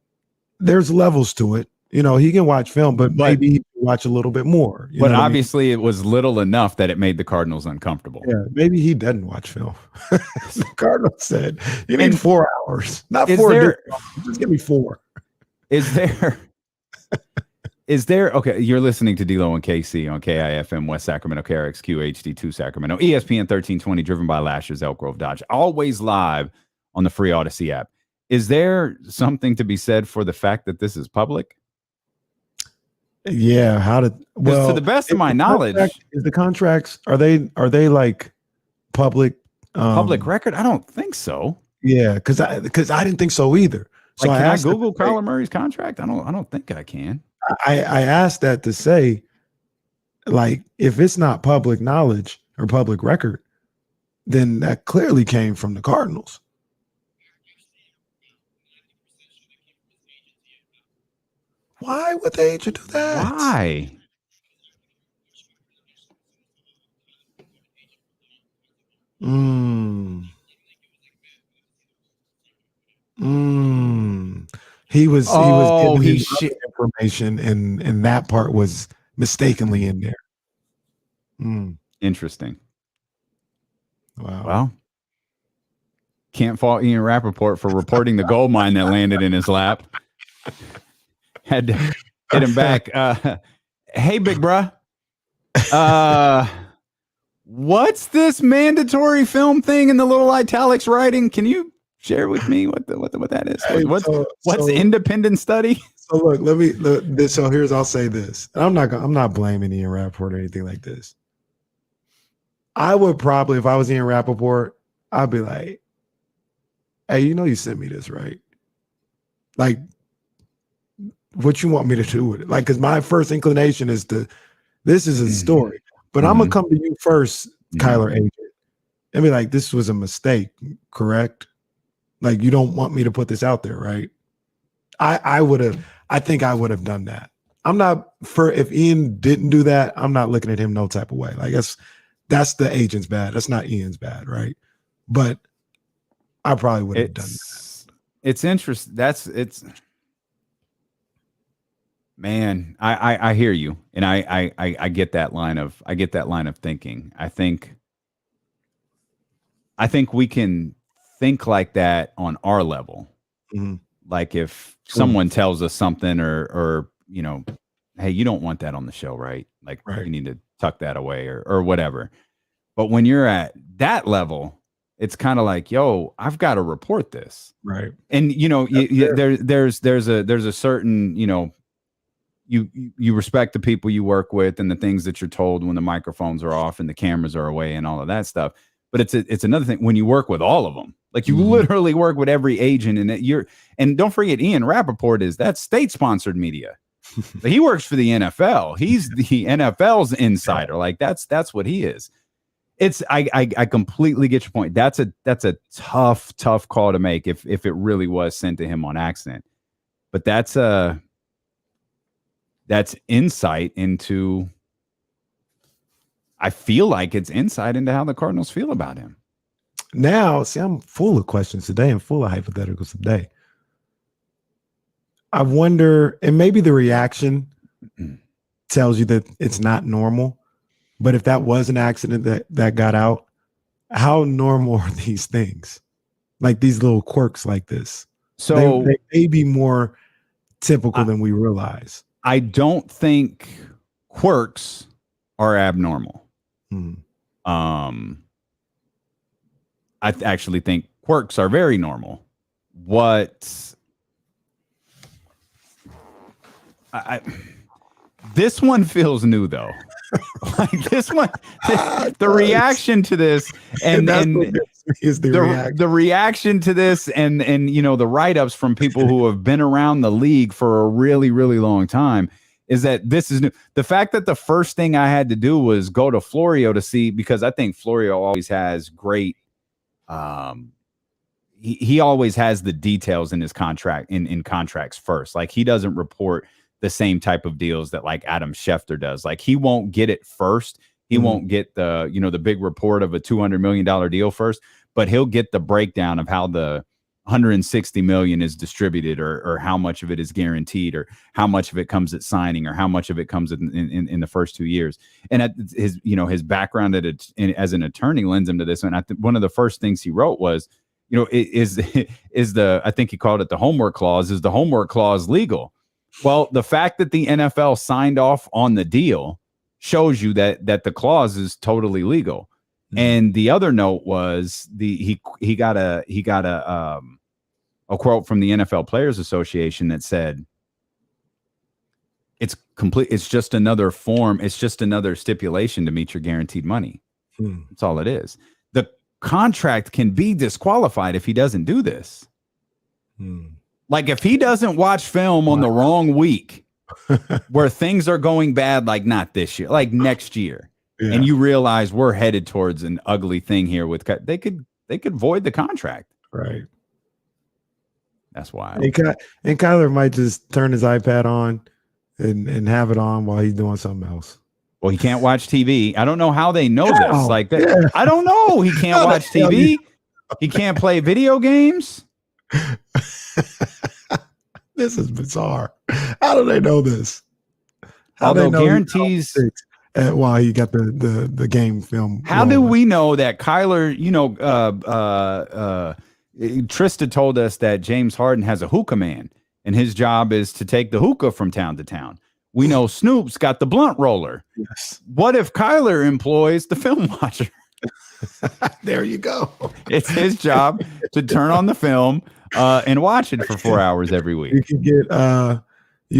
there's levels to it. He can watch film, but maybe he can watch a little bit more. But obviously it was little enough that it made the Cardinals uncomfortable. Yeah, maybe he doesn't watch film. The Cardinals said, you need 4 hours, not 4. Just give me 4. Is there, okay, you're listening to D-Lo and KC on KIFM West Sacramento, KRXQ HD2 Sacramento, ESPN 1320, driven by Lashers, Elk Grove Dodge, always live on the free Odyssey app. Is there something to be said for the fact that this is public? Yeah, to the best of my knowledge, is the contracts are they like public record? I don't think so. Yeah, because I didn't think so either. So can I Google Kyler Murray's contract? I don't think I can. I asked that to say, like, if it's not public knowledge or public record, then that clearly came from the Cardinals. Why would the agent do that? Why? He was giving him information, and that part was mistakenly in there. Interesting. Wow. Well, can't fault Ian Rappaport for reporting the gold mine that landed in his lap. Had to hit him back. Hey, big bruh. What's this mandatory film thing in the little italics writing? Can you share with me what that is? Hey, what's independent study? So look, so I'll say this. I'm not blaming Ian Rappaport or anything like this. I would probably, if I was Ian Rappaport, I'd be like, hey, you sent me this, right? Like, what you want me to do with it? Like, because my first inclination is this is a story, but I'm gonna come to you first, Kyler agent, and be like, this was a mistake, correct? Like, you don't want me to put this out there, right? I think I would have done that. If Ian didn't do that, I'm not looking at him no type of way. Like, that's the agent's bad. That's not Ian's bad, right? But I probably would have done that. It's interesting. Man, I hear you, and I get that line of thinking. I think we can think like that on our level. Mm-hmm. Like if someone tells us something, or hey, you don't want that on the show, right? Like, you need to tuck that away, or whatever. But when you're at that level, it's kind of like, yo, I've got to report this, right? And there's a certain you respect the people you work with and the things that you're told when the microphones are off and the cameras are away and all of that stuff. But it's another thing when you work with all of them. Like, you literally work with every agent, and don't forget, Ian Rappaport that's state-sponsored media. He works for the NFL. He's the NFL's insider. Like, that's what he is. I completely get your point. That's a tough call to make if it really was sent to him on accident. But that's insight into, I feel like it's insight into how the Cardinals feel about him. Now, see, I'm full of questions today and full of hypotheticals today. I wonder, and maybe the reaction tells you that it's not normal, but if that was an accident that got out, how normal are these things? Like these little quirks like this. So they may be more typical than we realize. I don't think quirks are abnormal. I actually think quirks are very normal. This one feels new though. Like this one, the reaction to this and the reaction to this and the write-ups from people who have been around the league for a really, really long time is that this is new. The fact that the first thing I had to do was go to Florio to see, because I think Florio always has great, he always has the details in his contract in contracts first. Like, he doesn't report the same type of deals that like Adam Schefter does. Like, he won't get it first. He won't get the big report of a $200 million deal first, but he'll get the breakdown of how the 160 million is distributed, or how much of it is guaranteed, or how much of it comes at signing, or how much of it comes in the first 2 years. And his background as an attorney lends him to this. And one of the first things he wrote was, I think he called it the homework clause. Is the homework clause legal? Well, the fact that the NFL signed off on the deal shows you that the clause is totally legal. And the other note was he got a quote from the NFL Players Association that said, "It's complete. It's just another form. It's just another stipulation to meet your guaranteed money. That's all it is. The contract can be disqualified if he doesn't do this. Like if he doesn't watch film on the wrong week, where things are going bad, like not this year, like next year." Yeah. And you realize we're headed towards an ugly thing here with they could void the contract. Right. That's why. And Kyler might just turn his iPad on and have it on while he's doing something else. Well, he can't watch TV. I don't know how they know this. Like that. Yeah. I don't know. He can't watch TV. He can't play video games. This is bizarre. How do they know this? Although guarantees. While he got the game film. How do we know that Kyler, Trista told us that James Harden has a hookah man and his job is to take the hookah from town to town. We know Snoop's got the blunt roller. Yes. What if Kyler employs the film watcher? There you go. It's his job to turn on the film and watch it for 4 hours every week. You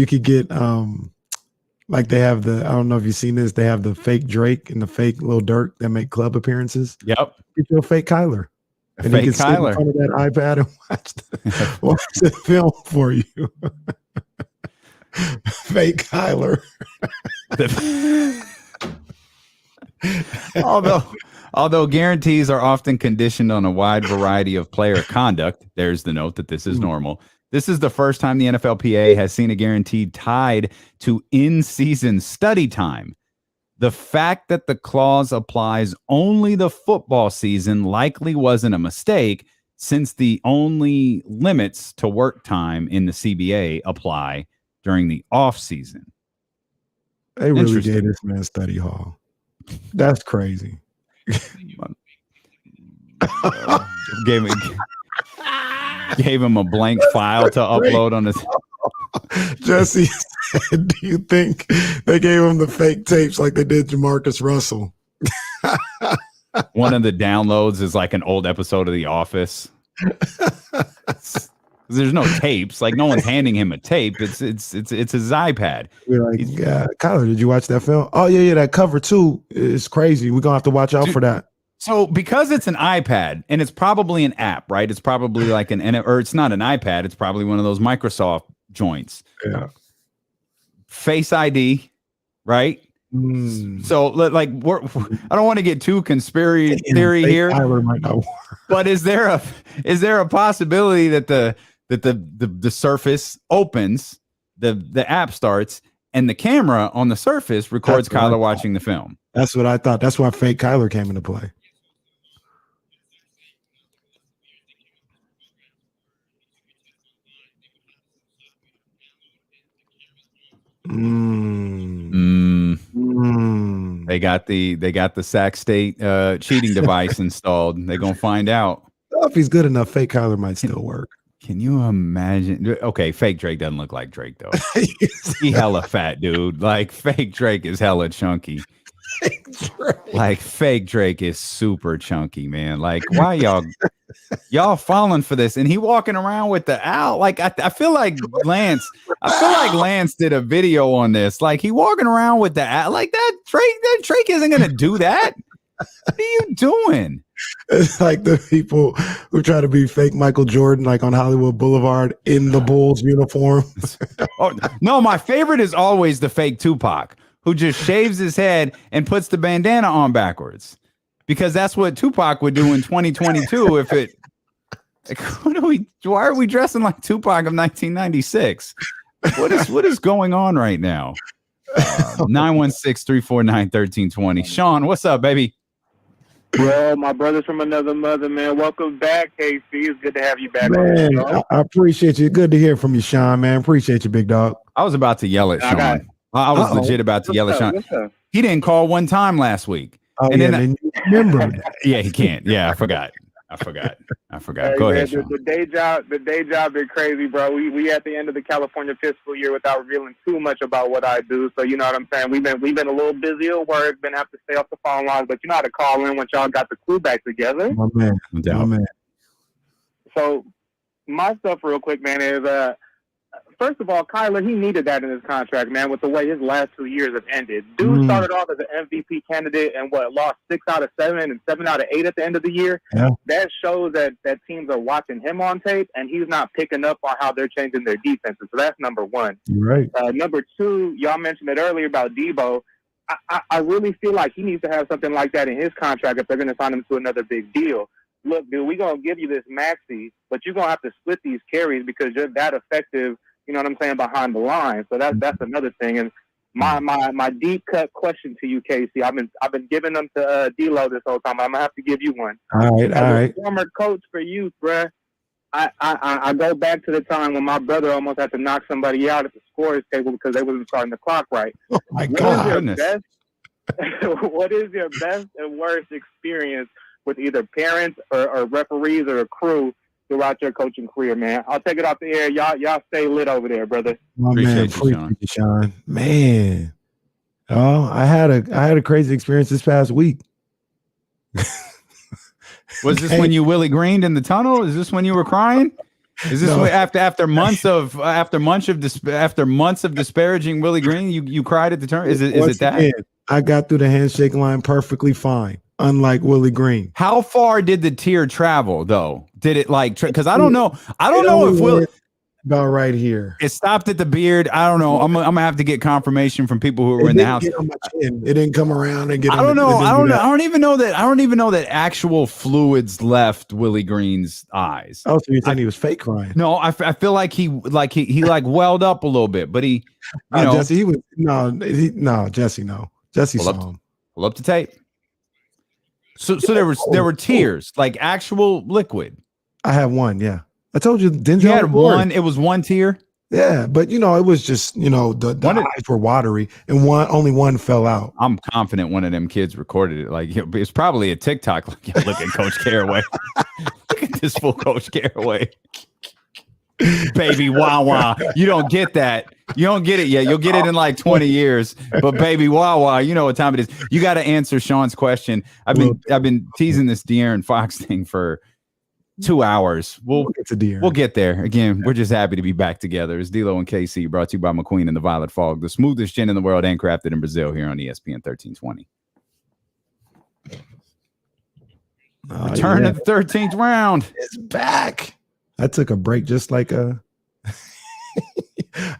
could get like they have I don't know if you've seen this, they have the fake Drake and the fake Lil Durk that make club appearances. Yep. Get you a fake Kyler. And fake Kyler. Sit in front of that iPad and watch the film for you. Fake Kyler. Although guarantees are often conditioned on a wide variety of player conduct, there's the note that this is normal. This is the first time the NFLPA has seen a guarantee tied to in-season study time. The fact that the clause applies only the football season likely wasn't a mistake, since the only limits to work time in the CBA apply during the off season. They really gave this man study hall. That's crazy. Gave him a blank file to upload on his. Jesse said, "Do you think they gave him the fake tapes like they did Jamarcus Russell?" One of the downloads is like an old episode of The Office. There's no tapes. Like no one's handing him a tape. It's his iPad. We're like, Kyler, did you watch that film? Oh yeah, that cover too is crazy. We're gonna have to watch out for that. So because it's an iPad and it's probably an app, right? It's probably like or it's not an iPad. It's probably one of those Microsoft joints. Yeah. Face ID, right? So like, I don't want to get too conspiracy theory here, but is there a possibility that the Surface opens, the app starts, and the camera on the Surface records Kyler watching the film? That's what I thought. That's why fake Kyler came into play. They got the Sac State cheating device installed. They're gonna find out. Well, if he's good enough, fake Kyler might still work. Can you imagine? Okay, fake Drake doesn't look like Drake though. He hella fat, dude. Like fake Drake is hella chunky. Like fake Drake is super chunky, man. Like why y'all falling for this? And he walking around with the owl. Like I feel like Lance did a video on this. Like he walking around with the owl. Like that Drake isn't gonna do that. What are you doing? It's like the people who try to be fake Michael Jordan, like on Hollywood Boulevard in the Bulls uniform. Oh no, my favorite is always the fake Tupac, who just shaves his head and puts the bandana on backwards, because that's what Tupac would do in 2022. If it, like, why are we dressing like Tupac of 1996? What is going on right now? 916-349-1320. Sean, what's up, baby? Well, my brothers from another mother, man. Welcome back, KC. It's good to have you back on Man, the show. I appreciate you. Good to hear from you, Sean, man. Appreciate you, big dog. I was about to yell at Sean. I was legit about to yell at Sean. He didn't call one time last week. Oh, and yeah, then you remember me. Yeah, he can't. Yeah, I forgot. Hey, Go man, ahead, Sean. the day job been crazy, bro. We at the end of the California fiscal year without revealing too much about what I do. So you know what I'm saying. We've been a little busy at work. Been have to stay off the phone lines, but you know how to call in once y'all got the crew back together. My man. My man. So my stuff, real quick, man, is first of all, Kyler, he needed that in his contract, man, with the way his last 2 years have ended. Dude started off as an MVP candidate and lost 6 out of 7 and 7 out of 8 at the end of the year. Yeah. That shows that teams are watching him on tape, and he's not picking up on how they're changing their defenses. So that's number one. You're right. Number two, y'all mentioned it earlier about Debo. I really feel like he needs to have something like that in his contract if they're going to sign him to another big deal. Look, dude, we're going to give you this maxi, but you're going to have to split these carries because you're that effective, you know what I'm saying, behind the line. So that's another thing. And my deep cut question to you, Casey, I've been giving them to D-Lo this whole time. I'm gonna have to give you one. All right. As a former coach for you, bruh, I go back to the time when my brother almost had to knock somebody out at the scorer's table because they wasn't starting the clock right. Oh my God! What is your best and worst experience with either parents or referees or a crew throughout your coaching career, man? I'll take it off the air. Y'all stay lit over there, brother. Appreciate you, Sean. Man, oh, I had a crazy experience this past week. Was this when you Willie Greened in the tunnel? Is this when you were crying? Is this after months of disparaging Willie Green, you cried at the turn? Is it that? Again, I got through the handshake line perfectly fine. Unlike Willie Green. How far did the tear travel, though? Did it because I don't know. I don't know if Willie about right here. It stopped at the beard. I don't know. I'm gonna have to get confirmation from people who were in the house. Get on my chin. It didn't come around and get. I don't know. I don't even know that actual fluids left Willie Green's eyes. Oh, so you think he was fake crying? No, I feel like he welled up a little bit, but he, Jesse, he was Jesse, no. Jesse saw him. Pull up the tape. So there were tears, like actual liquid. I had one, yeah. I told you, Denzel. You had one. It was one tear. Yeah, but it was just the eyes were watery, and only one fell out. I'm confident one of them kids recorded it. Like it's probably a TikTok. Like, look at Coach Caraway. Look at this fool, Coach Caraway. Baby Wawa, you don't get that. You don't get it yet. You'll get it in like 20 years. But baby Wawa, you know what time it is. You got to answer Sean's question. I've been teasing this De'Aaron Fox thing for 2 hours. We'll get there. Again, we're just happy to be back together. It's D-Lo and KC, brought to you by McQueen and the Violet Fog, the smoothest gin in the world, handcrafted in Brazil, here on ESPN 1320. Return of the 13th round. It's back. I took a break just like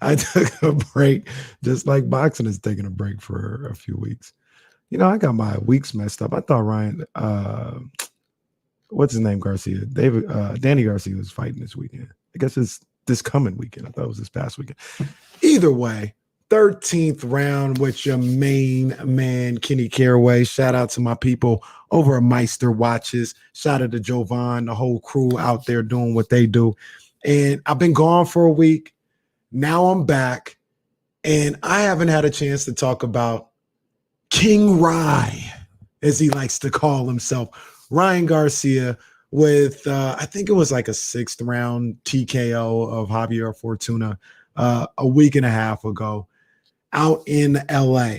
I took a break just like boxing is taking a break for a few weeks. I got my weeks messed up. I thought Ryan, what's his name, Garcia? Danny Garcia was fighting this weekend. I guess it's this coming weekend. I thought it was this past weekend. Either way, 13th round with your main man, Kenny Caraway. Shout out to my people over at Meister Watches. Shout out to Jovan, the whole crew out there doing what they do. And I've been gone for a week. Now I'm back. And I haven't had a chance to talk about King Rye, as he likes to call himself. Ryan Garcia with, I think it was like a 6th round TKO of Javier Fortuna a week and a half ago out in LA.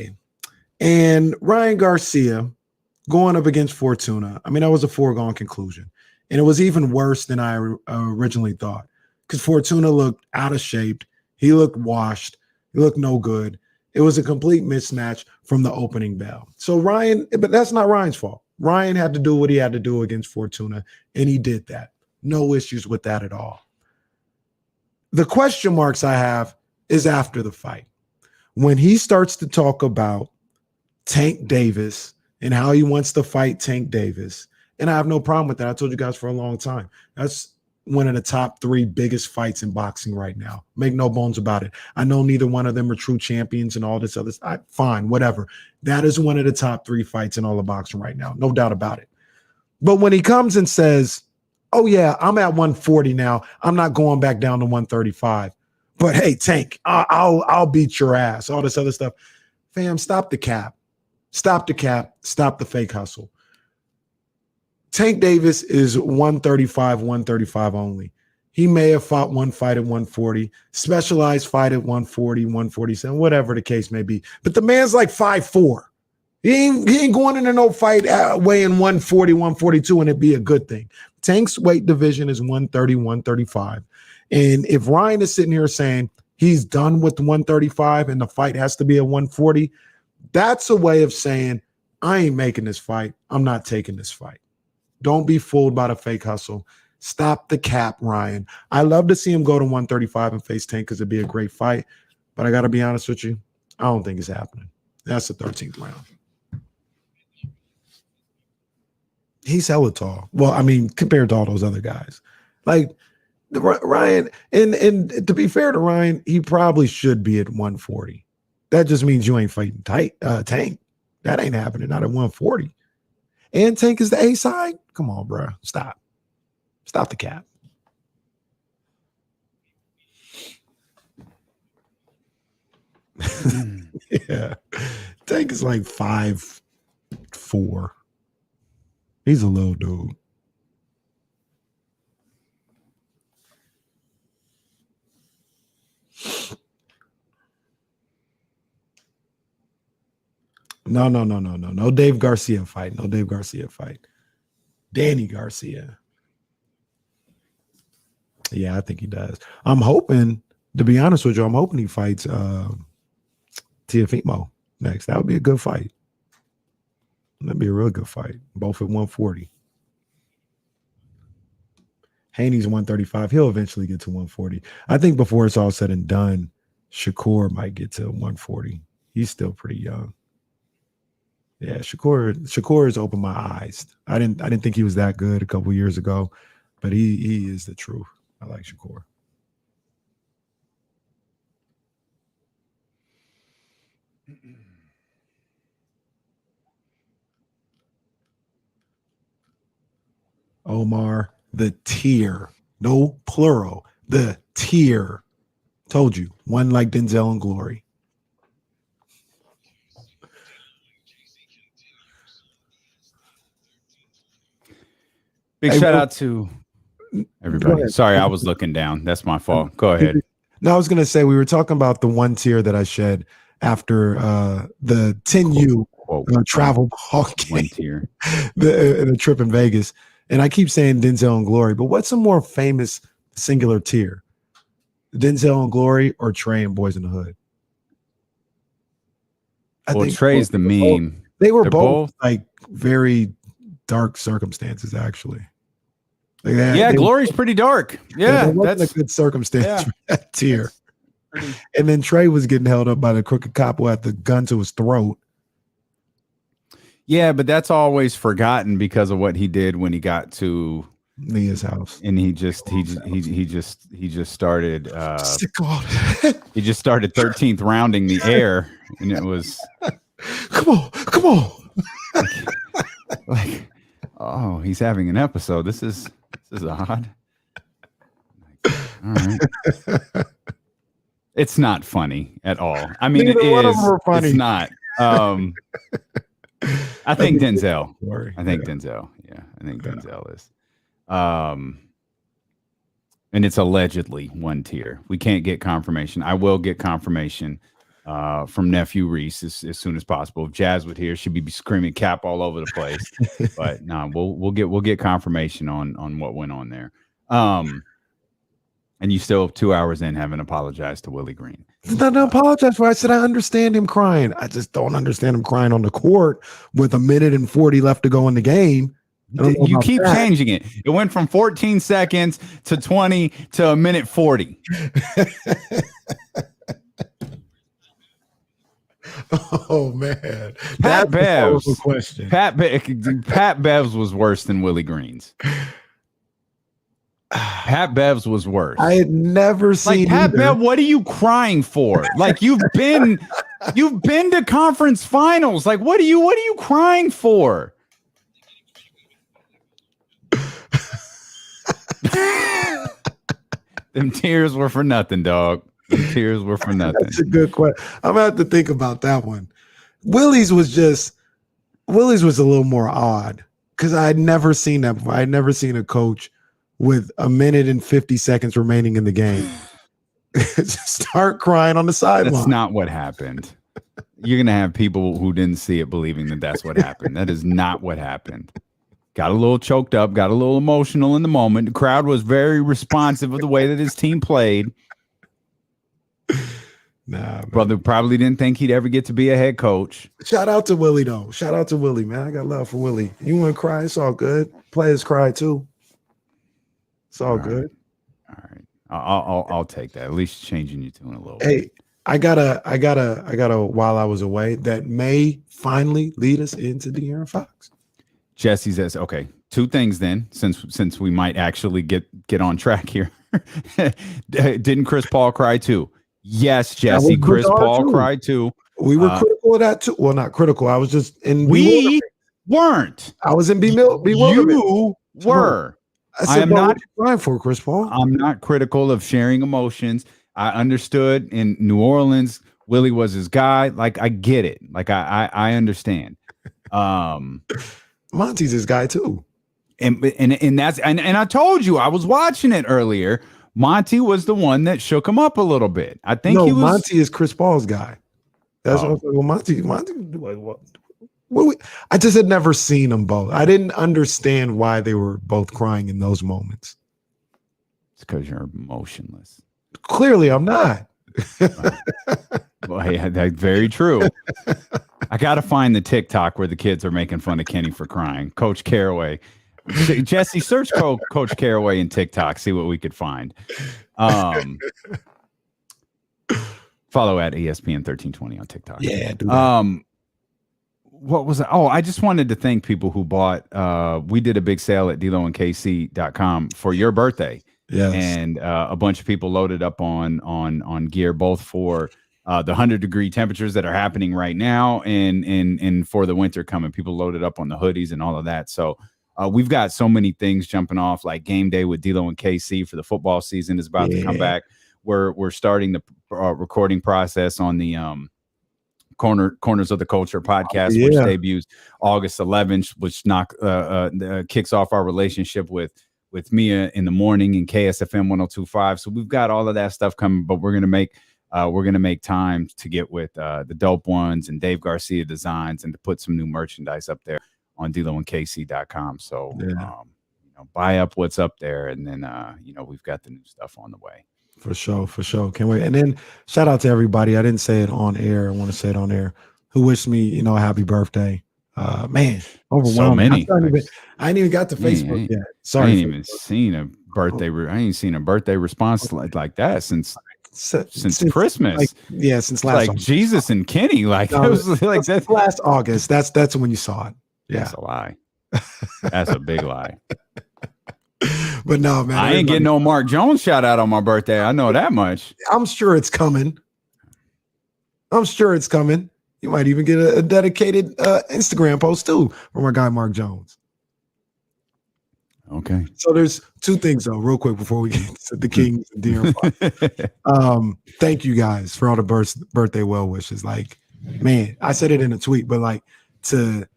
And Ryan Garcia going up against Fortuna, I mean, that was a foregone conclusion. And it was even worse than I originally thought, because Fortuna looked out of shape. He looked washed. He looked no good. It was a complete mismatch from the opening bell. So Ryan, but that's not Ryan's fault. Ryan had to do what he had to do against Fortuna, and he did that. No issues with that at all. The question marks I have is after the fight. When he starts to talk about Tank Davis and how he wants to fight Tank Davis, and I have no problem with that. I told you guys for a long time. That's one of the top 3 biggest fights in boxing right now. Make no bones about it. I know neither one of them are true champions and all this other stuff. Fine, whatever. That is one of the top 3 fights in all of boxing right now. No doubt about it. But when he comes and says, oh, yeah, I'm at 140 now. I'm not going back down to 135. But hey, Tank, I'll beat your ass. All this other stuff. Fam, stop the cap. Stop the cap. Stop the fake hustle. Tank Davis is 135 only. He may have fought one fight at 140, specialized fight at 140, 147, whatever the case may be. But the man's like 5'4". He ain't going into no fight weighing 140, 142, and it'd be a good thing. Tank's weight division is 130, 135. And if Ryan is sitting here saying he's done with 135 and the fight has to be at 140, that's a way of saying, I ain't making this fight. I'm not taking this fight. Don't be fooled by the fake hustle. Stop the cap, Ryan. I love to see him go to 135 and face Tank because it'd be a great fight. But I got to be honest with you, I don't think it's happening. That's the 13th round. He's hella tall. Well, I mean, compared to all those other guys. Like, Ryan, and to be fair to Ryan, he probably should be at 140. That just means you ain't fighting Tank. That ain't happening, not at 140. And Tank is the A side? Come on, bro. Stop. Stop the cap. Yeah. Tank is like 5'4". He's a little dude. No. No Dave Garcia fight. No Dave Garcia fight. Danny Garcia. Yeah, I think he does. I'm hoping, to be honest with you, I'm hoping he fights Teofimo next. That would be a good fight. That'd be a real good fight. Both at 140. Haney's 135. He'll eventually get to 140. I think before it's all said and done, Shakur might get to 140. He's still pretty young. Yeah, Shakur has opened my eyes. I didn't think he was that good a couple years ago, but he is the truth. I like Shakur. Omar, the tier. No plural. The tier. Told you. One like Denzel and Glory. Big shout out to everybody. Sorry, I was looking down. That's my fault. Go ahead. No, I was going to say we were talking about the one tier that I shed after the 10U travel ball game. One tier. The trip in Vegas. And I keep saying Denzel and Glory, but what's a more famous singular tier? Denzel and Glory or Trey and Boys in the Hood? I think Trey's the meme. They were both like very dark circumstances, actually. Like Glory's pretty dark. Yeah, that's a good circumstance for that tier. And then Trey was getting held up by the crooked cop who had the gun to his throat. Yeah, but that's always forgotten because of what he did when he got to Nia's house, and he just started. He just started 13th rounding the air, and it was. Come on. Like, oh, he's having an episode. This is odd. All right. It's not funny at all. I mean, it is. It's not. I think Denzel. Denzel. Yeah, I think Denzel is. And it's allegedly one tier. We can't get confirmation. I will get confirmation from nephew Reese as soon as possible. If Jazz would hear, she'd be screaming cap all over the place. But no, we'll get confirmation on what went on there. And you still 2 hours in haven't apologized to Willie Green. It's not to apologize for. I said I understand him crying. I just don't understand him crying on the court with 1:40 left to go in the game. You keep changing it. It went from 14 seconds to 20 to 1:40. Oh man, Pat Bev's question. Pat Bev's was worse than Willie Green's. Pat Bev's was worse. I had never seen Pat Bev. What are you crying for? Like you've been to conference finals. Like what are you crying for? Them tears were for nothing, dog. Them tears were for nothing. That's a good question. I'm gonna have to think about that one. Willie's was a little more odd because I had never seen that before. I had never seen a coach with 1 minute and 50 seconds remaining in the game start crying on the sideline. That's not what happened. You're gonna have people who didn't see it believing that that's what happened. That is not what happened. Got a little choked up, got a little emotional in the moment. The crowd was very responsive of the way that his team played. Nah, man. Brother probably didn't think he'd ever get to be a head coach. Shout out to Willie, though. Shout out to Willie, man. I got love for Willie. You want to cry? It's all good. Players cry, too. It's all good. All right. I'll take that. At least changing your tune a little bit. Hey, I got a while I was away that may finally lead us into De'Aaron Fox. Jesse says, okay, two things then, since we might actually get on track here. Didn't Chris Paul cry too? Yes, Jesse. Chris Paul cried too. We were critical of that too. Well, not critical. I was just in. We weren't. I was in bewilderment. You were. I am not crying for Chris Paul. I'm not critical of sharing emotions. I understood in New Orleans, Willie was his guy. Like I get it. Like I understand. Monty's his guy too. And that's and I told you I was watching it earlier. Monty was the one that shook him up a little bit. I think he was. Monty is Chris Paul's guy. That's what I was like. Well, Monty. I just had never seen them both. I didn't understand why they were both crying in those moments. It's because you're emotionless. Clearly, I'm not. Well, hey, that's very true. I got to find the TikTok where the kids are making fun of Kenny for crying. Coach Caraway. Jesse, search Coach Caraway in TikTok, see what we could find. Follow at ESPN 1320 on TikTok. Yeah. Do that. What was it? Oh, I just wanted to thank people who bought. We did a big sale at DLoandKC.com for your birthday. Yes. And a bunch of people loaded up on gear, both for the 100-degree temperatures that are happening right now and for the winter coming. People loaded up on the hoodies and all of that. So we've got so many things jumping off, like game day with D-Lo and KC for the football season is about to come back. We're starting the recording process on the Corners of the Culture podcast, which debuts August 11th, which kicks off our relationship with Mia in the morning in KSFM 102.5. So we've got all of that stuff coming, but we're gonna make time to get with the Dope Ones and Dave Garcia Designs and to put some new merchandise up there on DLoandKC.com. So buy up what's up there, and then we've got the new stuff on the way. For sure. Can't wait. And then shout out to everybody. I didn't say it on air. I want to say it on air. Who wished me, a happy birthday. Man, overwhelming. So many. I ain't even got to Facebook yet. Sorry. I ain't even seen a birthday. I ain't seen a birthday response like that since Christmas. Since last August. Jesus and Kenny. Like, no, it was like that's last August. That's when you saw it. Yeah. That's a lie. That's a big lie. But no, man. I ain't getting no Mark Jones shout out on my birthday. I know that much. I'm sure it's coming. You might even get a dedicated Instagram post too from our guy Mark Jones. Okay. So there's two things though, real quick before we get to the Kings and De'Aaron. Thank you guys for all the birthday well wishes. Like, man, I said it in a tweet, but like to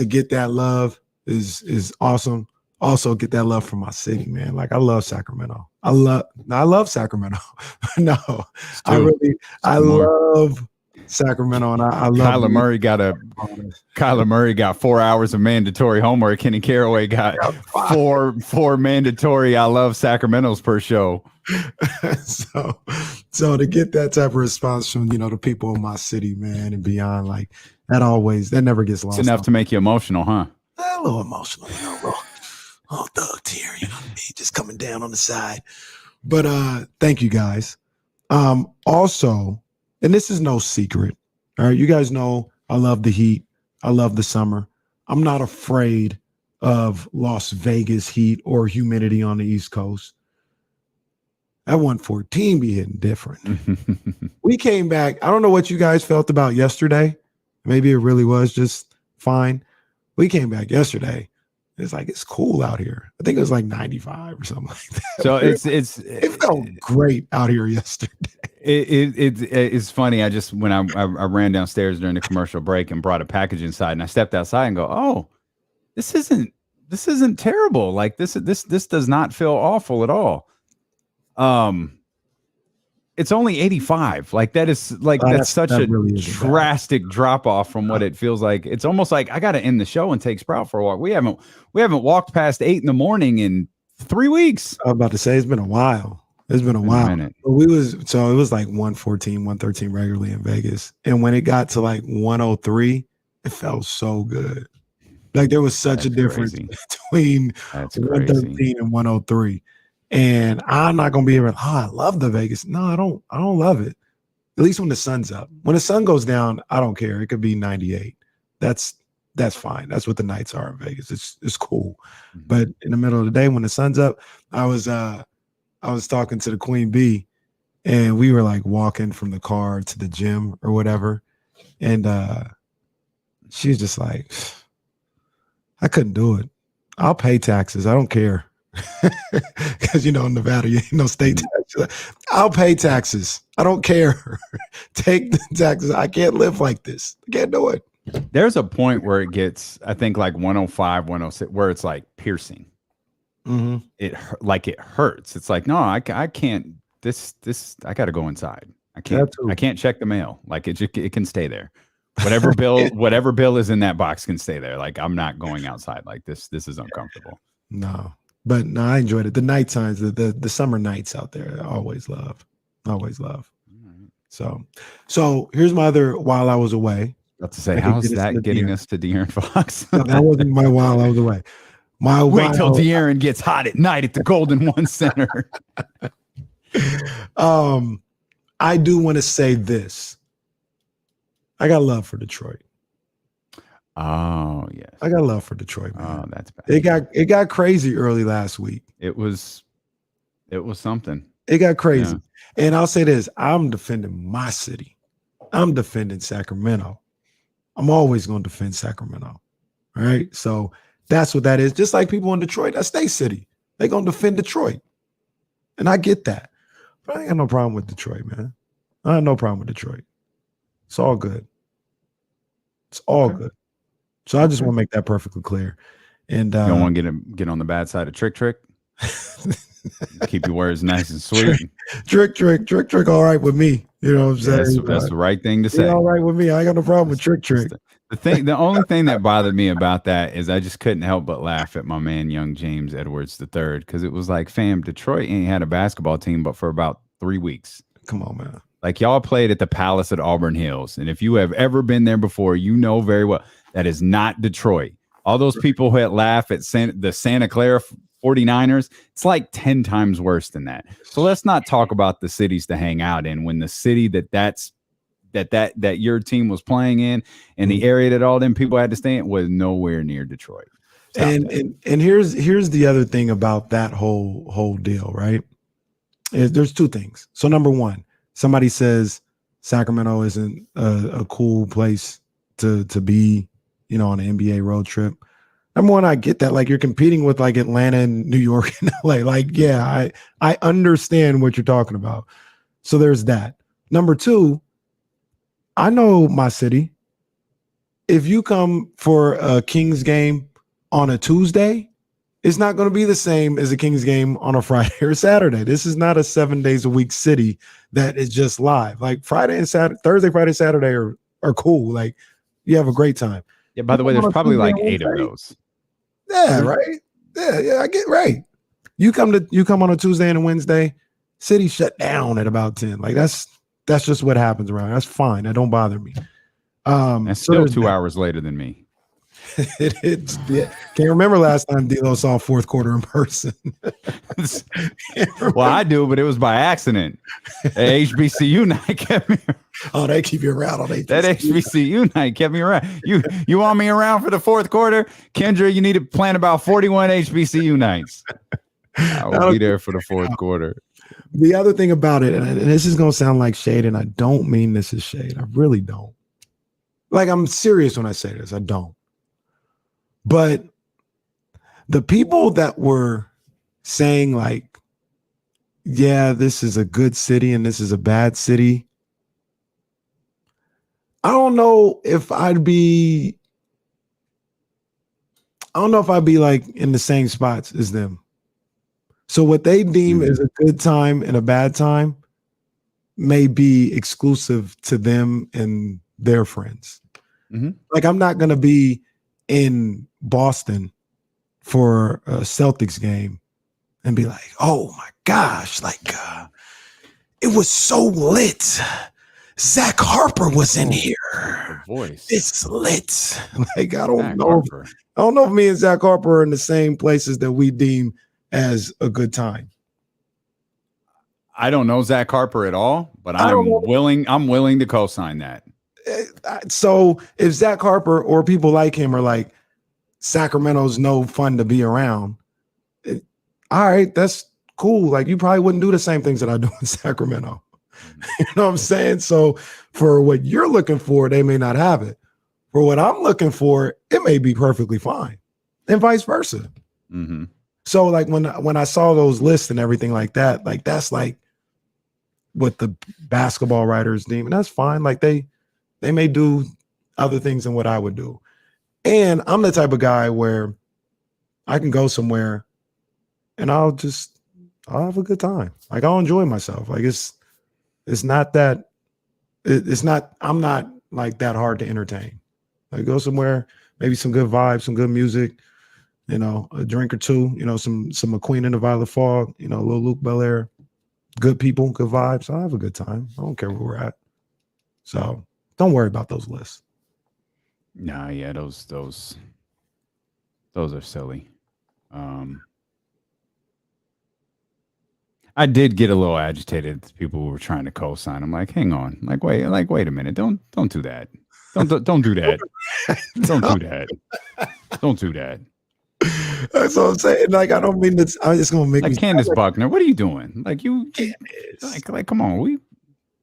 get that love is awesome. Also get that love from my city, man. Like I love Sacramento. I love Sacramento. No, I love Sacramento, and I love Kyler Murray got 4 hours of mandatory homework. Kenny Caraway got four mandatory I love Sacramento's per show. So to get that type of response from the people in my city, man, and beyond, like that never gets lost. It's enough to make you emotional, huh? A little emotional, Oh, thug tear, just coming down on the side. But thank you guys. Also, and this is no secret. All right, you guys know I love the heat. I love the summer. I'm not afraid of Las Vegas heat or humidity on the East Coast. That 114 be hitting different. We came back. I don't know what you guys felt about yesterday. Maybe it really was just fine. We came back yesterday. It's like, it's cool out here. I think it was like 95 or something like that. So it felt great out here yesterday. It's funny. I just, when I ran downstairs during the commercial break and brought a package inside, and I stepped outside and go, oh, this isn't terrible. Like this does not feel awful at all. It's only 85. Like that is like, that's such a really drastic drop off from what it feels like. It's almost like I got to end the show and take Sprout for a walk. We haven't walked past 8 a.m. in 3 weeks. I was about to say, it's been a while. It's been a while. It was like 114, 113 regularly in Vegas. And when it got to like 103, it felt so good. Like there was such a difference between 113 and 103. And I'm not gonna be able to, I love the Vegas. No, I don't love it. At least when the sun's up. When the sun goes down, I don't care. It could be 98. That's fine. That's what the nights are in Vegas. It's cool. Mm-hmm. But in the middle of the day when the sun's up, I was talking to the Queen Bee, and we were like walking from the car to the gym or whatever. And she's just like, I couldn't do it. I'll pay taxes. I don't care. Because in Nevada, state taxes. I'll pay taxes. I don't care. Take the taxes. I can't live like this. I can't do it. There's a point where it gets, I think, like 105, 106, where it's like piercing. Mm-hmm. It hurts. It's like, no, I can't. This I got to go inside. I can't check the mail. Like it can stay there. Whatever bill is in that box can stay there. Like I'm not going outside. Like this is uncomfortable. No. But no, I enjoyed it. The night times, the summer nights out there, I always love. Mm-hmm. So here's my other while I was away. About to say, how's that getting us to De'Aaron Fox? No, that wasn't my while I was away. Wait till De'Aaron gets hot at night at the Golden One Center. I do want to say this. I got love for Detroit. Oh yes, I got love for Detroit, man. Oh, that's bad. It got crazy early last week. It was something. It got crazy, and I'll say this: I'm defending my city. I'm defending Sacramento. I'm always going to defend Sacramento. All right, so that's what that is. Just like people in Detroit, that's their city. They're going to defend Detroit, and I get that. But I ain't got no problem with Detroit, man. I have no problem with Detroit. It's all good. It's all good. So I just want to make that perfectly clear. And you don't want to get on the bad side of Trick. Keep your words nice and sweet. Trick. All right with me. You know what I'm saying? That's the right thing to say. All right with me. I ain't got no problem with Trick. The only thing that bothered me about that is I just couldn't help but laugh at my man, young James Edwards III, because it was like, fam, Detroit ain't had a basketball team but for about 3 weeks. Come on, man. Like y'all played at the Palace at Auburn Hills, and if you have ever been there before, you know very well that is not Detroit. All those people who laugh at the Santa Clara 49ers, it's like 10 times worse than that. So let's not talk about the cities to hang out in when the city that your team was playing in and the area that all them people had to stay in was nowhere near Detroit. And here's the other thing about that whole deal, right? There's two things. So number one, somebody says Sacramento isn't a cool place to be, on an NBA road trip. Number one, I get that. Like you're competing with like Atlanta and New York and LA. Like, yeah, I understand what you're talking about. So there's that. Number two, I know my city. If you come for a Kings game on a Tuesday, it's not going to be the same as a Kings game on a Friday or Saturday. This is not a 7 days a week city that is just live. Like Friday and Saturday, Thursday, Friday, Saturday are cool. Like you have a great time. Yeah. By the way, there's probably like 8 of those. Yeah. Right. Yeah. I get right. You come on a Tuesday and a Wednesday, city shut down at about 10. Like that's just what happens around. That's fine. That don't bother me. That's still 2 hours later than me. It's can't remember last time D'Lo saw fourth quarter in person. Well, I do, but it was by accident. HBCU night kept me. Oh, they keep you around on HBCU. That HBCU night kept me around. You want me around for the fourth quarter, Kendra? You need to plan about 41 HBCU nights. I will be there for the fourth quarter. The other thing about it, and this is gonna sound like shade, and I don't mean this is shade. I really don't. Like I'm serious when I say this. I don't. But the people that were saying like, yeah, this is a good city and this is a bad city. I don't know if I'd be like in the same spots as them. So what they deem as a good time and a bad time may be exclusive to them and their friends. Mm-hmm. Like I'm not going to be in Boston for a Celtics game and be like, oh my gosh, like it was so lit. Zach Harper was in here. The voice. It's lit. Like I don't know if me and Zach Harper are in the same places that we deem as a good time. I don't know Zach Harper at all, but I'm willing to co-sign that. So if Zach Harper or people like him are like, Sacramento's no fun to be around, all right, that's cool. Like you probably wouldn't do the same things that I do in Sacramento. You know what I'm saying? So for what you're looking for, they may not have it. For what I'm looking for, it may be perfectly fine, and vice versa. Mm-hmm. So like when I saw those lists and everything like that, like that's like what the basketball writers deem, and that's fine. Like they may do other things than what I would do. And I'm the type of guy where I can go somewhere and I'll have a good time. Like I'll enjoy myself. Like I'm not like that hard to entertain. Like go somewhere, maybe some good vibes, some good music, you know, a drink or two, you know, some McQueen and the Violet Fog, you know, a little Luke Belair, good people, good vibes. I'll have a good time. I don't care where we're at. So don't worry about those lists. Nah, yeah, those are silly. I did get a little agitated. People were trying to co-sign. I'm like, hang on, wait a minute. Don't do that. Don't do that. Don't do that. Don't do that. That's what I'm saying. Like, I don't mean that. I'm just gonna make like Candace Buckner. What are you doing? Like you, like come on,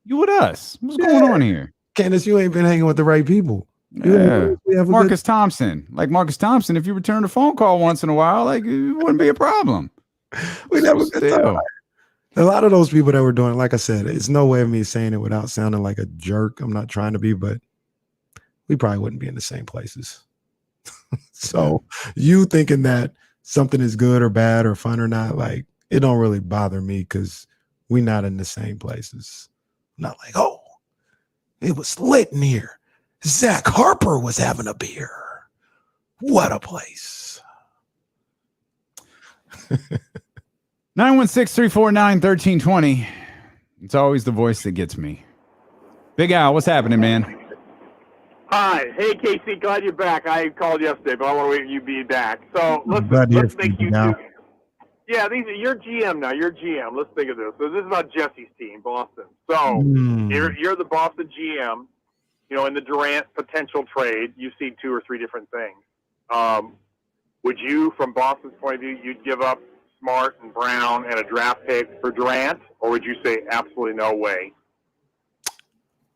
you with us? What's going on here? Candace, you ain't been hanging with the right people. Yeah. Marcus Thompson. Like Marcus Thompson, if you return a phone call once in a while, like it wouldn't be a problem. We never good time. A lot of those people that were doing it, like I said, it's no way of me saying it without sounding like a jerk. I'm not trying to be, but we probably wouldn't be in the same places. So you thinking that something is good or bad or fun or not, like it don't really bother me because we're not in the same places. I'm not like, oh, it was lit in here. Zach Harper was having a beer. What a place. 916-349-1320. It's always the voice that gets me. Big Al, what's happening, man? Hi. Hey, Casey. Glad you're back. I called yesterday, but I want to wait for you to be back. So let's think you do. Yeah, you're GM now. You're GM. Let's think of this. So this is about Jesse's team, Boston. So you're the Boston GM. You know, in the Durant potential trade, you see 2 or 3 different things. Would you, from Boston's point of view, you'd give up Smart and Brown and a draft pick for Durant, or would you say absolutely no way?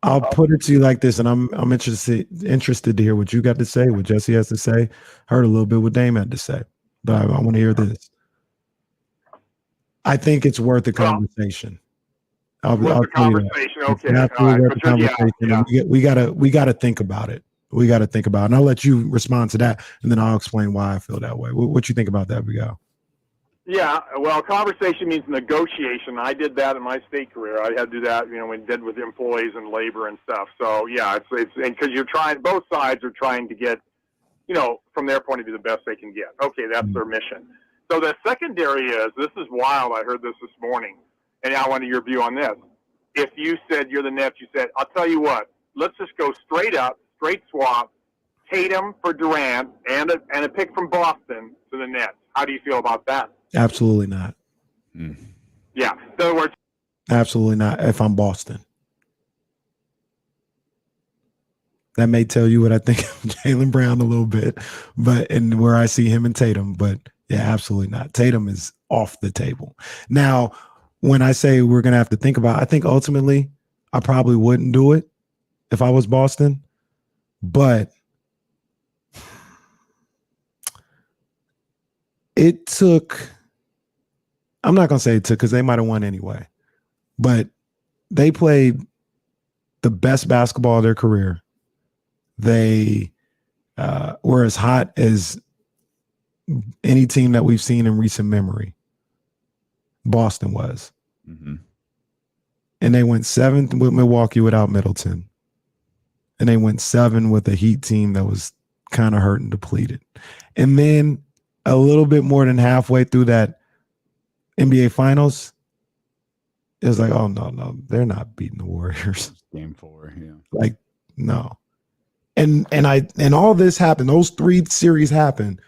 I'll put it to you like this, and I'm interested to hear what you got to say, what Jesse has to say. Heard a little bit what Dame had to say, but I want to hear this. I think it's worth the conversation. I'll conversation. Okay. We gotta think about it. We got to think about it. And I'll let you respond to that, and then I'll explain why I feel that way. What you think about that, Miguel? Yeah, well, conversation means negotiation. I did that in my state career. I had to do that, you know, when did with employees and labor and stuff. So yeah, it's because you're trying. Both sides are trying to get, you know, from their point of view, the best they can get. Okay, that's their mission. So the secondary is, this is wild. I heard this morning, and I wanted your view on this. If you said you're the Nets, you said, I'll tell you what, let's just go straight up, straight swap, Tatum for Durant and a pick from Boston to the Nets. How do you feel about that? Absolutely not. Yeah. In other words, absolutely not. If I'm Boston, that may tell you what I think of Jaylen Brown a little bit, and where I see him and Tatum. But yeah, absolutely not. Tatum is off the table. Now, when I say we're going to have to think about, I think ultimately I probably wouldn't do it if I was Boston, but it took, I'm not going to say it took because they might have won anyway, but they played the best basketball of their career. They were as hot as any team that we've seen in recent memory. Boston was. Mm-hmm. And they went 7th with Milwaukee without Middleton. And they went 7 with a Heat team that was kind of hurt and depleted. And then a little bit more than halfway through that NBA Finals, it was like, oh, no, they're not beating the Warriors. Game 4, yeah. Like, no. And all this happened. Those 3 series happened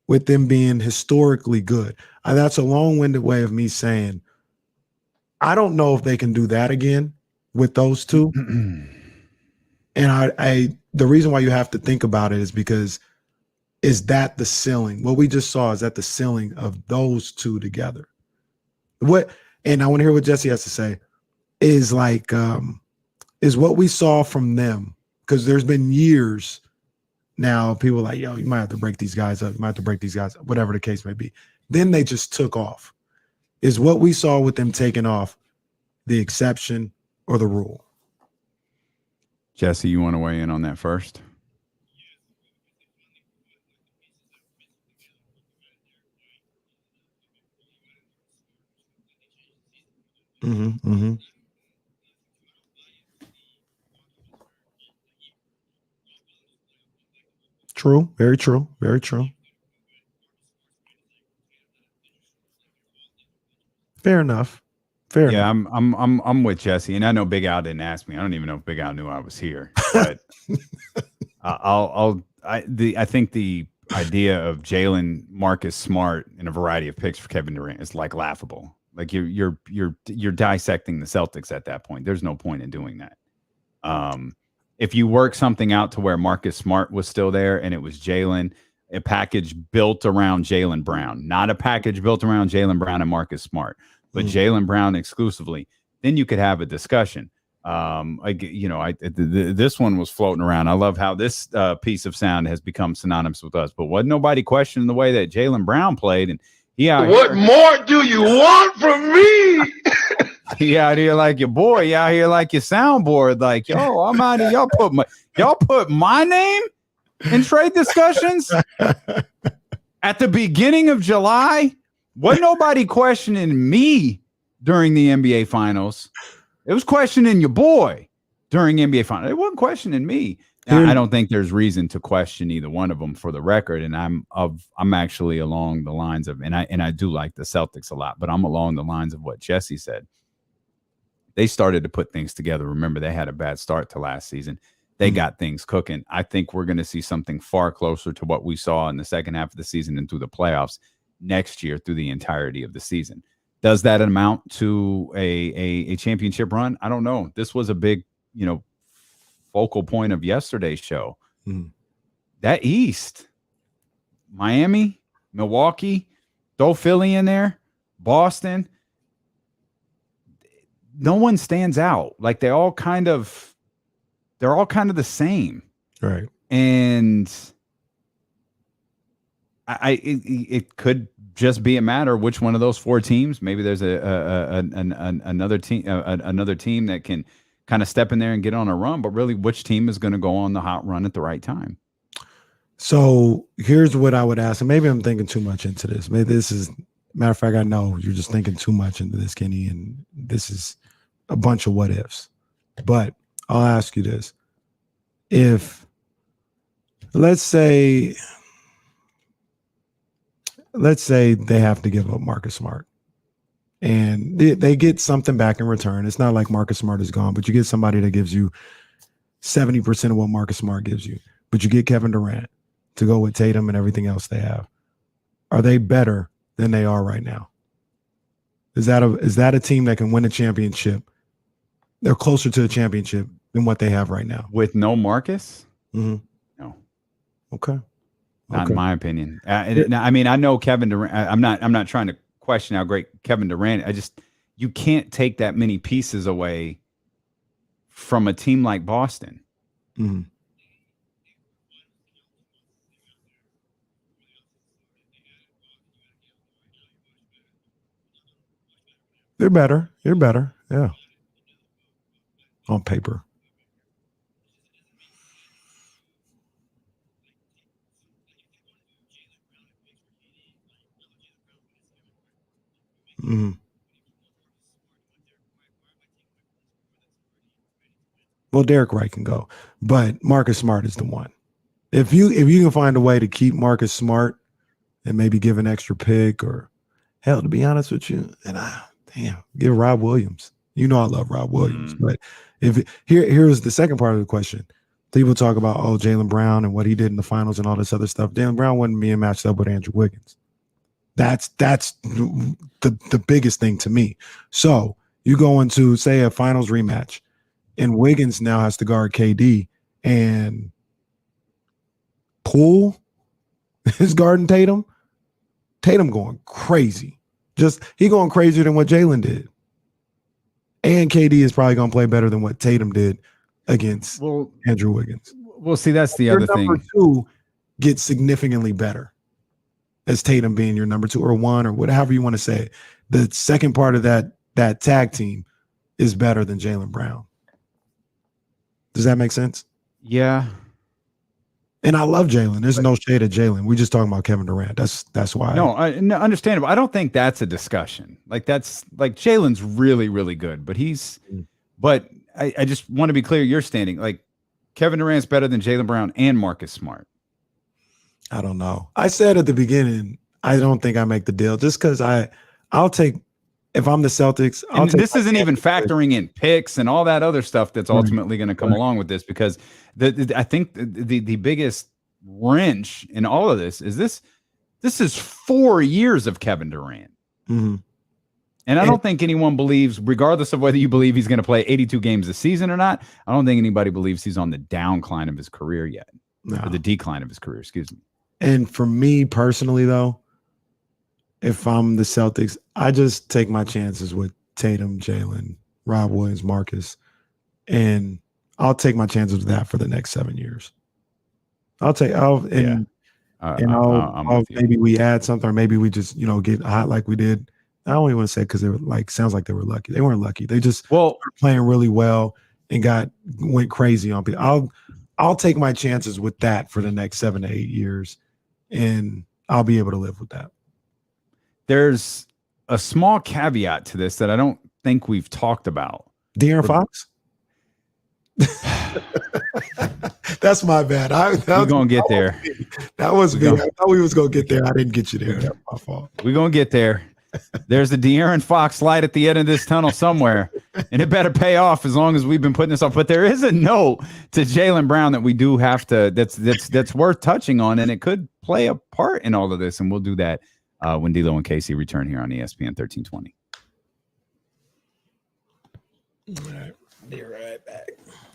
with them being historically good. That's a long-winded way of me saying I don't know if they can do that again with those two. And I the reason why you have to think about it is because is that the ceiling? What we just saw, is that the ceiling of those two together? And I want to hear what Jesse has to say, is like is what we saw from them, because there's been years now, people like, yo, you might have to break these guys up. You might have to break these guys up, whatever the case may be. Then they just took off. Is what we saw with them taking off the exception or the rule? Jesse, you want to weigh in on that first? Mm-hmm, mm-hmm. True. Very true. Very true. Fair enough. Fair enough. I'm with Jesse, and I know Big Al didn't ask me. I don't even know if Big Al knew I was here, but I think the idea of Jalen, Marcus Smart, and a variety of picks for Kevin Durant is like laughable. Like you're dissecting the Celtics at that point. There's no point in doing that. If you work something out to where Marcus Smart was still there and it was Jalen, a package built around Jaylen Brown, not a package built around Jaylen Brown and Marcus Smart, but Jaylen Brown exclusively, then you could have a discussion. This one was floating around. I love how this piece of sound has become synonymous with us, but wasn't nobody questioning the way that Jaylen Brown played. And what more do you want from me? He out here like your boy. He out here like your soundboard. Like, yo, I'm out here. Y'all put my name in trade discussions at the beginning of July. Wasn't nobody questioning me during the NBA Finals. It was questioning your boy during NBA Finals. It wasn't questioning me. Now, I don't think there's reason to question either one of them for the record. And I'm actually along the lines of, and I do like the Celtics a lot, but I'm along the lines of what Jesse said. They started to put things together. Remember, they had a bad start to last season. They got things cooking. I think we're going to see something far closer to what we saw in the second half of the season and through the playoffs next year through the entirety of the season. Does that amount to a championship run? I don't know. This was a big, focal point of yesterday's show. That East, Miami, Milwaukee, throw Philly in there, Boston, no one stands out. Like they're all kind of the same. Right. And it could just be a matter of which one of those 4 teams. Maybe there's another team that can kind of step in there and get on a run, but really which team is going to go on the hot run at the right time? So here's what I would ask, and maybe I'm thinking too much into this. Maybe this is, matter of fact, I know you're just thinking too much into this, Kenny, and this is a bunch of what ifs. But I'll ask you this. If, let's say they have to give up Marcus Smart and they get something back in return. It's not like Marcus Smart is gone, but you get somebody that gives you 70% of what Marcus Smart gives you, but you get Kevin Durant to go with Tatum and everything else they have. Are they better than they are right now? Is that a team that can win a championship? They're closer to the championship than what they have right now. With no Marcus? Mm-hmm. No. Okay. Not in my opinion. I mean, I know Kevin Durant. I'm not trying to question how great Kevin Durant. You can't take that many pieces away from a team like Boston. Mm-hmm. You're better. You're better. Yeah. On paper. Mm-hmm. Well, Derek Wright can go, but Marcus Smart is the one. If you can find a way to keep Marcus Smart and maybe give an extra pick, or hell, to be honest with you, and give Rob Williams. You know I love Rob Williams, but here's the second part of the question. People talk about Jaylen Brown and what he did in the finals and all this other stuff. Jaylen Brown wasn't being matched up with Andrew Wiggins. That's the biggest thing to me. So you go into, say, a finals rematch, and Wiggins now has to guard KD, and Poole is guarding Tatum. Tatum going crazy. He going crazier than what Jaylen did. And KD is probably going to play better than what Tatum did against Andrew Wiggins. Well, see, that's the other thing. Number two gets significantly better as Tatum being your number 2 or 1 or whatever you want to say. The second part of that tag team is better than Jaylen Brown. Does that make sense? Yeah. And I love Jaylen. There's no shade at Jaylen. We're just talking about Kevin Durant. That's why. No, understandable. I don't think that's a discussion. Like Jaylen's really, really good, but I just want to be clear. You're standing like Kevin Durant's better than Jaylen Brown and Marcus Smart. I don't know. I said at the beginning, I don't think I make the deal just because I'll take, if I'm the Celtics. This isn't even factoring in picks and all that other stuff that's ultimately going to come along with this, because I think the biggest wrench in all of this is this is 4 years of Kevin Durant. Mm-hmm. And I don't think anyone believes, regardless of whether you believe he's going to play 82 games a season or not, I don't think anybody believes he's on the downcline of his career yet. No. Or the decline of his career, excuse me. And for me personally, though, if I'm the Celtics, I just take my chances with Tatum, Jaylen, Rob Williams, Marcus, and I'll take my chances with that for the next 7 years. Maybe we add something, or maybe we just, get hot like we did. I don't even want to say because they were sounds like they were lucky. They weren't lucky. They just were playing really well and went crazy on people. I'll take my chances with that for the next 7 to 8 years, and I'll be able to live with that. There's a small caveat to this that I don't think we've talked about. De'Aaron Fox? That's my bad. We're going to get there. That was me. I thought we was going to get there. I didn't get you there. That's my fault. We're going to get there. There's a De'Aaron Fox light at the end of this tunnel somewhere, and it better pay off as long as we've been putting this off. But there is a note to Jaylen Brown that we do have to that's worth touching on, and it could play a part in all of this, and we'll do that when D'Lo and Casey return here on ESPN 1320. All right, be right back.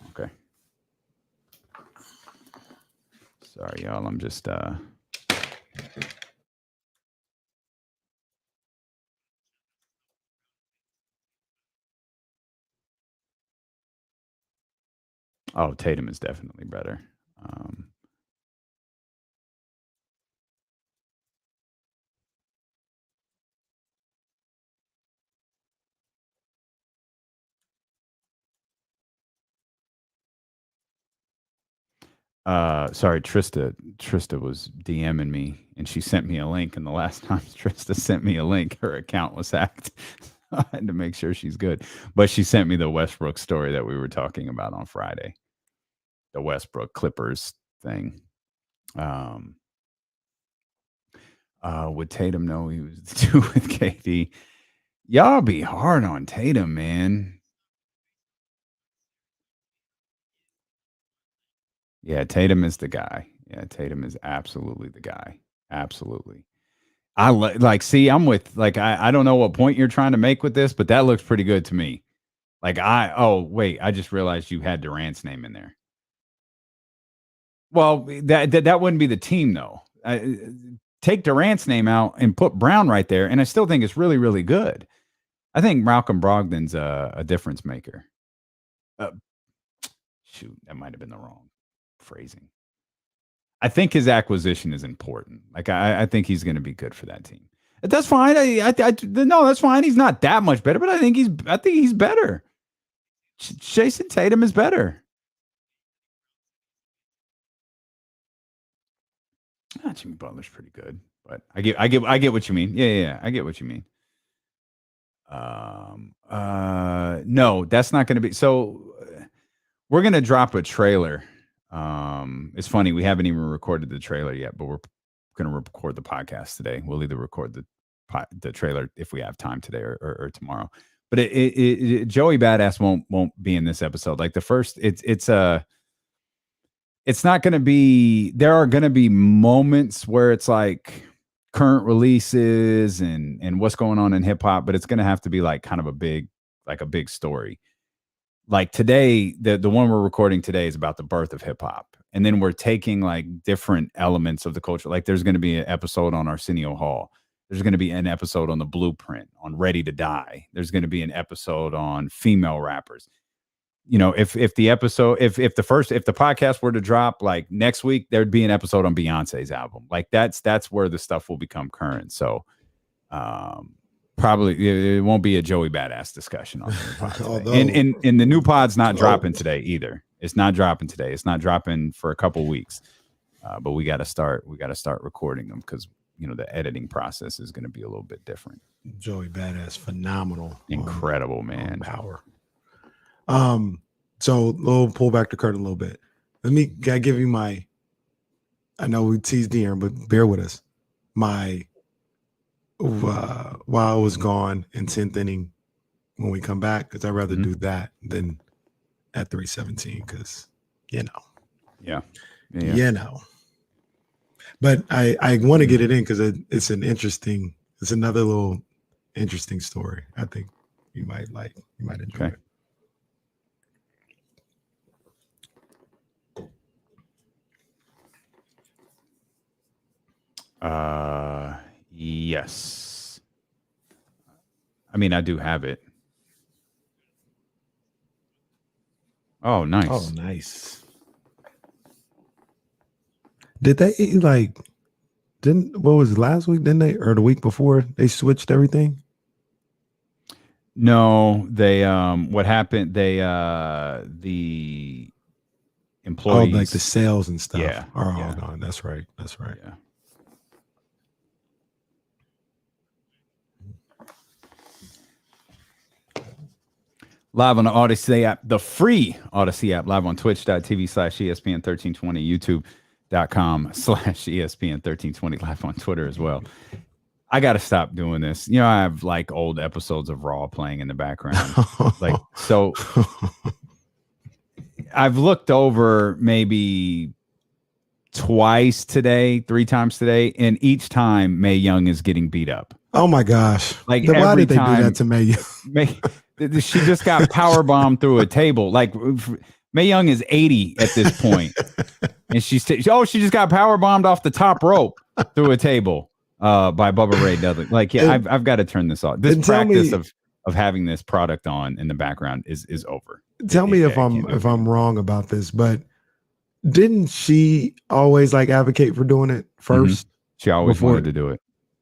Okay. Sorry, y'all. I'm just Oh, Tatum is definitely better. Sorry, Trista was DMing me, and she sent me a link, and the last time Trista sent me a link, her account was hacked. I had to make sure she's good. But she sent me the Westbrook story that we were talking about on Friday. The Westbrook Clippers thing. With Tatum, no, he was 2 with KD. Y'all be hard on Tatum, man. Yeah, Tatum is the guy. Yeah, Tatum is absolutely the guy. Absolutely. I'm with, I don't know what point you're trying to make with this, but that looks pretty good to me. I just realized you had Durant's name in there. Well, that wouldn't be the team, though. Take Durant's name out and put Brown right there, and I still think it's really, really good. I think Malcolm Brogdon's a difference maker. Shoot, that might have been the wrong phrasing. I think his acquisition is important. I think he's going to be good for that team. That's fine. No, that's fine. He's not that much better, but I think he's better. Jason Tatum is better. Jimmy Butler's pretty good, but I get what you mean. Yeah, I get what you mean. No, that's not going to be. So we're going to drop a trailer. It's funny, we haven't even recorded the trailer yet, but we're going to record the podcast today. We'll either record the trailer if we have time today or tomorrow. But Joey Badass won't be in this episode. Like the first, it's not going to be. There are going to be moments where it's like current releases and what's going on in hip hop, but it's going to have to be like kind of a big story. Like today, the one we're recording today is about the birth of hip hop. And then we're taking like different elements of the culture. Like there's going to be an episode on Arsenio Hall. There's going to be an episode on The Blueprint, on Ready to Die. There's going to be an episode on female rappers. You know, if the podcast were to drop like next week, there'd be an episode on Beyonce's album. Like that's where the stuff will become current. So probably it won't be a Joey Badass discussion on the pod today. And the new pod's not dropping today either. It's not dropping today. It's not dropping for a couple weeks. But we got to start recording them because the editing process is going to be a little bit different. Joey Badass, phenomenal, incredible, man. Power. So we'll pull back the curtain a little bit. I give you I know we teased the air, but bear with us. While I was gone in 10th inning when we come back, because I'd rather do that than at 317, because Yeah. But I want to get it in because it's another little interesting story. I think you might enjoy it. Yes. I mean, I do have it. Oh, nice. Oh, nice. Did they what was it, last week? Didn't they, or the week before they switched everything? No, they what happened? They the employees, like the sales and stuff. Yeah. Oh, no, that's right. Yeah. Live on the Odyssey app, the free Odyssey app, live on twitch.tv/ESPN1320, youtube.com/ESPN1320, live on Twitter as well. I got to stop doing this. I have like old episodes of Raw playing in the background. So I've looked over maybe twice today, 3 times today, and each time Mae Young is getting beat up. Oh my gosh. Like why did they do that to Mae Young? She just got power bombed through a table. Like Mae Young is 80 at this point, and she just got power bombed off the top rope through a table by Bubba Ray Dudley. Like, I've got to turn this off. This practice of having this product on in the background is over. Tell me if I'm wrong about this, but didn't she always like advocate for doing it first? Mm-hmm. She always wanted to do it.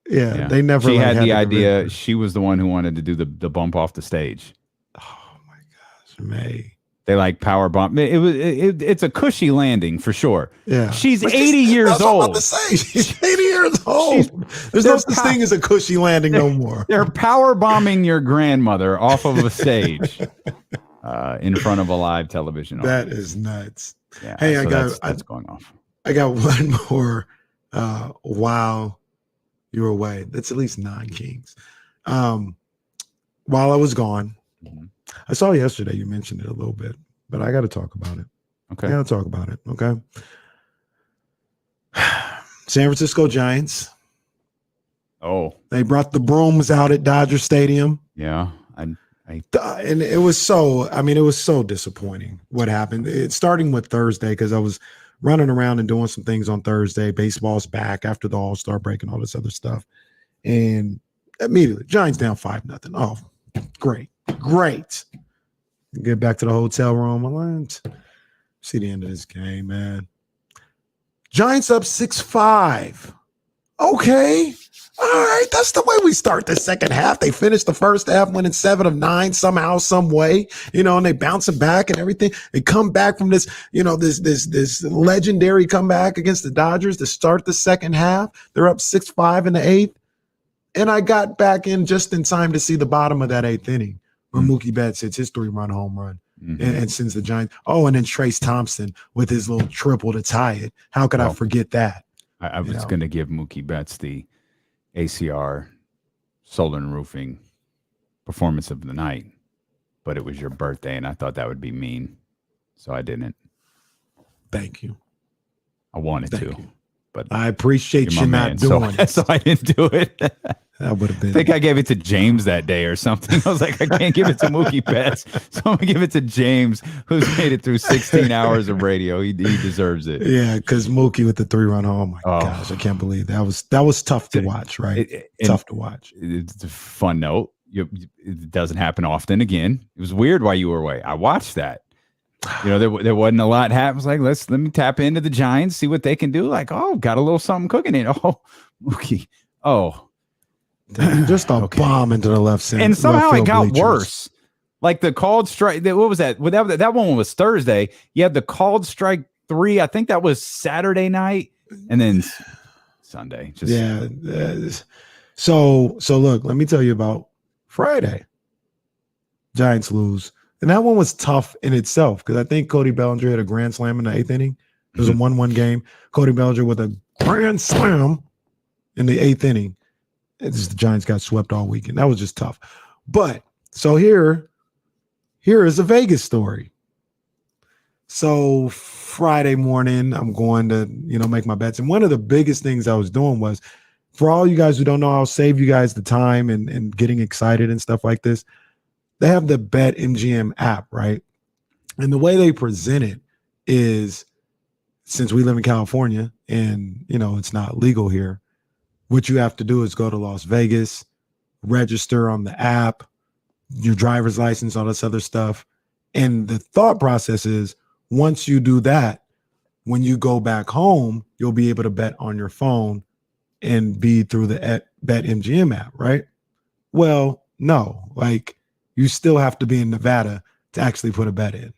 Yeah, they never. She had the idea. She was the one who wanted to do the bump off the stage. Oh my gosh, May. They like power bump. It's a cushy landing for sure. Yeah, she's 80 years old. I was about to say, she's 80 years old. There's no such thing as a cushy landing no more. They're power bombing your grandmother off of a stage in front of a live television audience. That is nuts. Yeah, hey, so that's going off. I got one more. While you were away, that's at least 9 Kings. While I was gone, I saw yesterday you mentioned it a little bit, but I got to talk about it. Okay, I got to talk about it. Okay. San Francisco Giants. Oh, they brought the brooms out at Dodger Stadium. Yeah, and it was so disappointing what happened. It's starting with Thursday because I was running around and doing some things on Thursday. Baseball's back after the All-Star break and all this other stuff. And immediately, Giants down 5-0. Oh, great. Get back to the hotel room. I learned. See the end of this game, man. Giants up 6-5 Okay. All right. That's the way we start the second half. They finished the first half winning 7 of 9 somehow, some way, and they bouncing back and everything. They come back from this, this legendary comeback against the Dodgers to start the second half. They're up 6-5 in the 8th. And I got back in just in time to see the bottom of that 8th inning where Mookie Betts hits his 3-run home run and sends the Giants. Oh, and then Trace Thompson with his little triple to tie it. How could I forget that? I was going to give Mookie Betts the ACR Solar and Roofing performance of the night, but it was your birthday, and I thought that would be mean, so I didn't. Thank you. I wanted to, but I appreciate you not doing it. So I didn't do it. That would have been. I think I gave it to James that day or something. I was like, I can't give it to Mookie Betts, so I'm gonna give it to James, who's made it through 16 hours of radio. He deserves it. Yeah, because Mookie with the 3-run home. Oh my gosh, I can't believe that was tough to watch. Right, tough to watch. It's a fun note. It doesn't happen often. Again, it was weird while you were away. I watched that. There wasn't a lot happening. I was like, let me tap into the Giants, see what they can do. Like, got a little something cooking in. Oh, Mookie. Oh. Just a bomb into the left center. And somehow it got worse. Like the called strike. What was that? That one was Thursday. You had the called strike 3. I think that was Saturday night. And then Sunday. So look, let me tell you about Friday. Giants lose. And that one was tough in itself because I think Cody Bellinger had a grand slam in the 8th inning. It was a 1-1 game. Cody Bellinger with a grand slam in the 8th inning. The Giants got swept all weekend. That was just tough. But so here is a Vegas story. So Friday morning, I'm going to, make my bets. And one of the biggest things I was doing was, for all you guys who don't know, I'll save you guys the time and getting excited and stuff like this. They have the BetMGM app, right? And the way they present it is, since we live in California and, it's not legal here, what you have to do is go to Las Vegas, register on the app, your driver's license, all this other stuff. And the thought process is, once you do that, when you go back home, you'll be able to bet on your phone and be through the BetMGM app, right? Well, no, you still have to be in Nevada to actually put a bet in.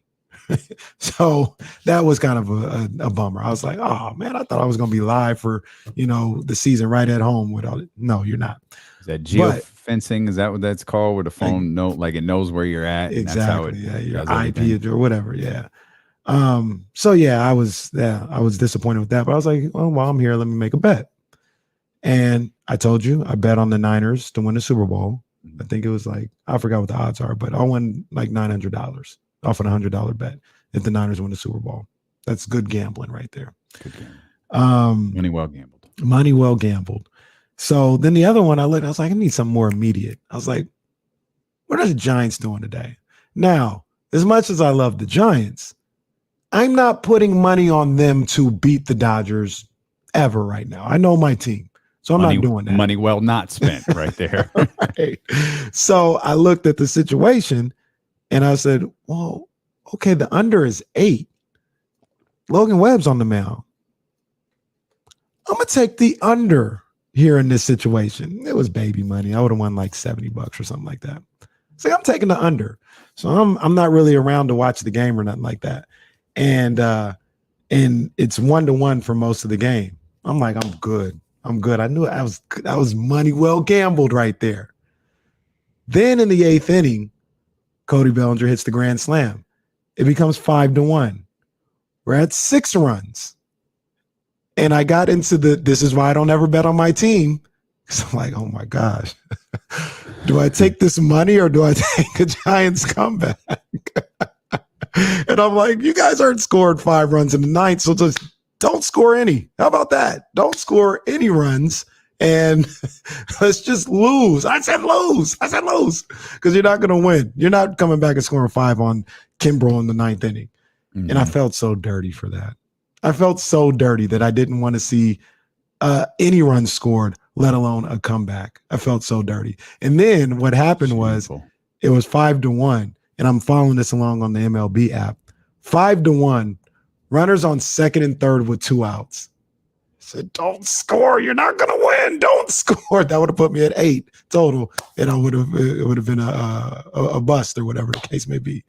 So that was kind of a bummer. I was like, oh man, I thought I was going to be live for, the season right at home with all it. No, you're not. Is that geofencing? Is that what that's called? Where the phone it knows where you're at. Exactly. Your IP address or whatever. Yeah. So I was disappointed with that, but I was like, well, while I'm here, let me make a bet. And I told you, I bet on the Niners to win the Super Bowl. I think it was I forgot what the odds are, but I won $900 off an $100 bet if the Niners win the Super Bowl. That's good gambling right there. Good gambling. Money well gambled. Money well gambled. So then the other one I was like, I need something more immediate. I was like, what are the Giants doing today? Now, as much as I love the Giants, I'm not putting money on them to beat the Dodgers ever right now. I know my team. So I'm not doing that. Money well not spent right there. Right. So I looked at the situation and I said, well, okay, the under is 8. Logan Webb's on the mound. I'm going to take the under here in this situation. It was baby money. I would have won $70 or something like that. So I'm taking the under. So I'm not really around to watch the game or nothing like that. And it's 1-1 for most of the game. I'm like, I'm good. I knew I was money well gambled right there. Then in the 8th inning, Cody Bellinger hits the grand slam. It becomes 5-1. We're at 6 runs. And I got into this is why I don't ever bet on my team. Because I'm like, oh my gosh. Do I take this money or do I take a Giants comeback? And I'm like, you guys aren't scored 5 runs in the 9th, so just don't score any. How about that? Don't score any runs and let's just lose. I said lose. Because you're not going to win. You're not coming back and scoring 5 on Kimbrel in the 9th inning. Mm-hmm. And I felt so dirty for that. I felt so dirty that I didn't want to see any runs scored, let alone a comeback. I felt so dirty. And then what happened was it was 5-1, and I'm following this along on the MLB app. 5-1, runners on second and third with 2 outs. said, don't score. You're not going to win. Don't score. That would have put me at 8 total. And it would have been a bust or whatever the case may be.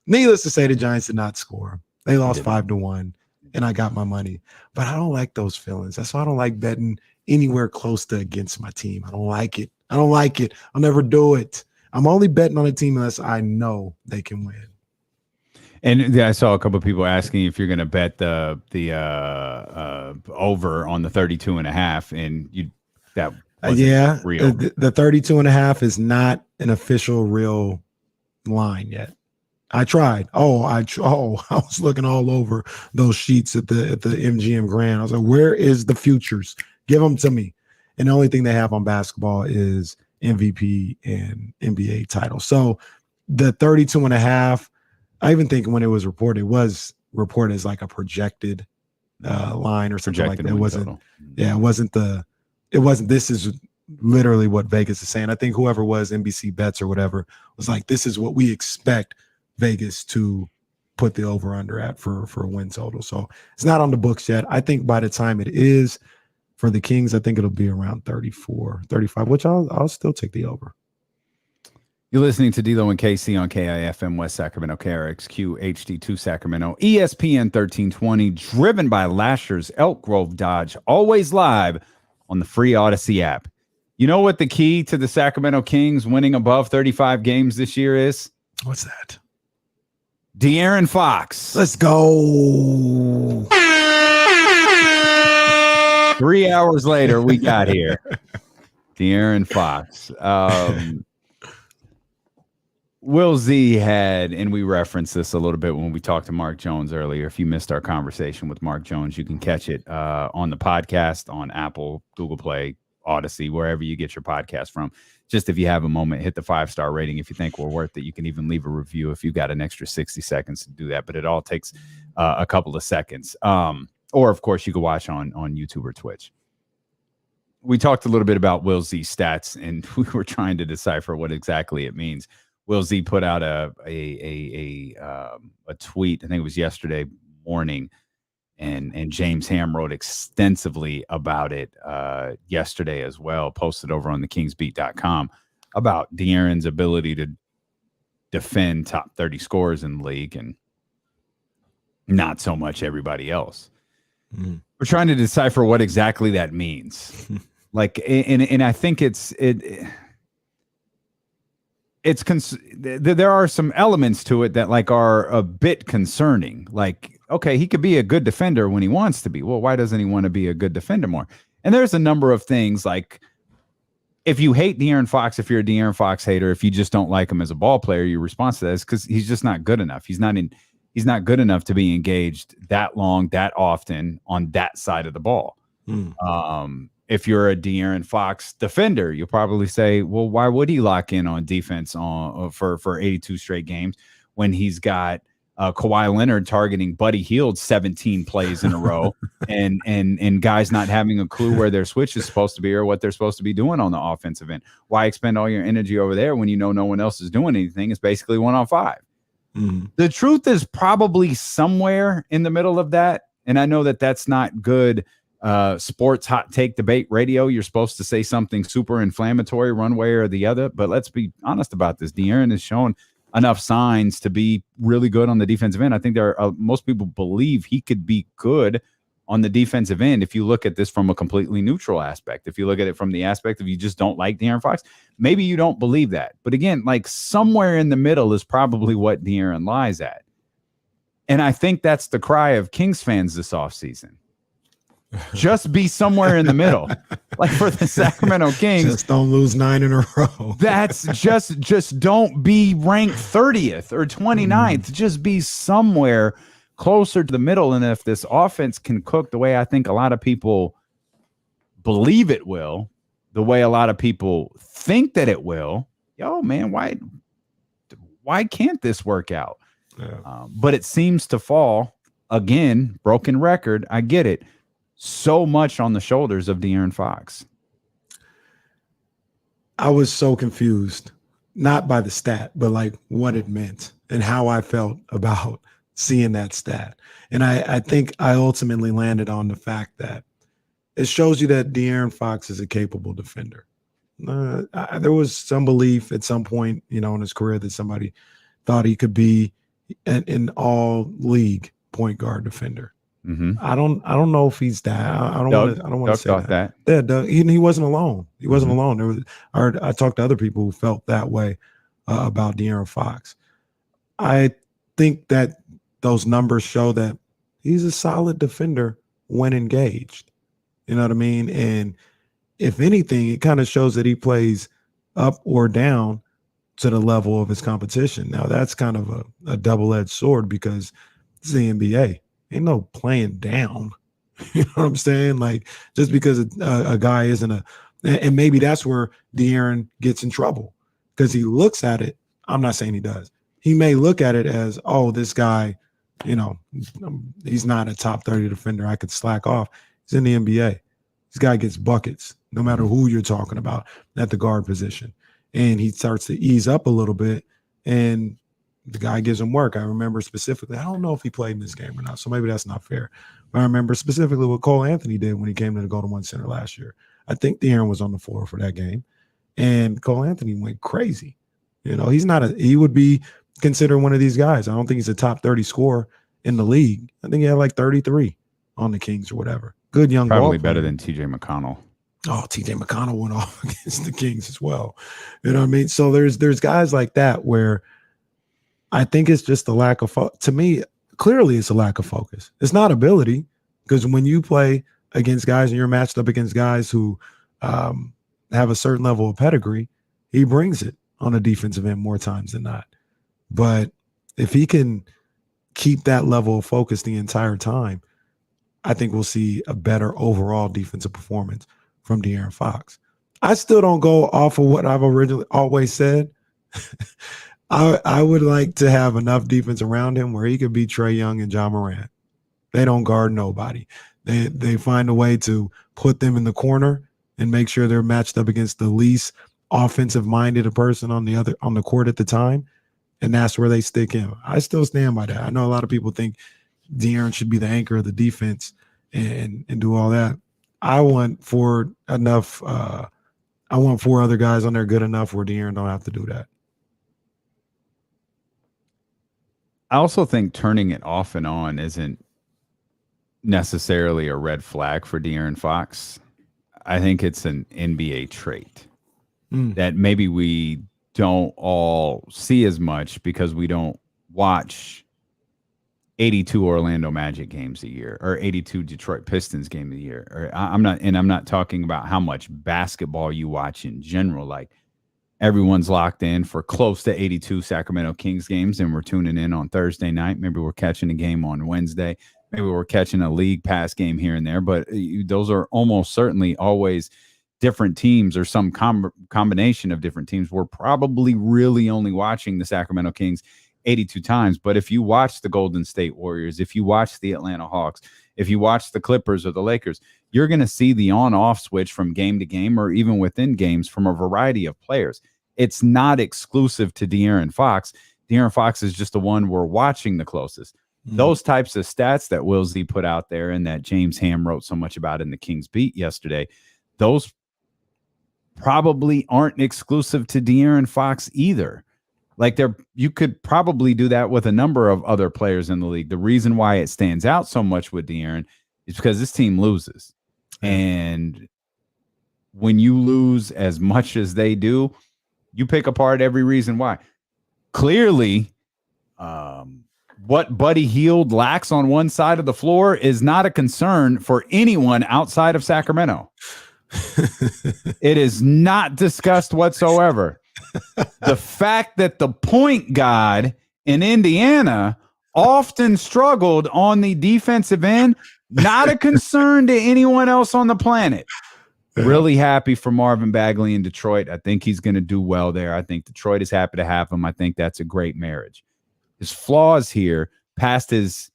Needless to say, the Giants did not score. They lost 5-1, and I got my money. But I don't like those feelings. That's why I don't like betting anywhere close to against my team. I don't like it. I'll never do it. I'm only betting on a team unless I know they can win. And I saw a couple of people asking if you're going to bet the over on the 32.5, and real. The 32.5 is not an official real line yet. I tried. I was looking all over those sheets at the MGM Grand. I was like, where is the futures? Give them to me. And the only thing they have on basketball is MVP and NBA title. So the 32.5, I even think when it was reported as like a projected line or something like that. It wasn't, this is literally what Vegas is saying. I think whoever was NBC Bets or whatever was like, this is what we expect Vegas to put the over under at for a win total. So it's not on the books yet. I think by the time it is for the Kings, I think it'll be around 34, 35, which I'll still take the over. You're listening to D'Lo and KC on KIFM West Sacramento, KRXQ HD2 Sacramento, ESPN 1320, driven by Lasher's Elk Grove Dodge, always live on the free Odyssey app. You know what the key to the Sacramento Kings winning above 35 games this year is? What's that? De'Aaron Fox. Let's go. 3 hours later, we got here. De'Aaron Fox. Will Z had, and we referenced this a little bit when we talked to Mark Jones earlier. If you missed our conversation with Mark Jones, you can catch it on the podcast on Apple, Google Play, Odyssey, wherever you get your podcast from. Just if you have a moment, hit the 5-star rating. If you think we're worth it, you can even leave a review if you got an extra 60 seconds to do that. But it all takes a couple of seconds. Or, of course, you can watch on YouTube or Twitch. We talked a little bit about Will Z stats, and we were trying to decipher what exactly it means. Will Z put out a tweet, I think it was yesterday morning, and James Ham wrote extensively about it yesterday as well, posted over on thekingsbeat.com about De'Aaron's ability to defend top 30 scorers in the league and not so much everybody else. We're trying to decipher what exactly that means. And I think there are some elements to it that are a bit concerning. Like, okay, he could be a good defender when he wants to be. Well, why doesn't he want to be a good defender more? And there's a number of things, like if you hate De'Aaron Fox, if you're a De'Aaron Fox hater, if you just don't like him as a ball player, your response to that is because he's just not good enough. He's not good enough to be engaged that long, that often on that side of the ball. If you're a De'Aaron Fox defender, you'll probably say, well, why would he lock in on defense for 82 straight games when he's got Kawhi Leonard targeting Buddy Hield 17 plays in a row and guys not having a clue where their switch is supposed to be or what they're supposed to be doing on the offensive end? Why expend all your energy over there when you know no one else is doing anything? It's basically 1-on-5. The truth is probably somewhere in the middle of that. And I know that that's not good sports hot take debate radio. You're supposed to say something super inflammatory one way or the other, but let's be honest about this. De'Aaron has shown enough signs to be really good on the defensive end. I think most people believe he could be good on the defensive end if you look at this from a completely neutral aspect. If you look at it from the aspect of you just don't like De'Aaron Fox, maybe you don't believe that. But again, somewhere in the middle is probably what De'Aaron lies at. And I think that's the cry of Kings fans this offseason. Just be somewhere in the middle. Like for the Sacramento Kings. Just don't lose 9 in a row. That's just don't be ranked 30th or 29th. Just be somewhere closer to the middle. And if this offense can cook the way I think a lot of people believe it will, the way a lot of people think that it will, man, why can't this work out? Yeah. But it seems to fall, again, broken record, I get it, so much on the shoulders of De'Aaron Fox. I was so confused, not by the stat, but what it meant and how I felt about seeing that stat. And I think I ultimately landed on the fact that it shows you that De'Aaron Fox is a capable defender. There was some belief at some point, in his career that somebody thought he could be an all-league point guard defender. Mm-hmm. I don't know if he's that. I don't want to say that. Yeah, Doug, he wasn't alone. He wasn't alone. I talked to other people who felt that way about De'Aaron Fox. I think that those numbers show that he's a solid defender when engaged. You know what I mean? And if anything, it kind of shows that he plays up or down to the level of his competition. Now, that's kind of a double-edged sword because it's the NBA. Ain't no playing down. You know what I'm saying? Like, just because a guy isn't and maybe that's where De'Aaron gets in trouble because he looks at it. I'm not saying he does. He may look at it as, oh, this guy, he's not a top 30 defender. I could slack off. He's in the NBA. This guy gets buckets no matter who you're talking about at the guard position. And he starts to ease up a little bit, and the guy gives him work. I remember specifically, I don't know if he played in this game or not, so maybe that's not fair. But I remember specifically what Cole Anthony did when he came to the Golden One Center last year. I think De'Aaron was on the floor for that game, and Cole Anthony went crazy. He would be considered one of these guys. I don't think he's a top 30 scorer in the league. I think he had like 33 on the Kings or whatever. Good young ball Probably player. better than TJ McConnell. Oh, TJ McConnell went off against the Kings as well. You know what I mean? So there's guys like that where I think it's just the lack of to me, clearly it's a lack of focus. It's not ability, because when you play against guys and you're matched up against guys who have a certain level of pedigree, he brings it on a defensive end more times than not. But if he can keep that level of focus the entire time, I think we'll see a better overall defensive performance from De'Aaron Fox. I still don't go off of what I've originally always said. I would like to have enough defense around him where he could be Trae Young and John Morant. They don't guard nobody. They find a way to put them in the corner and make sure they're matched up against the least offensive-minded person on the court at the time, and that's where they stick him. I still stand by that. I know a lot of people think De'Aaron should be the anchor of the defense and do all that. I want four other guys on there good enough where De'Aaron don't have to do that. I also think turning it off and on isn't necessarily a red flag for De'Aaron Fox. I think it's an NBA trait that maybe we don't all see as much because we don't watch 82 Orlando Magic games a year or 82 Detroit Pistons games a year. Or I'm not talking about how much basketball you watch in general. Like, everyone's locked in for close to 82 Sacramento Kings games, and we're tuning in on Thursday night. Maybe we're catching a game on Wednesday. Maybe we're catching a league pass game here and there, but those are almost certainly always different teams or some combination of different teams. We're probably really only watching the Sacramento Kings 82 times. But if you watch the Golden State Warriors, if you watch the Atlanta Hawks, if you watch the Clippers or the Lakers, you're going to see the on-off switch from game to game or even within games from a variety of players. It's not exclusive to De'Aaron Fox. De'Aaron Fox is just the one we're watching the closest. Those types of stats that Will Z put out there and that James Ham wrote so much about in the Kings Beat yesterday, those probably aren't exclusive to De'Aaron Fox either. Like, you could probably do that with a number of other players in the league. The reason why it stands out so much with De'Aaron is because this team loses. And when you lose as much as they do, you pick apart every reason why. Clearly, what Buddy Hield lacks on one side of the floor is not a concern for anyone outside of Sacramento. It is not discussed whatsoever. The fact that the point guard in Indiana often struggled on the defensive end, not a concern to anyone else on the planet. Really happy for Marvin Bagley in Detroit. I think he's going to do well there. I think Detroit is happy to have him. I think that's a great marriage. His flaws here, past his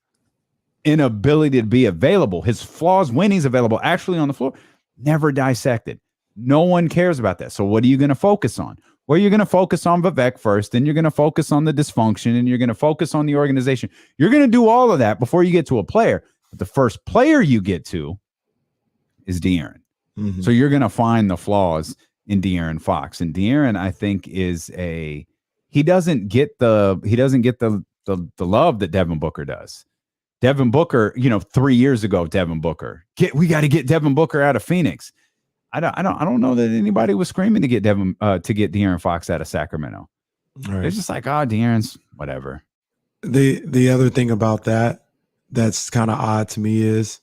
inability to be available, his flaws when he's available, actually on the floor, never dissected. No one cares about that. So what are you going to focus on? Well, you're going to focus on Vivek first, then you're going to focus on the dysfunction, and you're going to focus on the organization. You're going to do all of that before you get to a player. But the first player you get to is De'Aaron. Mhm. So you're going to find the flaws in De'Aaron Fox. And De'Aaron, I think, he doesn't get the love that Devin Booker does. Devin Booker, 3 years ago, Devin Booker, we got to get Devin Booker out of Phoenix. I don't know that anybody was screaming to get De'Aaron Fox out of Sacramento. Right. It's just like, De'Aaron's whatever. The other thing about that's kind of odd to me is,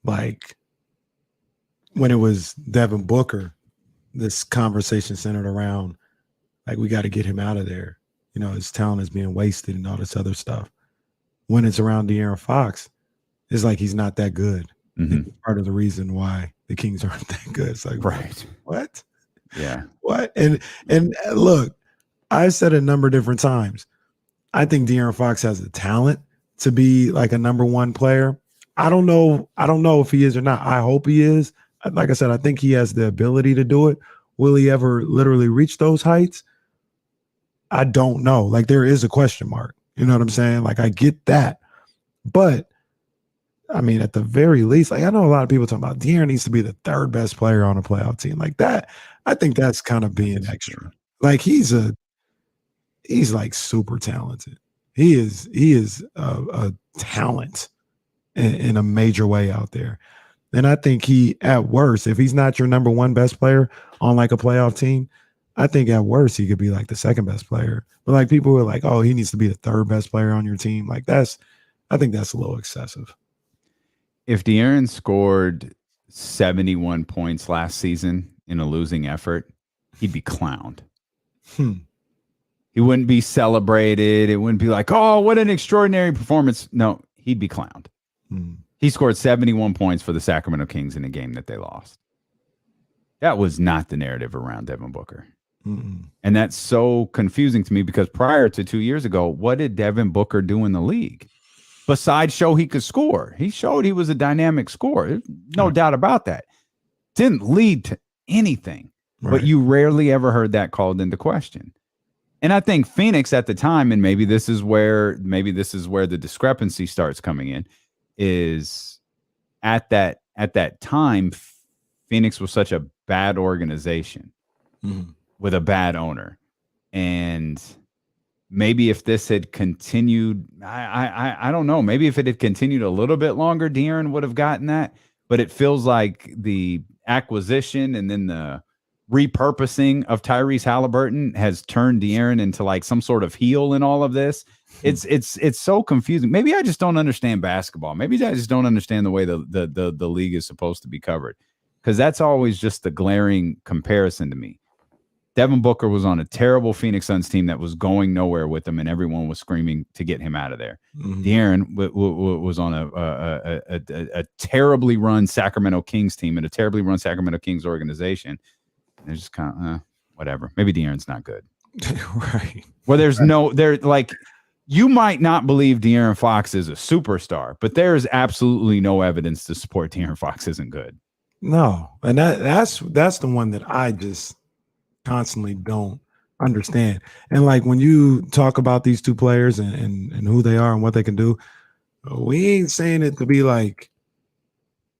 like, when it was Devin Booker, this conversation centered around, like, we got to get him out of there. His talent is being wasted and all this other stuff. When it's around De'Aaron Fox, it's like he's not that good. Mm-hmm. Part of the reason why the Kings aren't that good. It's like, right. What? Yeah. What? And look, I've said it a number of different times. I think De'Aaron Fox has the talent to be like a number one player. I don't know if he is or not. I hope he is. Like I said, I think he has the ability to do it. Will he ever literally reach those heights? I don't know. Like, there is a question mark. You know what I'm saying? Like, I get that. But, I mean, at the very least, like, I know a lot of people talking about De'Aaron needs to be the third best player on a playoff team. Like that, I think that's kind of being extra. Like, he's like super talented. He is a talent in a major way out there. And I think he, at worst, if he's not your number one best player on like a playoff team, I think at worst he could be like the second best player. But like, people were like, he needs to be the third best player on your team. Like, I think that's a little excessive. If De'Aaron scored 71 points last season in a losing effort, he'd be clowned. He wouldn't be celebrated. It wouldn't be like, what an extraordinary performance. No, he'd be clowned. He scored 71 points for the Sacramento Kings in a game that they lost. That was not the narrative around Devin Booker. Mm-mm. And that's so confusing to me, because prior to 2 years ago, what did Devin Booker do in the league? Besides show he could score. He showed he was a dynamic scorer. No doubt about that. Didn't lead to anything. Right. But you rarely ever heard that called into question. And I think Phoenix at the time, and maybe this is where the discrepancy starts coming in, is at that time, Phoenix was such a bad organization with a bad owner. And maybe if this had continued, I don't know, maybe if it had continued a little bit longer, De'Aaron would have gotten that. But it feels like the acquisition and then the repurposing of Tyrese Halliburton has turned De'Aaron into like some sort of heel in all of this. It's so confusing. Maybe I just don't understand basketball. Maybe I just don't understand the way the league is supposed to be covered, because that's always just the glaring comparison to me. Devin Booker was on a terrible Phoenix Suns team that was going nowhere with him, and everyone was screaming to get him out of there. De'Aaron was on a terribly run Sacramento Kings team and a terribly run Sacramento Kings organization. They're just kind of whatever. Maybe De'Aaron's not good. Right. Well, you might not believe De'Aaron Fox is a superstar, but there is absolutely no evidence to support De'Aaron Fox isn't good. No, and that's the one that I just constantly don't understand. And like, when you talk about these two players and who they are and what they can do, we ain't saying it to be like,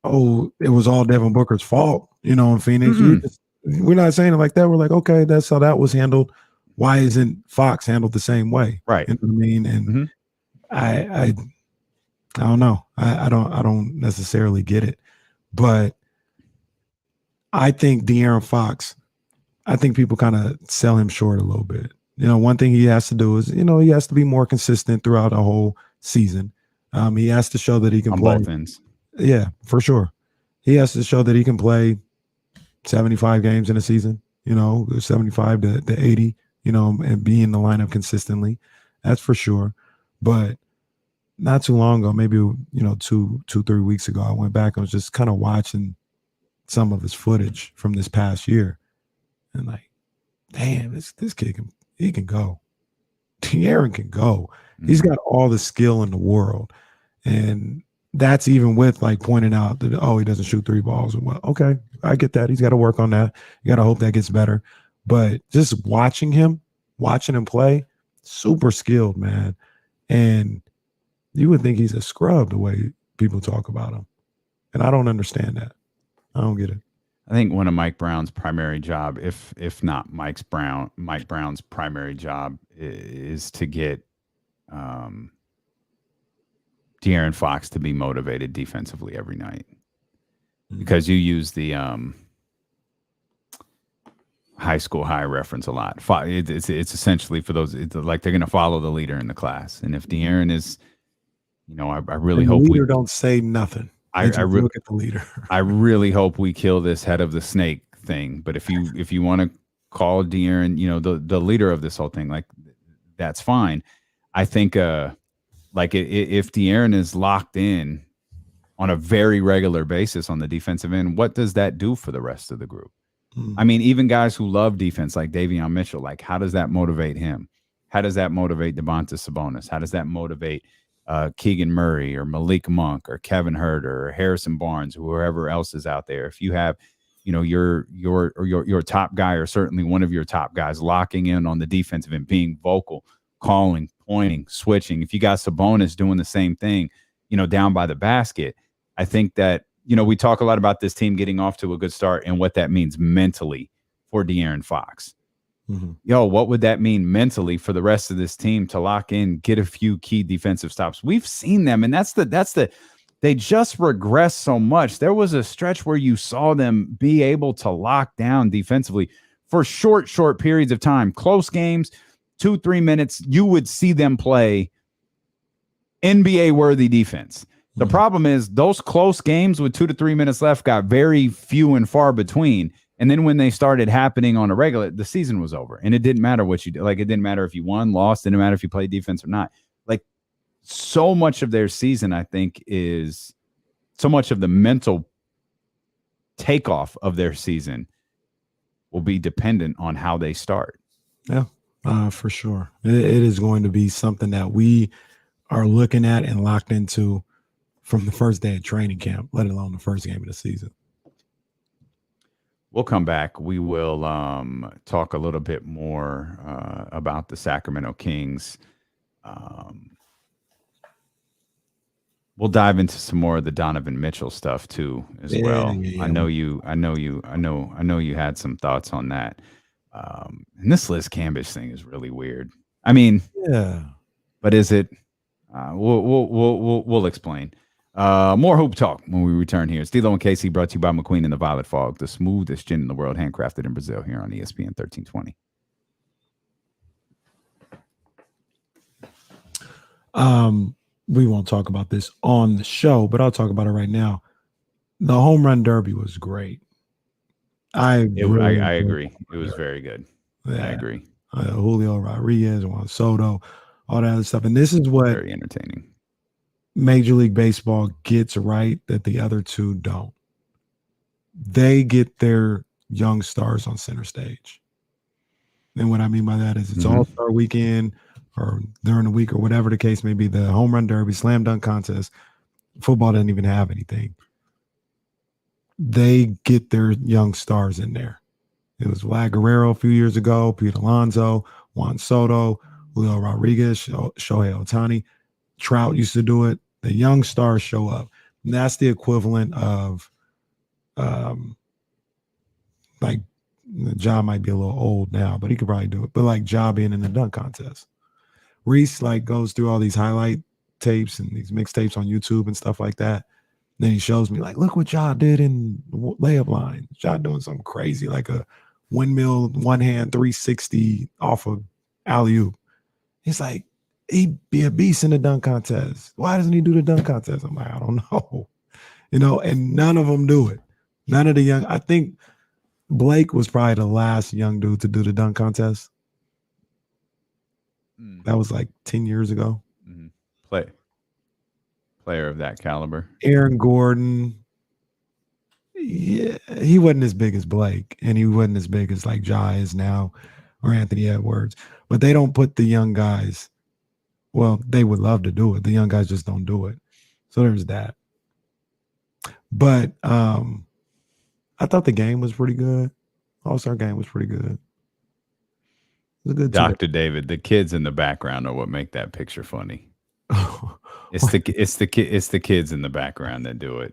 it was all Devin Booker's fault, in Phoenix. We're not saying it like that. We're like, okay, that's how that was handled. Why isn't Fox handled the same way? Right. You know what I mean? And I don't know. I don't necessarily get it, but I think De'Aaron Fox, I think people kind of sell him short a little bit. One thing he has to do is, he has to be more consistent throughout the whole season. He has to show that he can play. Both ends. Yeah, for sure. He has to show that he can play 75 games in a season, 75 to 80, and be in the lineup consistently. That's for sure. But not too long ago, maybe, 2-3 weeks ago, I went back and was just kind of watching some of his footage from this past year. And like, damn, this kid can go. De'Aaron can go. He's got all the skill in the world. And that's even with like pointing out that, he doesn't shoot three balls. Well, okay, I get that. He's got to work on that. You got to hope that gets better. But just watching him play, super skilled, man. And you would think he's a scrub the way people talk about him. And I don't understand that. I don't get it. I think one of Mike Brown's primary job, if not Mike Brown's primary job, is to get De'Aaron Fox to be motivated defensively every night, because you use the high school high reference a lot. It's essentially for those, like they're going to follow the leader in the class, and if De'Aaron is, I really hope the leader don't say nothing. I look at the leader. I really hope we kill this head of the snake thing. But if you want to call De'Aaron, the leader of this whole thing, like, that's fine. I think like if De'Aaron is locked in on a very regular basis on the defensive end, what does that do for the rest of the group? I mean, even guys who love defense like Davion Mitchell, like, how does that motivate him? How does that motivate Domantas Sabonis? How does that motivate Keegan Murray or Malik Monk or Kevin Huerter or Harrison Barnes, or whoever else is out there? If you have, your top guy, or certainly one of your top guys, locking in on the defensive and being vocal, calling, pointing, switching. If you got Sabonis doing the same thing, down by the basket, I think that, we talk a lot about this team getting off to a good start and what that means mentally for De'Aaron Fox. What would that mean mentally for the rest of this team to lock in, get a few key defensive stops? We've seen them, and they just regress so much. There was a stretch where you saw them be able to lock down defensively for short periods of time, close games, 2-3 minutes. You would see them play NBA worthy defense. The problem is those close games with 2 to 3 minutes left got very few and far between. And then when they started happening on a regular, the season was over, and it didn't matter what you did. Like, it didn't matter if you won, lost. It didn't matter if you played defense or not. Like, so much of their season, I think, is so much of the mental takeoff of their season will be dependent on how they start. Yeah, for sure. It is going to be something that we are looking at and locked into from the first day of training camp, let alone the first game of the season. We'll come back. We will talk a little bit more about the Sacramento Kings. We'll dive into some more of the Donovan Mitchell stuff too, as well. Yeah. I know you had some thoughts on that. And this Liz Cambage thing is really weird. I mean, yeah, but is it? We'll explain. More hoop talk when we return here. Stilo and Casey, brought to you by McQueen and the Violet Fog, the smoothest gin in the world, handcrafted in Brazil, here on ESPN 1320. We won't talk about this on the show, but I'll talk about it right now. The home run derby was great. I agree. It was very good. Yeah. I agree. Julio Rodriguez, Juan Soto, all that other stuff. And this is what very entertaining Major League Baseball gets right that the other two don't. They get their young stars on center stage. And what I mean by that is it's All-Star weekend or during the week or whatever the case may be, the home run derby, slam dunk contest. Football doesn't even have anything. They get their young stars in there. It was Vlad Guerrero a few years ago, Pete Alonso, Juan Soto, Julio Rodriguez, Shohei Ohtani. Trout used to do it. The young stars show up. And that's the equivalent of like Ja might be a little old now, but he could probably do it. But like Ja being in the dunk contest. Reese like goes through all these highlight tapes and these mixtapes on YouTube and stuff like that. Then he shows me like, look what Ja did in layup line. Ja doing something crazy, like a windmill, one hand 360 off of alley-oop. He's like, he'd be a beast in the dunk contest. Why doesn't he do the dunk contest? I'm like, I don't know. And none of them do it. None of the young. I think Blake was probably the last young dude to do the dunk contest. That was like 10 years ago. Player of that caliber. Aaron Gordon. Yeah, he wasn't as big as Blake, and he wasn't as big as like Ja is now or Anthony Edwards. But they don't put the young guys. Well, they would love to do it. The young guys just don't do it. So there's that. But I thought the game was pretty good. All-Star game was pretty good. It was a good Dr. David, the kids in the background are what make that picture funny. It's the kids in the background that do it.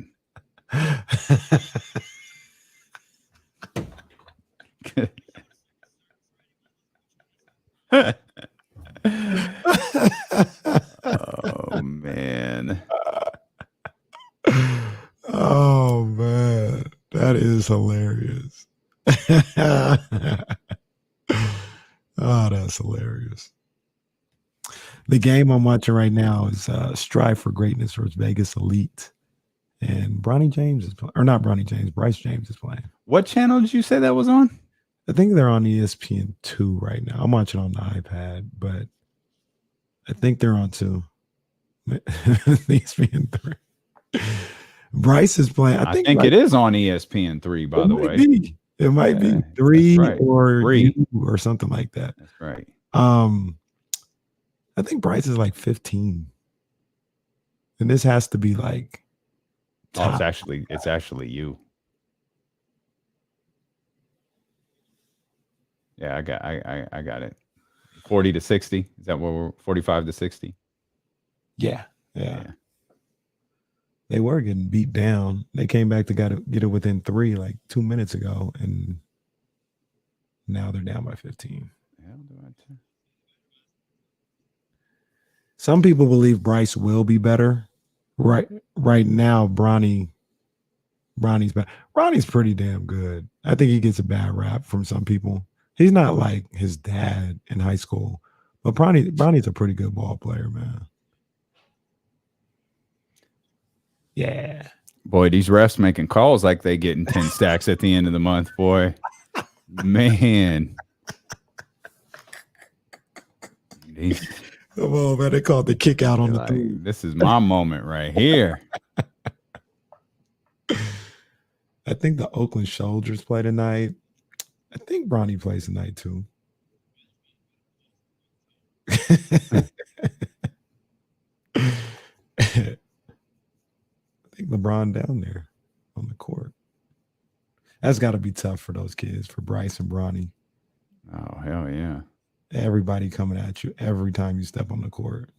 Oh man. Oh man, that is hilarious. Oh, that's hilarious. The game I'm watching right now is Strive for Greatness versus Vegas Elite. And Bronny James is playing, or not Bronny James, Bryce James is playing. What channel did you say that was on? I think they're on ESPN 2 right now. I'm watching on the iPad, but I think they're on 2. ESPN 3. Bryce is playing. I think it is on ESPN 3, by the way. It might be 3 right. or 3 or something like that. That's right. I think Bryce is like 15. And this has to be like top. It's actually you. Yeah, I got it. 40 to 60. Is that what we're 45 to 60? Yeah. They were getting beat down. They came back to get it within 3 like 2 minutes ago, and now they're down by 15. Some people believe Bryce will be better. Right now, Bronny's better. Bronny's pretty damn good. I think he gets a bad rap from some people. He's not like his dad in high school, but Bronny's a pretty good ball player, man. Yeah. Boy, these refs making calls like they getting 10 stacks at the end of the month, boy. Man. Come on, man. They called the kick out on the 3. This is my moment right here. I think the Oakland Soldiers play tonight. I think Bronny plays tonight too. I think LeBron down there on the court. That's got to be tough for those kids, for Bryce and Bronny. Oh, hell yeah. Everybody coming at you every time you step on the court.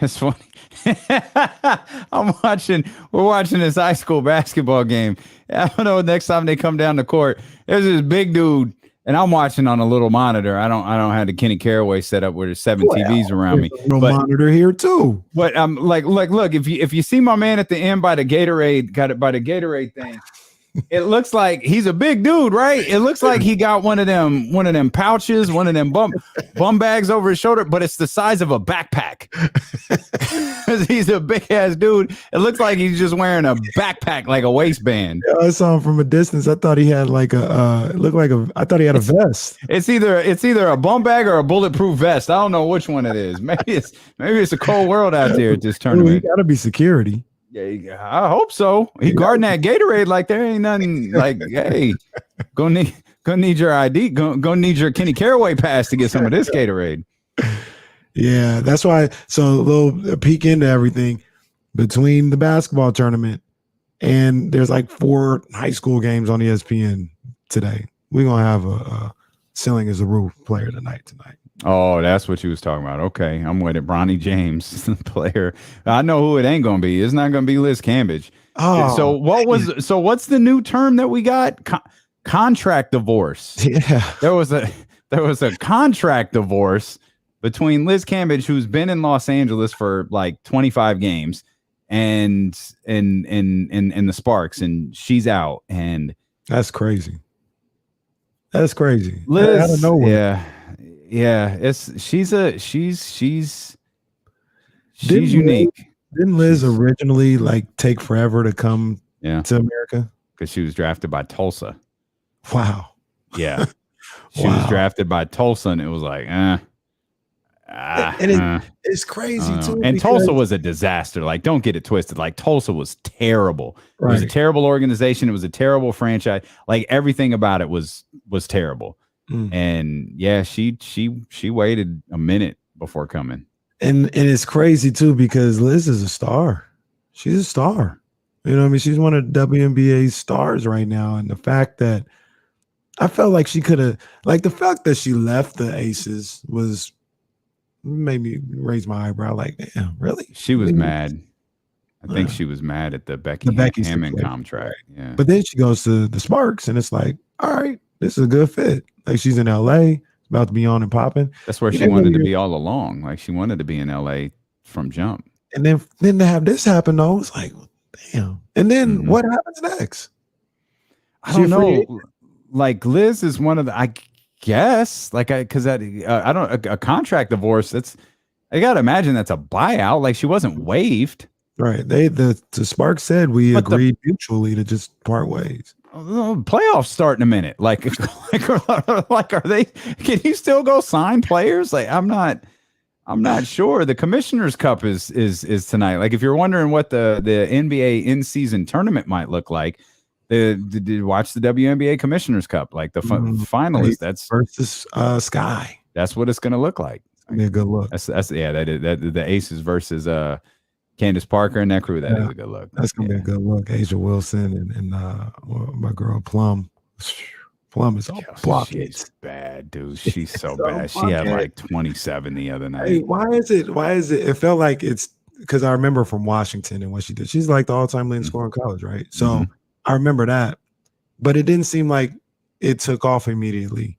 It's funny. We're watching this high school basketball game. I don't know, next time they come down the court, there's this big dude, and I'm watching on a little monitor. I don't have the Kenny Caraway set up where there's 7 TVs around me. No monitor here too. But I'm like, look, if you see my man at the end by the Gatorade thing, it looks like he's a big dude, right? It looks like he got one of them pouches, one of them bum bags over his shoulder, but it's the size of a backpack. He's a big ass dude. It looks like he's just wearing a backpack, like a waistband. Yeah, I saw him from a distance. I thought he had like I thought he had a vest. It's either a bum bag or a bulletproof vest. I don't know which one it is. Maybe it's a cold world out there at this tournament. He got to be security. Yeah, I hope so. He guarding that Gatorade like there ain't nothing. Like, hey, go need your ID. Go need your Kenny Caraway pass to get some of this Gatorade. Yeah, that's why. So a little peek into everything between the basketball tournament and there's like 4 high school games on ESPN today. We're gonna have a Ceiling is a Roof player tonight. Oh, that's what you was talking about. Okay, I'm with it. Bronny James, player. I know who it ain't gonna be. It's not gonna be Liz Cambage. Oh, so what's the new term that we got? Contract divorce. Yeah, there was a contract divorce between Liz Cambage, who's been in Los Angeles for like 25 games, and the Sparks, and she's out. And that's crazy. That's crazy. Liz, out of nowhere. Yeah. She's unique. Didn't Liz originally like take forever to come to America? Because she was drafted by Tulsa. Wow. Yeah. She was drafted by Tulsa, and it was like, it's crazy too. And Tulsa was a disaster. Like, don't get it twisted. Like, Tulsa was terrible. It was a terrible organization. It was a terrible franchise. Like, everything about it was terrible. And yeah, she waited a minute before coming. And it's crazy too, because Liz is a star. She's a star. You know what I mean? She's one of the WNBA's stars right now. And the fact that I felt like she could have, like, the fact that she left the Aces made me raise my eyebrow. Like, damn, really? She was mad. I think she was mad at the Becky Hammond contract. Right. Yeah. But then she goes to the Sparks, and it's like, all right, this is a good fit. Like, she's in LA, about to be on and popping. That's where she wanted to be all along. Like, she wanted to be in LA from jump. And then to have this happen, though, it's like, damn. And then what happens next? I don't know. Like, Liz is one of the, I guess, like, because I don't, a contract divorce, I got to imagine that's a buyout. Like, she wasn't waived. Right. The Sparks said we agreed mutually to just part ways. Playoffs start in a minute. Like are they? Can you still go sign players? Like, I'm not sure. The Commissioner's Cup is tonight. Like, if you're wondering what the NBA in-season tournament might look like, watch the WNBA Commissioner's Cup. Like, the finalists. That's versus Sky. That's what it's going to look like. Be a good look. That's the Aces versus Candace Parker and that crew. That is a good look. That's gonna be a good look. Asia Wilson and my girl Plum. Plum is all blocky. She's bad, dude. She's so bad. She had like 27 the other night. Hey, why is it? It felt like it's because I remember from Washington and what she did. She's like the all-time leading scorer in college, right? So I remember that, but it didn't seem like it took off immediately.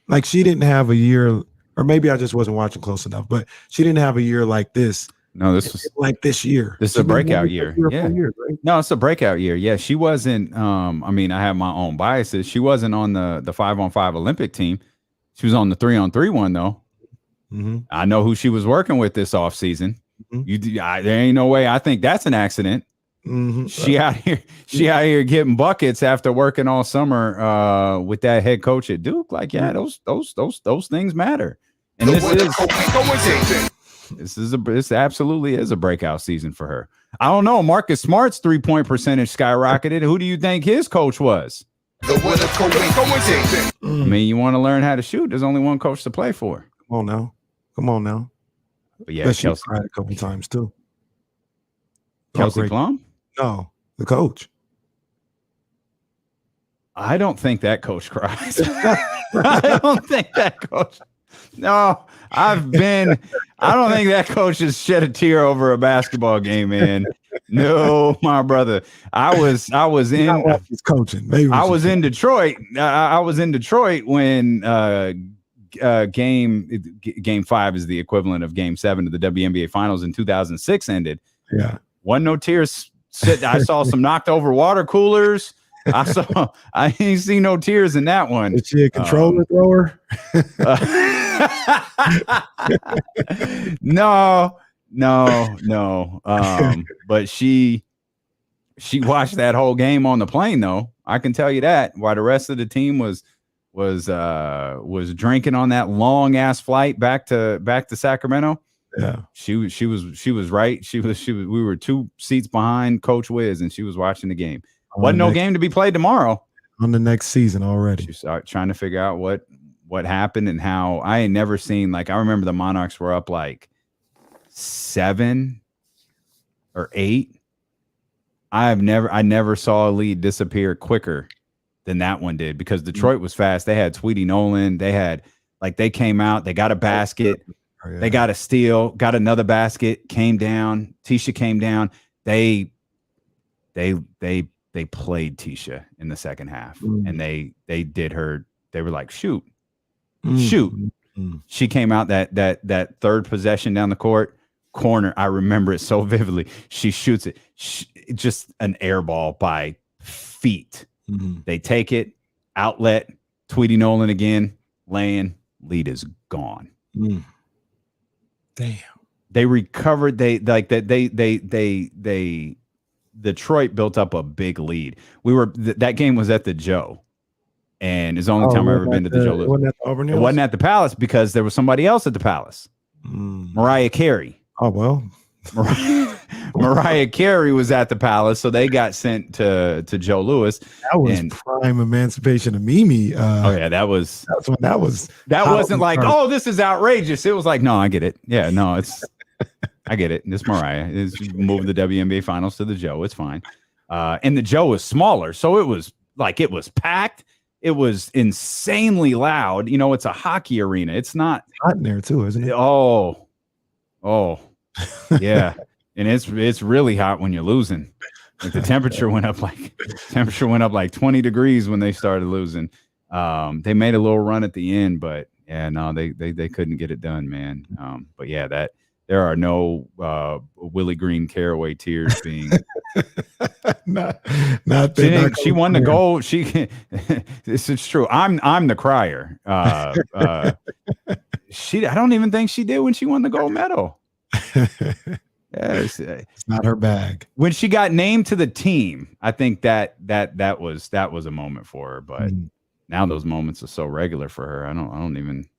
Like, she didn't have a year, or maybe I just wasn't watching close enough, but she didn't have a year like this. No, this was like this year. This is a breakout year. Yeah. Years, right? No, it's a breakout year. Yeah, she wasn't. I mean, I have my own biases. She wasn't on the 5-on-5 Olympic team. She was on the 3-on-3 one though. I know who she was working with this offseason. There ain't no way. I think that's an accident. She out here getting buckets after working all summer with that head coach at Duke. Like, yeah, those things matter. And this absolutely is a breakout season for her. I don't know. Marcus Smart's 3-point percentage skyrocketed. Who do you think his coach was? I mean, you want to learn how to shoot. There's only one coach to play for. Come on now. But yeah, Kelsey cried a couple times too. Kelsey Plum? No, the coach. I don't think that coach cries. I don't think that coach. No, I don't think that coach has shed a tear over a basketball game, man. No, my brother. I was in coaching. Maybe I was in Detroit. I was in Detroit when game 5 is the equivalent of game 7 of the WNBA finals in 2006 ended. Yeah. Wasn't no tears. I saw some knocked over water coolers. I ain't seen no tears in that one. Is she a controller thrower? No. But she watched that whole game on the plane, though. I can tell you that. While the rest of the team was drinking on that long ass flight back to Sacramento. Yeah, she was right. We were 2 seats behind Coach Wiz, and she was watching the game. Wasn't no game to be played tomorrow. On the next season already. She's trying to figure out what happened and how. I ain't never seen, like, I remember the Monarchs were up like 7 or 8. I never saw a lead disappear quicker than that one did, because Detroit was fast. They had Tweety Nolan. They came out, they got a basket. Oh, yeah. They got a steal, got another basket, came down. Tisha came down. They played Tisha in the second half, and they did her. They were like, shoot. She came out that third possession down the court, corner. I remember it so vividly. She shoots it, just an air ball by feet. They take it, outlet, Tweety Nolan again, laying, lead is gone. Damn. They recovered. Detroit built up a big lead. That game was at the Joe, and it's the only time I've ever been to the Joe. It wasn't at the Palace because there was somebody else at the Palace. Mariah Carey. Oh, well. Mariah Carey was at the Palace, so they got sent to Joe Louis. That was prime emancipation of Mimi. That wasn't like, oh, this is outrageous. It was like, no, I get it. Yeah, no, I get it. This Mariah is moving the WNBA finals to the Joe. It's fine. And the Joe was smaller, so it was packed. It was insanely loud. It's a hockey arena. It's not hot in there too, isn't it? Oh, yeah. And it's really hot when you're losing. Like the temperature went up like 20 degrees when they started losing. They made a little run at the end, but yeah, no, they couldn't get it done, man. But yeah, that there are no Willie Green caraway tears being. She won the gold. This is true. I'm the crier. I don't even think she did when she won the gold medal. It's not her bag. When she got named to the team, I think that was a moment for her. But now those moments are so regular for her. I don't even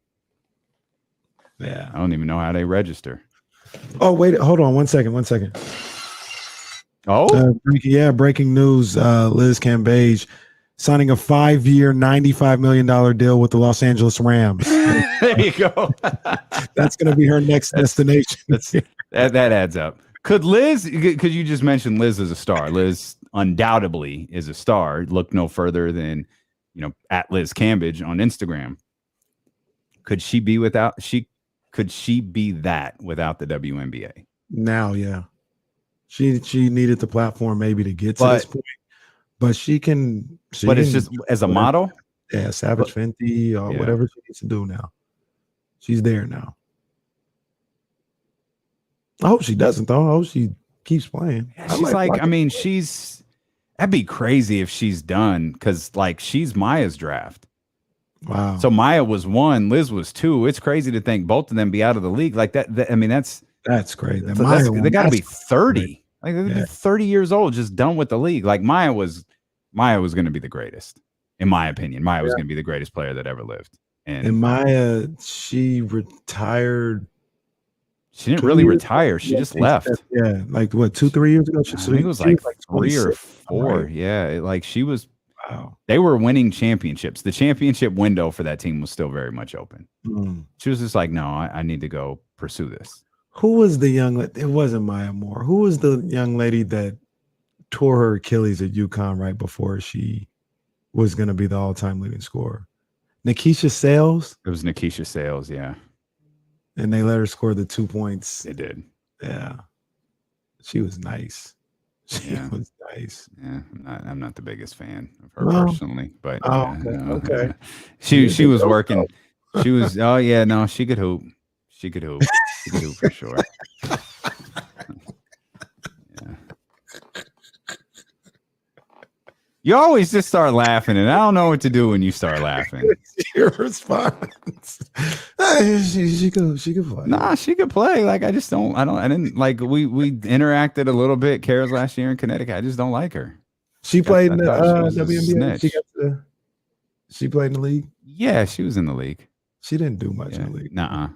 know how they register. Oh, wait, hold on one second. Oh, breaking news. Liz Cambage signing a 5-year, $95 million deal with the Los Angeles Rams. There you go. That's going to be her next destination. That adds up. Could you just mention Liz as a star? Liz undoubtedly is a star. Look no further than, at Liz Cambage on Instagram. Could she be that without the WNBA? Now, yeah. She needed the platform maybe to get to this point. But it's just as a model? Yeah, Savage Fenty or whatever she needs to do now. She's there now. I hope she doesn't, though. I hope she keeps playing. That'd be crazy if she's done, because she's Maya's draft. Wow. So Maya was 1, Liz was 2. It's crazy to think both of them be out of the league like that. That's crazy. They got to be 30. Like they're 30 years old, just done with the league. Like Maya was going to be the greatest, in my opinion. Maya was going to be the greatest player that ever lived. And Maya, she retired. She didn't really retire. She just left. Yeah, like what, 2-3 years ago? I think it was like 3 or 4. Right. Yeah, she was. Wow. They were winning championships. The championship window for that team was still very much open. She was just like, no, I need to go pursue this. Who was the young? It wasn't Maya Moore. Who was the young lady that tore her Achilles at UConn right before she was going to be the all-time leading scorer? Nikisha Sales. It was Nikisha Sales, yeah. And they let her score the 2 points. They did. Yeah. She was nice. She was nice. Yeah, I'm not the biggest fan of her personally, but okay. She was working. She was. Oh yeah, no, she could hoop. She could hoop for sure. Yeah. You always just start laughing, and I don't know what to do when you start laughing. Your response. She could play. Nah, she could play. Like I didn't like we interacted a little bit. Kara's last year in Connecticut. I just don't like her. She played in the WNBA. She played in the league. Yeah, she was in the league. She didn't do much in the league. That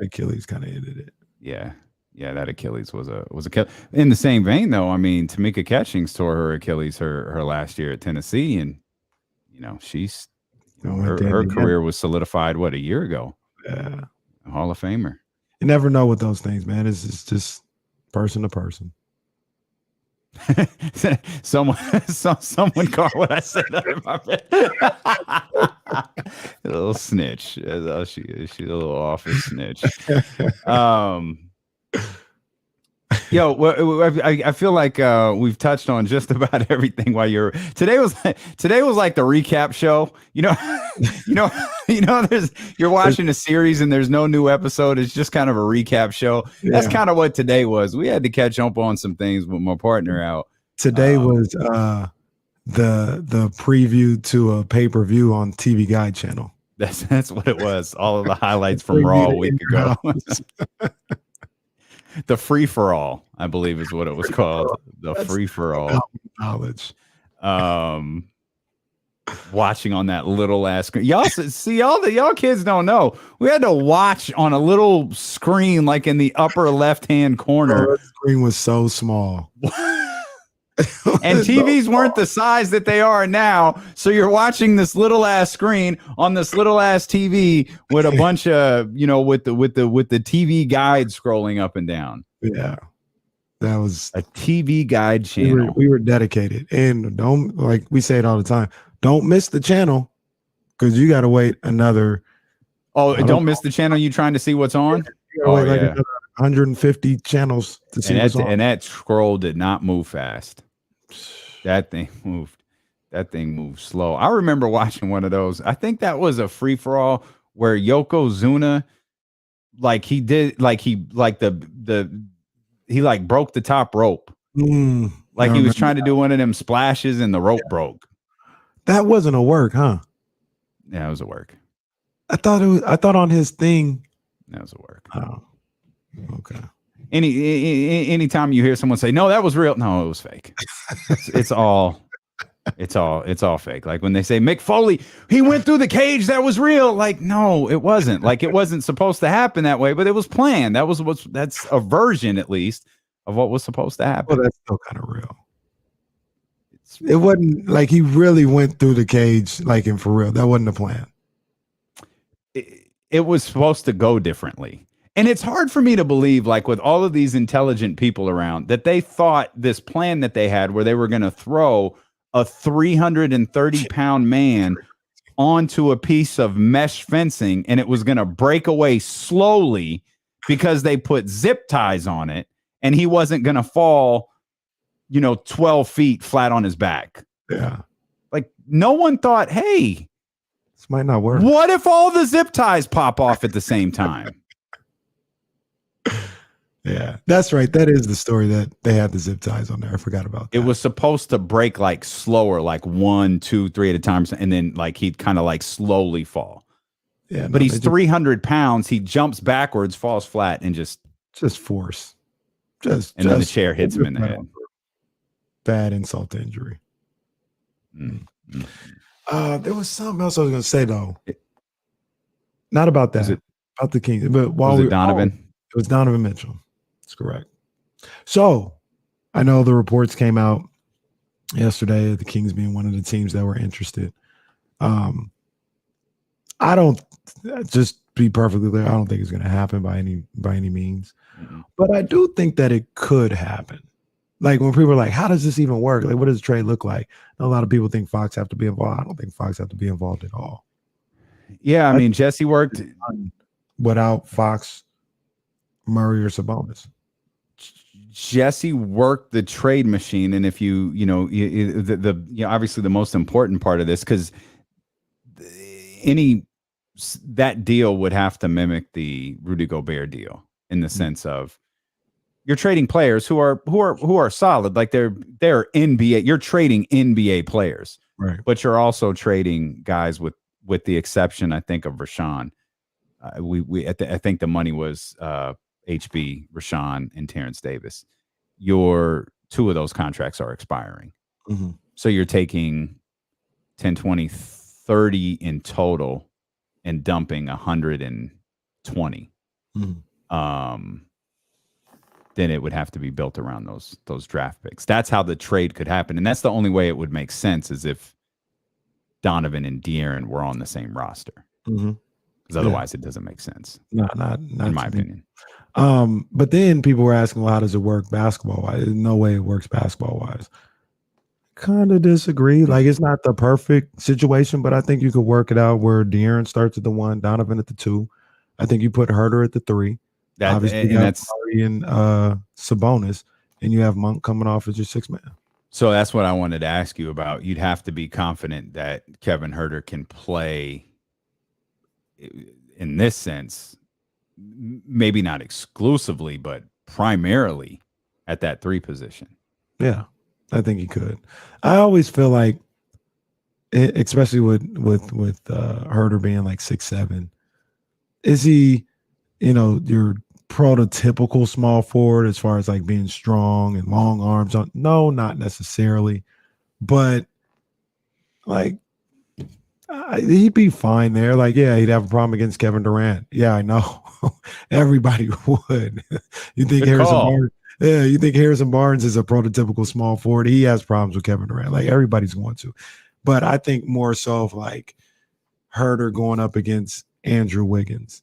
Achilles kind of ended it. Yeah, that Achilles was a kill. In the same vein, though, I mean, Tamika Catchings tore her Achilles her last year at Tennessee, and she's her career was solidified a year ago. Yeah, a Hall of Famer. You never know with those things, man. It's just person to person. someone caught what I said out of my bed. A little snitch. She's a little office snitch. I feel like we've touched on just about everything while today was like the recap show. You're watching a series and there's no new episode. It's just kind of a recap show. Yeah. That's kind of what today was. We had to catch up on some things with my partner out. Today was the preview to a pay-per-view on TV Guide channel. That's what it was. All of the highlights from Raw a week ago. The free for all, I believe, is what it was called. The free for all. Knowledge. Watching on that little ass screen. Y'all see, y'all kids don't know. We had to watch on a little screen, like in the upper left-hand corner. The screen was so small. And TVs weren't the size that they are now. So you're watching this little ass screen on this little ass TV with a bunch of, with the TV guide scrolling up and down. Yeah. That was a TV guide channel. We were dedicated. And don't, like we say it all the time, don't miss the channel, because you got to wait another. Oh, don't miss the channel. You trying to see what's on? Another 150 channels to see what's on. And that scroll did not move fast. That thing moved slow. I remember watching one of those. I think that was a free for all where Yokozuna, like he broke the top rope. Like he was trying to do one of them splashes and the rope broke. That wasn't a work, huh? Yeah, it was a work. I thought on his thing. That was a work. Oh, okay. Anytime you hear someone say, no, that was real. No, it was fake. It's all fake. Like when they say Mick Foley, he went through the cage, that was real. Like, no, it wasn't. Like it wasn't supposed to happen that way, but it was planned. That's a version at least of what was supposed to happen. Well, that's still kind of real. It wasn't like he really went through the cage, like in for real. That wasn't the plan. It was supposed to go differently. And it's hard for me to believe, like with all of these intelligent people around, that they thought this plan that they had where they were going to throw a 330-pound man onto a piece of mesh fencing and it was going to break away slowly because they put zip ties on it and he wasn't going to fall, 12 feet flat on his back. Yeah. Like no one thought, hey, this might not work. What if all the zip ties pop off at the same time? Yeah, that's right. That is the story that they had the zip ties on there. I forgot about that. It was supposed to break like slower, like 1, 2, 3 at a time. And then like he'd kind of like slowly fall. Yeah, but he's 300 pounds. He jumps backwards, falls flat, and just force. Then the chair hits him in the head. Bad insult to injury. Mm-hmm. There was something else I was going to say though. Not about that. About the Kings, but was it Donovan? It was Donovan Mitchell. That's correct. So I know the reports came out yesterday of the Kings being one of the teams that were interested. I don't, just be perfectly clear, I don't think it's going to happen by any means. Mm-hmm. But I do think that it could happen. Like when people are like, how does this even work? Like, what does the trade look like? A lot of people think Fox have to be involved. I don't think Fox have to be involved at all. Yeah, I mean, Jesse worked without Fox, Murray, or Sabonis. Jesse worked the trade machine, and if obviously the most important part of this, because that deal would have to mimic the Rudy Gobert deal in the sense of you're trading players who are solid, like they're NBA. You're trading NBA players, right? But you're also trading guys with the exception, I think, of Rashawn. I think the money was HB, Rashawn, and Terrence Davis. Your 2 of those contracts are expiring. Mm-hmm. So you're taking 10, 20, 30 in total and dumping 120. Mm-hmm. Then it would have to be built around those draft picks. That's how the trade could happen. And that's the only way it would make sense is if Donovan and De'Aaron were on the same roster. Mm-hmm. Because otherwise it doesn't make sense. No, not in my opinion. But then people were asking, well, how does it work basketball-wise? There's no way it works basketball-wise. Kind of disagree. Like, it's not the perfect situation, but I think you could work it out where De'Aaron starts at the 1, Donovan at the 2. I think you put Herter at the 3. Obviously, that's Murray and Sabonis, and you have Monk coming off as your 6th man. So that's what I wanted to ask you about. You'd have to be confident that Kevin Herter can play in this sense, maybe not exclusively, but primarily at that 3 position. Yeah, I think he could. I always feel like, especially with Herter being like 6'7", is he, your prototypical small forward as far as like being strong and long arms? No, not necessarily, but like he'd be fine there. Like, yeah, he'd have a problem against Kevin Durant. Yeah, I know. Everybody would. You think you think Harrison Barnes is a prototypical small forward? He has problems with Kevin Durant. Like, everybody's going to. But I think more so of like Herter going up against Andrew Wiggins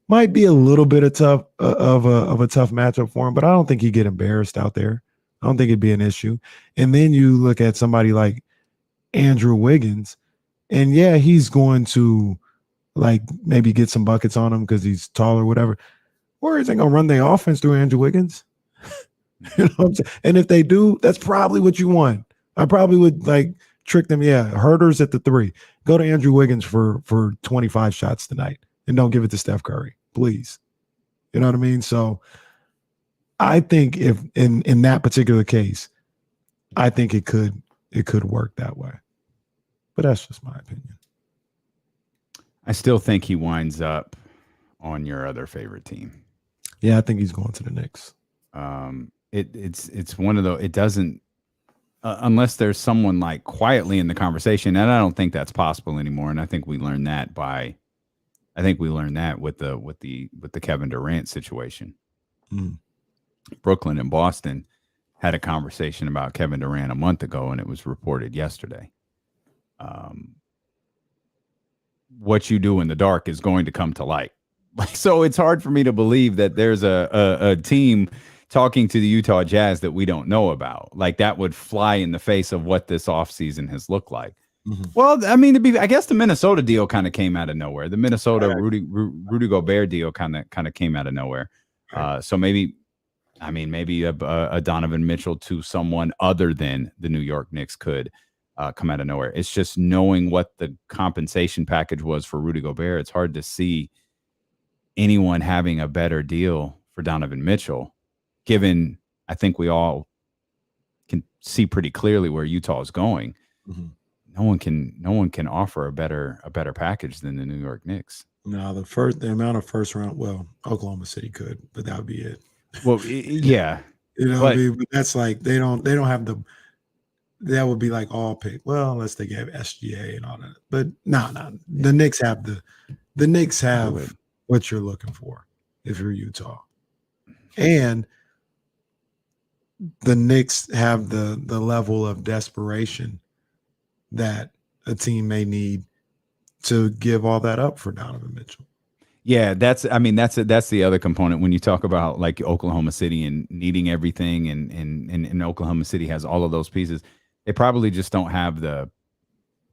might be a little bit of a tough matchup for him, but I don't think he'd get embarrassed out there. I don't think it'd be an issue. And then you look at somebody like Andrew Wiggins, and yeah, he's going to like maybe get some buckets on him because he's tall or whatever. Warriors ain't gonna run their offense through Andrew Wiggins. You know what I'm saying? And if they do, that's probably what you want. I probably would like trick them. Yeah, Herders at the 3. Go to Andrew Wiggins for 25 shots tonight, and don't give it to Steph Curry, please. You know what I mean? So I think if in that particular case, I think it could work that way. But that's just my opinion. I still think he winds up on your other favorite team. Yeah, I think he's going to the Knicks. It's one of those. It doesn't unless there's someone like quietly in the conversation, and I don't think that's possible anymore. And I think we learned that with the Kevin Durant situation. Mm. Brooklyn and Boston had a conversation about Kevin Durant a month ago, and it was reported yesterday. What you do in the dark is going to come to light. So it's hard for me to believe that there's a team talking to the Utah Jazz that we don't know about. Like that would fly in the face of what this offseason has looked like. Mm-hmm. Well, I mean, I guess the Minnesota deal kind of came out of nowhere. The Minnesota Rudy Gobert deal kind of came out of nowhere. So maybe a Donovan Mitchell to someone other than the New York Knicks could come out of nowhere. It's just knowing what the compensation package was for Rudy Gobert. It's hard to see anyone having a better deal for Donovan Mitchell, given I think we all can see pretty clearly where Utah is going. Mm-hmm. No one can offer a better package than the New York Knicks. No, the amount of first round. Well, Oklahoma City could, but that would be it. Well, yeah, you know, but that's like they don't have the. That would be like all pick. Well, unless they gave SGA and all that. But no, the Knicks have the Knicks have what you're looking for if you're Utah, and the Knicks have the level of desperation that a team may need to give all that up for Donovan Mitchell. Yeah, that's the other component when you talk about like Oklahoma City and needing everything, and Oklahoma City has all of those pieces. They probably just don't have the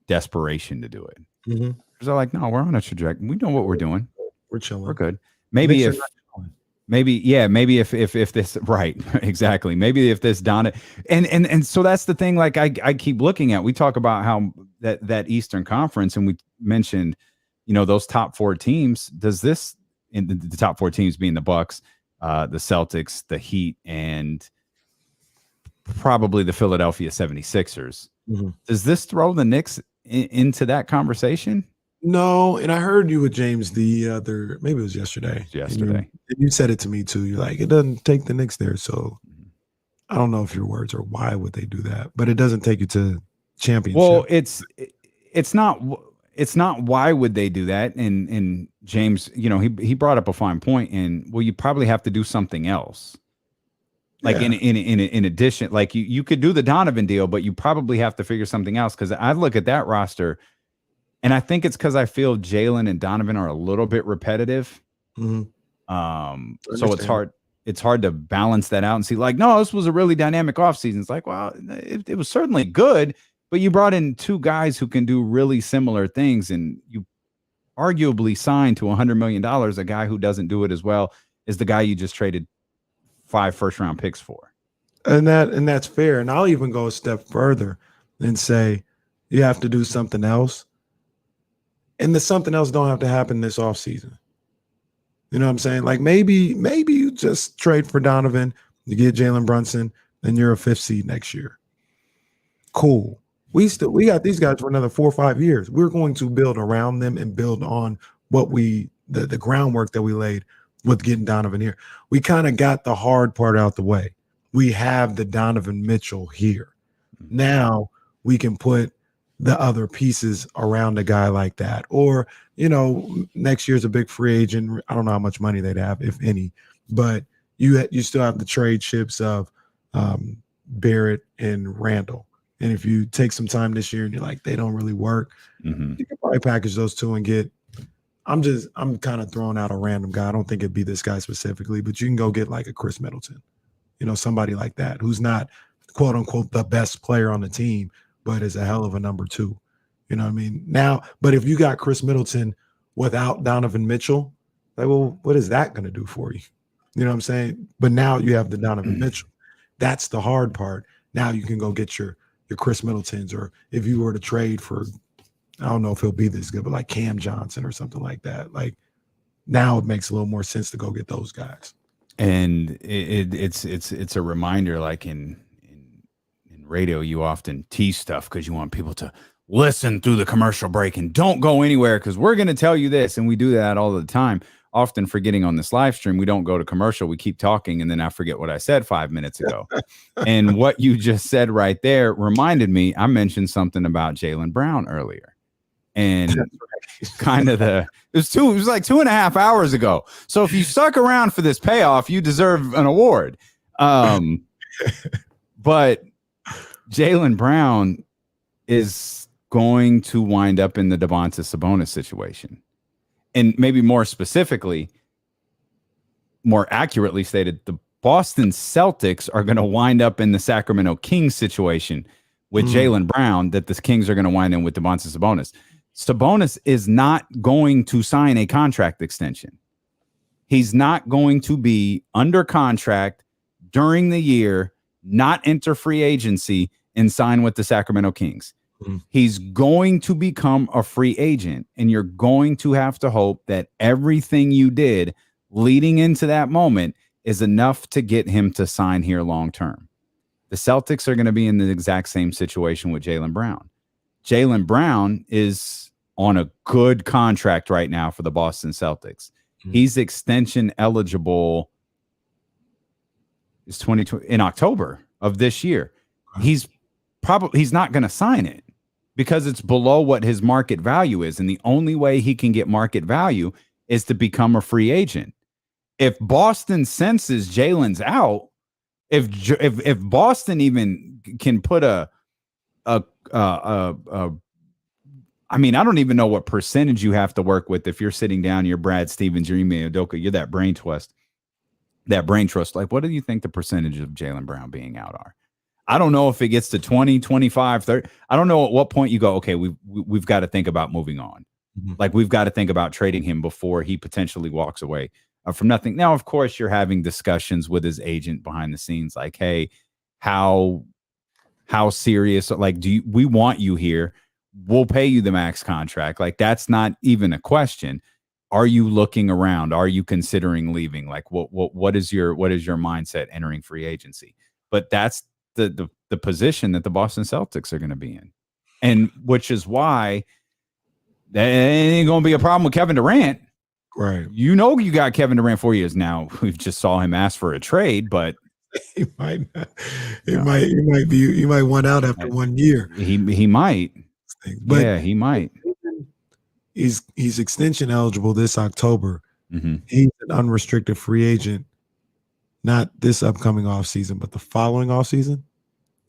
desperation to do it. Mm-hmm. They're like, no, we're on a trajectory. We know what we're doing. We're chilling. We're good. Maybe if this right, exactly. Maybe if this and so that's the thing. Like I keep looking at. We talk about how that Eastern Conference, and we mentioned, those top 4 teams. Does this in the top 4 teams being the Bucks, the Celtics, the Heat, and probably the Philadelphia 76ers. Mm-hmm. Does this throw the Knicks into that conversation? No, and I heard you with James maybe it was yesterday. And you said it to me too. You're like, it doesn't take the Knicks there. So I don't know if your words are why would they do that, but it doesn't take you to championship. Well, it's not why would they do that? And James, he brought up a fine point, and you probably have to do something else. Like in addition, like you could do the Donovan deal, but you probably have to figure something else. Because I look at that roster, and I think it's because I feel Jalen and Donovan are a little bit repetitive. Mm-hmm. So it's hard to balance that out and see like, no, this was a really dynamic offseason. It's like, well, it was certainly good, but you brought in 2 guys who can do really similar things, and you arguably signed to $100 million a guy who doesn't do it as well as the guy you just traded 5 first-round picks for. And that's fair. And I'll even go a step further and say you have to do something else. And the something else don't have to happen this offseason. You know what I'm saying? Like maybe you just trade for Donovan, you get Jalen Brunson, and you're a 5th seed next year. Cool. We got these guys for another 4 or 5 years. We're going to build around them and build on what the groundwork that we laid with getting Donovan here. We kind of got the hard part out the way. We have the Donovan Mitchell here. Now we can put the other pieces around a guy like that. Or, next year's a big free agent. I don't know how much money they'd have, if any, but you still have the trade chips of Barrett and Randall. And if you take some time this year and you're like, they don't really work, you can probably package those 2 and get, I'm kind of throwing out a random guy. I don't think it'd be this guy specifically, but you can go get like a Chris Middleton, somebody like that who's not quote unquote the best player on the team, but is a hell of a number 2. You know what I mean? Now, but if you got Chris Middleton without Donovan Mitchell, like, well, what is that going to do for you? You know what I'm saying? But now you have the Donovan Mitchell. That's the hard part. Now you can go get your Chris Middletons, or if you were to trade for, I don't know if he'll be this good, but like Cam Johnson or something like that. Like now it makes a little more sense to go get those guys. And it's a reminder, like in radio, you often tease stuff because you want people to listen through the commercial break and don't go anywhere because we're going to tell you this. And we do that all the time, often forgetting on this live stream. We don't go to commercial. We keep talking. And then I forget what I said 5 minutes ago. And what you just said right there reminded me, I mentioned something about Jaylen Brown earlier. And kind of it was like 2.5 hours ago. So if you stuck around for this payoff, you deserve an award. But Jaylen Brown is going to wind up in the Domantas Sabonis situation. And maybe more specifically, more accurately stated, the Boston Celtics are going to wind up in the Sacramento Kings situation with Jaylen Brown, that the Kings are going to wind in with Domantas Sabonis. Sabonis is not going to sign a contract extension. He's not going to be under contract during the year, not enter free agency, and sign with the Sacramento Kings. He's going to become a free agent, and you're going to have to hope that everything you did leading into that moment is enough to get him to sign here long term. The Celtics are going to be in the exact same situation with Jaylen Brown. Jaylen Brown is on a good contract right now for the Boston Celtics. He's extension eligible is 2020 in October of this year. He's not going to sign it because it's below what his market value is. And the only way he can get market value is to become a free agent. If Boston senses Jaylen's out, if Boston even can put I mean, I don't even know what percentage you have to work with. If you're sitting down, you're Brad Stevens, you're Ime Udoka, you're that brain trust. Like, what do you think the percentage of Jaylen Brown being out are? I don't know if it gets to 20, 25, 30. I don't know at what point you go, okay, we've got to think about moving on. Like, we've got to think about trading him before he potentially walks away from nothing. Now, of course, you're having discussions with his agent behind the scenes, like, hey, how serious? Like, we want you here? We'll pay you the max contract. Like, that's not even a question. Are you looking around? Are you considering leaving? Like, what is your mindset entering free agency? But that's the position that the Boston Celtics are going to be in, and which is why that ain't going to be a problem with Kevin Durant. Right. You know, you got Kevin Durant 4 years now. We've just saw him ask for a trade, but he might not. He might want out after 1 year. He might. But yeah, he might. He's extension eligible this October. He's an unrestricted free agent, not this upcoming offseason, but the following offseason.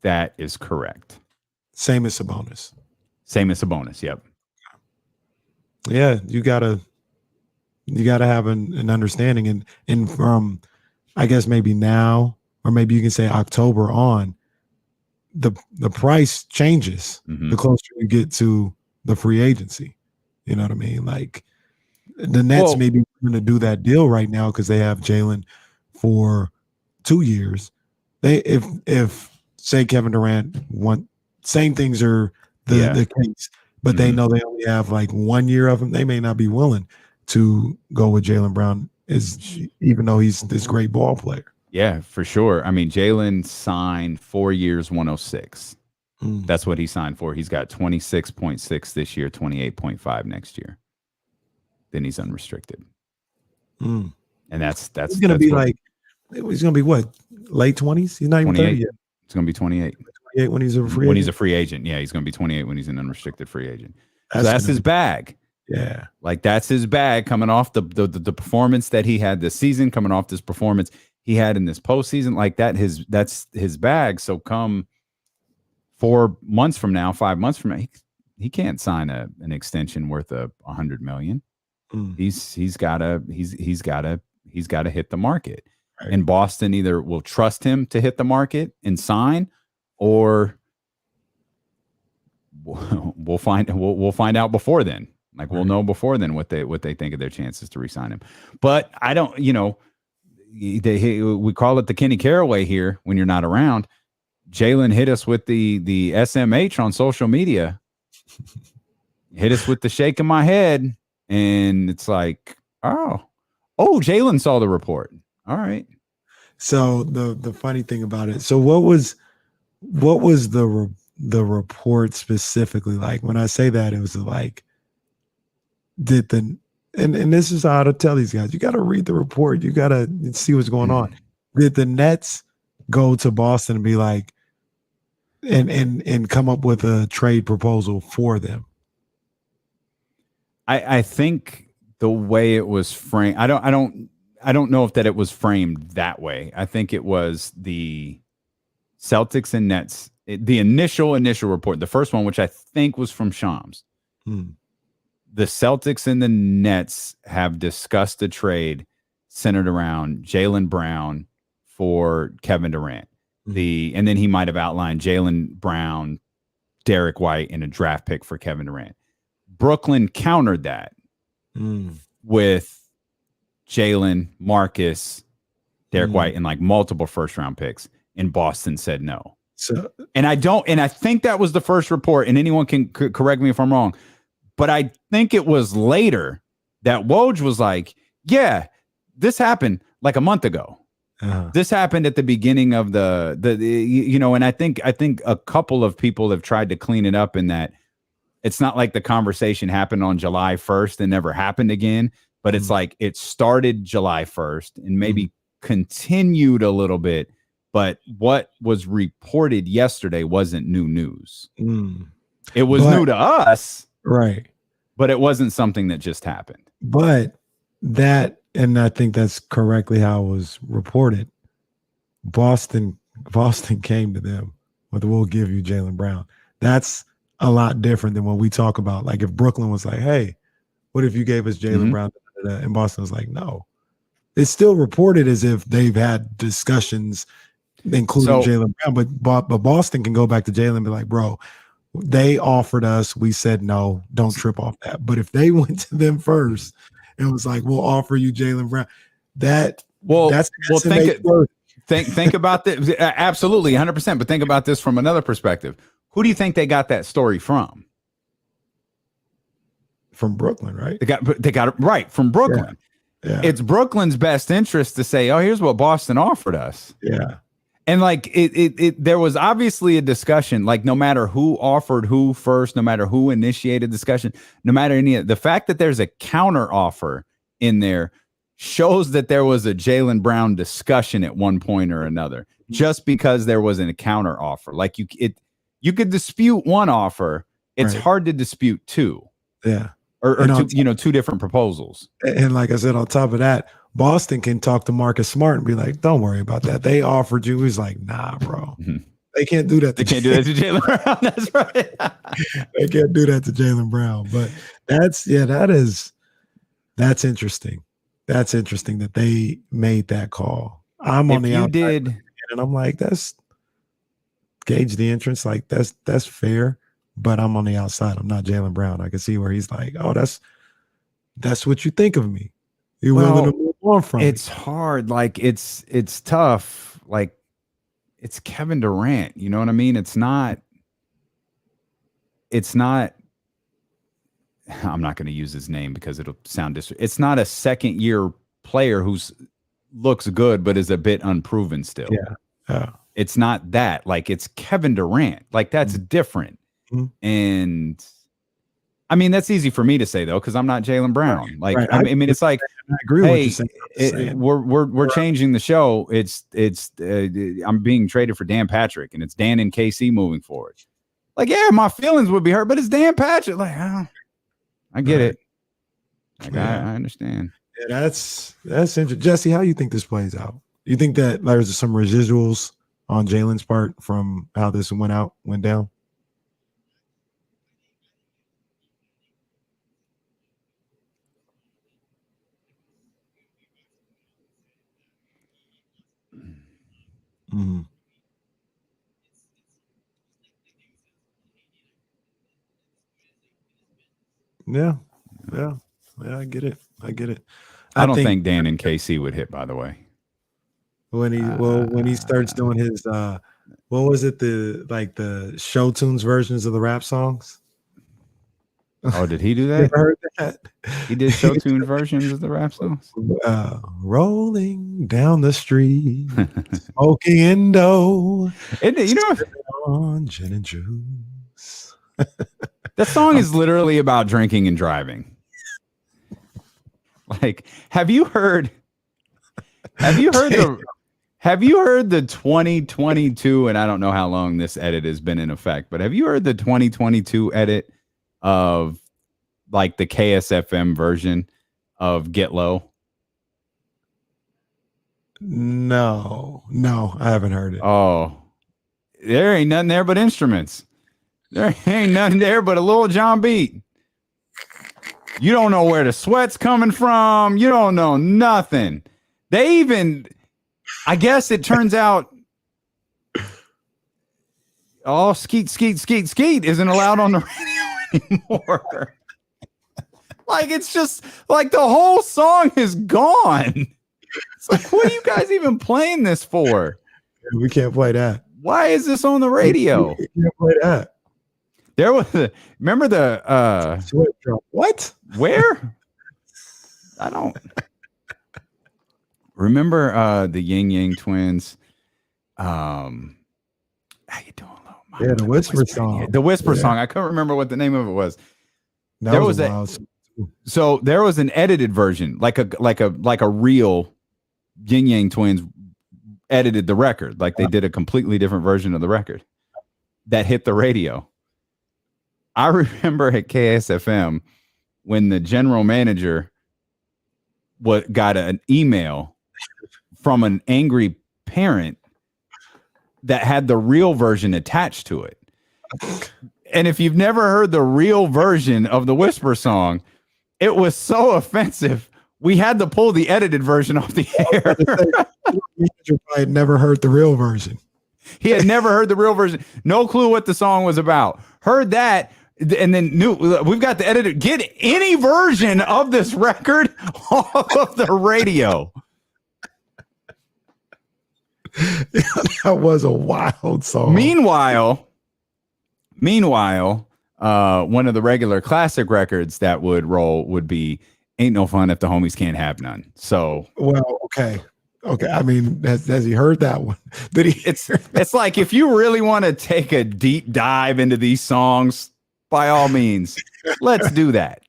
That is correct. Same as Sabonis. Yep. Yeah, you gotta have an understanding, and from, I guess, maybe now, or maybe you can say October on, the price changes the closer you get to the free agency. You know what I mean? Like, the Nets may be going to do that deal right now because they have Jaylen for 2 years. If say Kevin Durant same things are the case, but they know they only have like 1 year of him, they may not be willing to go with Jaylen Brown, even though he's this great ball player. Yeah, for sure. I mean, Jaylen signed 4 years, 106. That's what he signed for. He's got 26.6 this year, 28.5 next year. Then he's unrestricted. And that's he's gonna be like, he's gonna be what, late 20s? He's not even 30 yet. It's gonna be 28. 28 when he's a free agent. When he's a free agent. Yeah, he's gonna be 28 when he's an unrestricted free agent. That's his bag. Yeah. Like, that's his bag coming off the performance that he had this season, coming off this performance he had in this postseason. Like, that's his bag. So come 4 months from now, 5 months from now, he can't sign an extension worth $100 million. He's gotta hit the market. Right. And Boston either will trust him to hit the market and sign, or we'll find out before then. Like, we'll know before then what they think of their chances to re-sign him. But I don't, we call it the Kenny Caraway here when you're not around. Jalen hit us with the SMH on social media, hit us with the shake of my head, and it's like, oh, Jalen saw the report. All right. So the funny thing about it. So what was the report specifically like? When I say that, it was like, and this is how to tell these guys, you got to read the report. You got to see what's going on. Did the Nets go to Boston and be like, and come up with a trade proposal for them? I think the way it was framed, I don't know if that it was framed that way. I think it was the Celtics and Nets, the initial report, the first one, which I think was from Shams. The Celtics and the Nets have discussed a trade centered around Jaylen Brown for Kevin Durant. And then he might have outlined Jaylen Brown, Derek White, and a draft pick for Kevin Durant. Brooklyn countered that with Jalen, Marcus, Derek White, and like multiple first-round picks. And Boston said no. And I think that was the first report, and anyone can correct me if I'm wrong, but I think it was later that Woj was like, yeah, this happened like a month ago. This happened at the beginning of and I think a couple of people have tried to clean it up in that it's not like the conversation happened on July 1st and never happened again, but it's like it started July 1st and maybe continued a little bit, but what was reported yesterday wasn't new news. It was new to us, right? But it wasn't something that just happened. But that, and I think that's correctly how it was reported. Boston came to them with, we'll give you Jaylen Brown. That's a lot different than when we talk about, like, if Brooklyn was like, hey, what if you gave us Jaylen Brown? And Boston was like, no. It's still reported as if they've had discussions, including Jaylen Brown, but Boston can go back to Jaylen and be like, bro, they offered us, we said no, don't trip off that. But if they went to them first and was like, we'll offer you Jaylen Brown, think about this. Absolutely, 100%. But think about this from another perspective. Who do you think they got that story from? From Brooklyn, right? They got it right from Brooklyn. Yeah. It's Brooklyn's best interest to say, oh, here's what Boston offered us. Yeah. And like there was obviously a discussion, like no matter who offered who first, no matter who initiated discussion, no matter the fact that there's a counter offer in there shows that there was a Jaylen Brown discussion at one point or another, just because there wasn't a counter offer. Like you could dispute one offer. It's hard to dispute two. Yeah. Or two different proposals. And like I said, on top of that, Boston can talk to Marcus Smart and be like, don't worry about that. They offered you. He's like, nah, bro. They can't do that. They can't do that to Jaylen Brown. That's right. They can't do that to Jaylen Brown. But that's interesting. That's interesting that they made that call. I'm on the outside and I'm like, that's gauge the entrance. Like that's fair. But I'm on the outside. I'm not Jaylen Brown. I can see where he's like, oh, that's what you think of me. You're willing to move on from it's hard. Like it's tough. Like it's Kevin Durant. You know what I mean? It's not. I'm not going to use his name because it'll sound it's not a second year player who's looks good, but is a bit unproven still. Yeah. It's not that. Like it's Kevin Durant. Like that's different. And I mean, that's easy for me to say though, because I'm not Jaylen Brown. Like, I mean, it's like, I agree with what you're saying. We're changing the show. I'm being traded for Dan Patrick, and it's Dan and KC moving forward. Like, yeah, my feelings would be hurt, but it's Dan Patrick. Like, I get it. Like, I understand. Yeah, that's interesting. Jesse, how do you think this plays out? You think that there's some residuals on Jalen's part from how this went down? Mm-hmm. Yeah, I get it. I don't think Dan and KC would hit, by the way. when he starts doing his what was it, the show tunes versions of the rap songs? Oh, did he do You that? ever heard that? He did show tune versions of the rap songs. Rolling down the street, smoking Indo, on gin and juice. That song is literally about drinking and driving. Like, have you heard the 2022, and I don't know how long this edit has been in effect, but have you heard the 2022 edit of like the KSFM version of Get Low? No, I haven't heard it. Oh, there ain't nothing there but instruments. There ain't nothing there but a little John beat. You don't know where the sweat's coming from. You don't know nothing. They even, I guess it turns out, skeet isn't allowed on the radio anymore. Like, it's just like the whole song is gone. It's like, what are you guys even playing this for? We can't play that. Why is this on the radio? We can't play that. There was remember the what? Where? I don't remember the Yin Yang Twins. How you doing, Lo? Yeah, the Whisper song. The Whisper song. I couldn't remember what the name of it was. There was so there was an edited version, like a real Yin Yang Twins edited the record, like they did a completely different version of the record that hit the radio. I remember at KSFM when the general manager got an email from an angry parent that had the real version attached to it. And if you've never heard the real version of the Whisper song, it was so offensive. We had to pull the edited version off the air. I had never heard the real version. He had never heard the real version. No clue what the song was about. Heard that. And then we've got the editor. Get any version of this record off of the radio. That was a wild song. Meanwhile, one of the regular classic records that would roll would be "Ain't No Fun If the Homies Can't Have None." So, well, okay. I mean, has he heard that one? Did he? It's like, if you really want to take a deep dive into these songs, by all means, let's do that.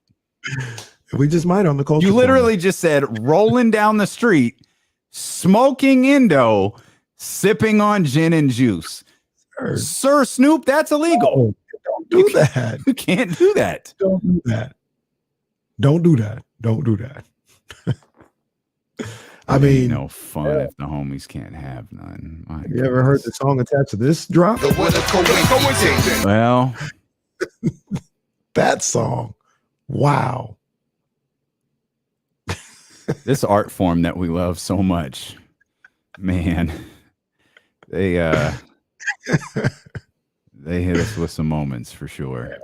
We just might on the culture. You literally just said rolling down the street, smoking Indo, sipping on gin and juice. Sir Snoop, that's illegal. Don't do that. You can't do that. Don't do that. Don't do that. Don't do that. I mean, no fun if the homies can't have none. You ever heard the song attached to this drop? Well, that song. Wow. This art form that we love so much, man. They hit us with some moments for sure. Yeah.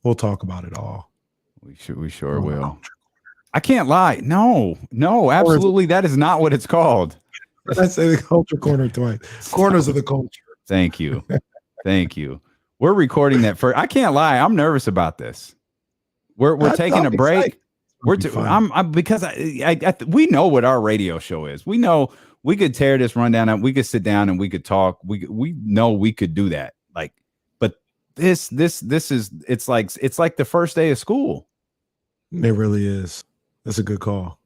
We'll talk about it all. We sure will. I can't lie. No, absolutely. That is not what it's called. I say the culture corner twice. Corners of the culture. Thank you. We're recording that first. I can't lie. I'm nervous about this. We're taking a break. Because we know what our radio show is. We know we could tear this rundown out. We could sit down and we could talk. We know we could do that. Like, but this is it's like the first day of school. It really is. That's a good call.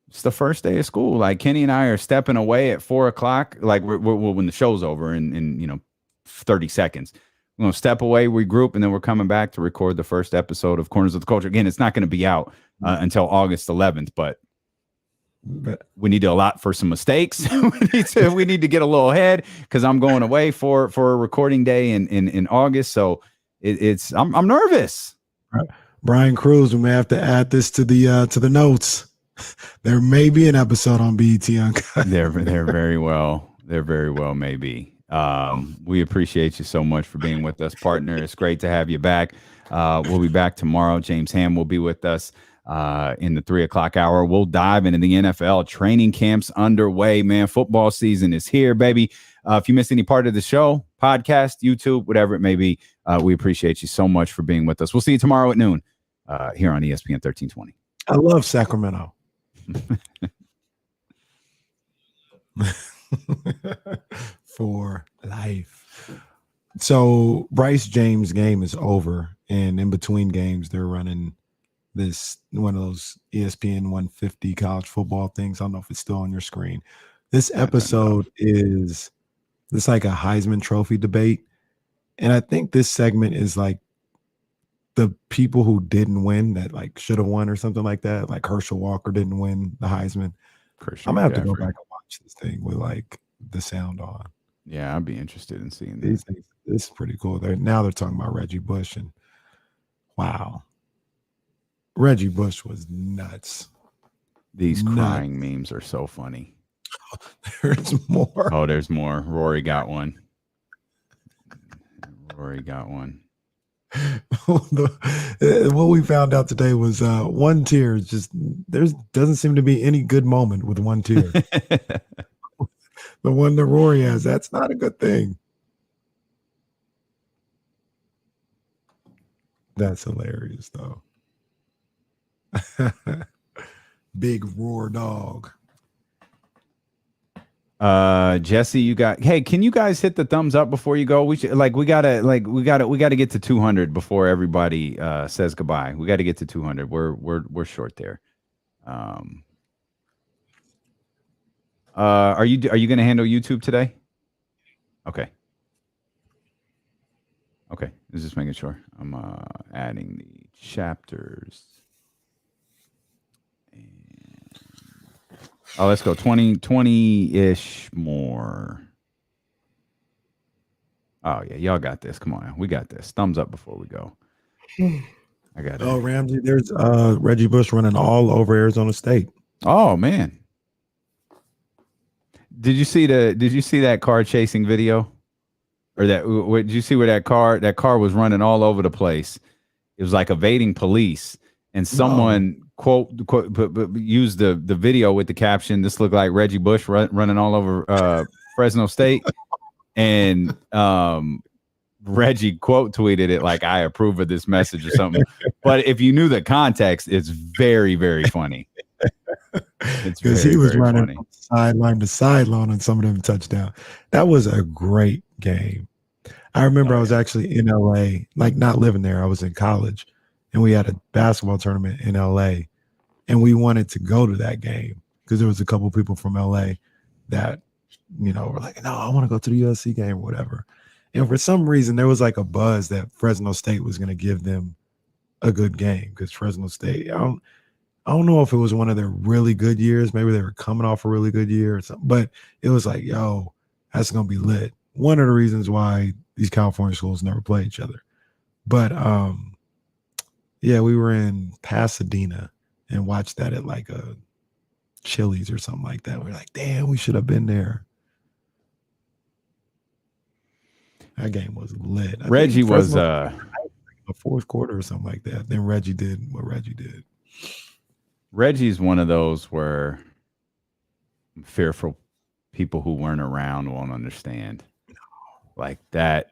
It's the first day of school. Like, Kenny and I are stepping away at 4:00. Like, we're when the show's over in 30 seconds. We're gonna step away, regroup, and then we're coming back to record the first episode of Corners of the Culture. Again, it's not going to be out until August 11th, but we need to allot for some mistakes. we need to get a little ahead because I'm going away for a recording day in August. So I'm nervous. Brian Cruz, we may have to add this to the notes. There may be an episode on BET Uncut. There very well may be. We appreciate you so much for being with us, partner. It's great to have you back. We'll be back tomorrow. James Ham will be with us. in the 3:00 hour. We'll dive into the NFL. Training camps underway, man. Football season is here, baby. If you missed any part of the show, podcast, YouTube, whatever it may be, we appreciate you so much for being with us. We'll see you tomorrow at noon here on ESPN 1320. I love Sacramento. For life. So Bryce James' game is over, and in between games, they're running this one of those ESPN 150 college football things. I don't know if it's still on your screen. This episode is it's like a Heisman Trophy debate, and I think this segment is like the people who didn't win that like should have won or something like that. Like Herschel Walker didn't win the Heisman. I'm gonna have to go back and watch this thing with like the sound on. Yeah, I'd be interested in seeing these things. This is pretty cool. Now they're talking about Reggie Bush, and wow, Reggie Bush was nuts. These crying memes are so funny. There's more. Oh, there's more. Rory got one. What we found out today was one tear. Just there doesn't seem to be any good moment with one tear. The one that Rory has, that's not a good thing. That's hilarious, though. Big roar dog. Jesse, you got. Hey, can you guys hit the thumbs up before you go? We gotta get to 200 before everybody says goodbye. We got to get to 200. We're short there. Are you going to handle YouTube today? Okay. I was just making sure. I'm adding the chapters. Oh, let's go 20-ish more. Oh, yeah. Y'all got this. Come on. We got this. Thumbs up before we go. I got it. Oh, Ramsey, there's Reggie Bush running all over Arizona State. Oh, man. Did you see that car chasing video? Or did you see where that car was running all over the place? It was like evading police, and someone used the video with the caption, "This looked like Reggie Bush running all over Fresno State," and Reggie quote tweeted it like, "I approve of this message" or something. But if you knew the context, it's very, very funny. It's because he was running from sideline to sideline on some of them touchdowns. That was a great game. I remember I was actually in LA, like not living there. I was in college, and we had a basketball tournament in LA, and we wanted to go to that game because there was a couple people from LA that, were like, "No, I want to go to the USC game," or whatever. And for some reason, there was like a buzz that Fresno State was going to give them a good game because Fresno State, I don't know if it was one of their really good years. Maybe they were coming off a really good year or something. But it was like, yo, that's going to be lit. One of the reasons why these California schools never play each other. But, yeah, we were in Pasadena and watched that at like a Chili's or something like that. We're like, damn, we should have been there. That game was lit. Reggie was a fourth quarter or something like that. Then Reggie did what Reggie did. Reggie's one of those where fearful people who weren't around won't understand. Like that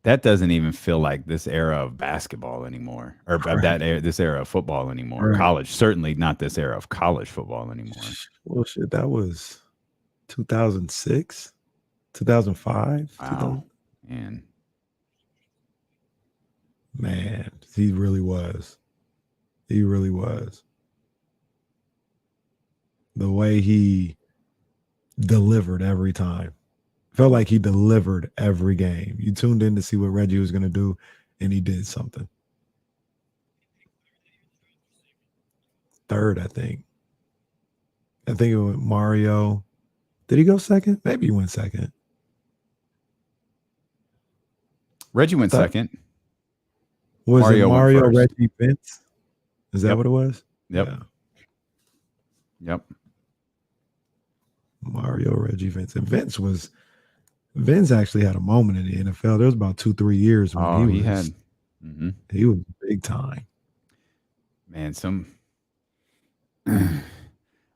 doesn't even feel like this era of basketball anymore, or this era of football anymore. Right. College, certainly not this era of college football anymore. Well, shit, that was 2006, 2005. Wow, man, he really was. He really was. The way he delivered every time. Felt like he delivered every game. You tuned in to see what Reggie was going to do, and he did something. Third, I think. I think it was Mario. Did he go second? Maybe he went second. Reggie went second. Was it Mario, Reggie, Vince? Is that what it was? Yep. Yeah. Yep. Mario, Reggie, Vince. And Vince actually had a moment in the NFL. There was about 2-3 years when he was big time. Man,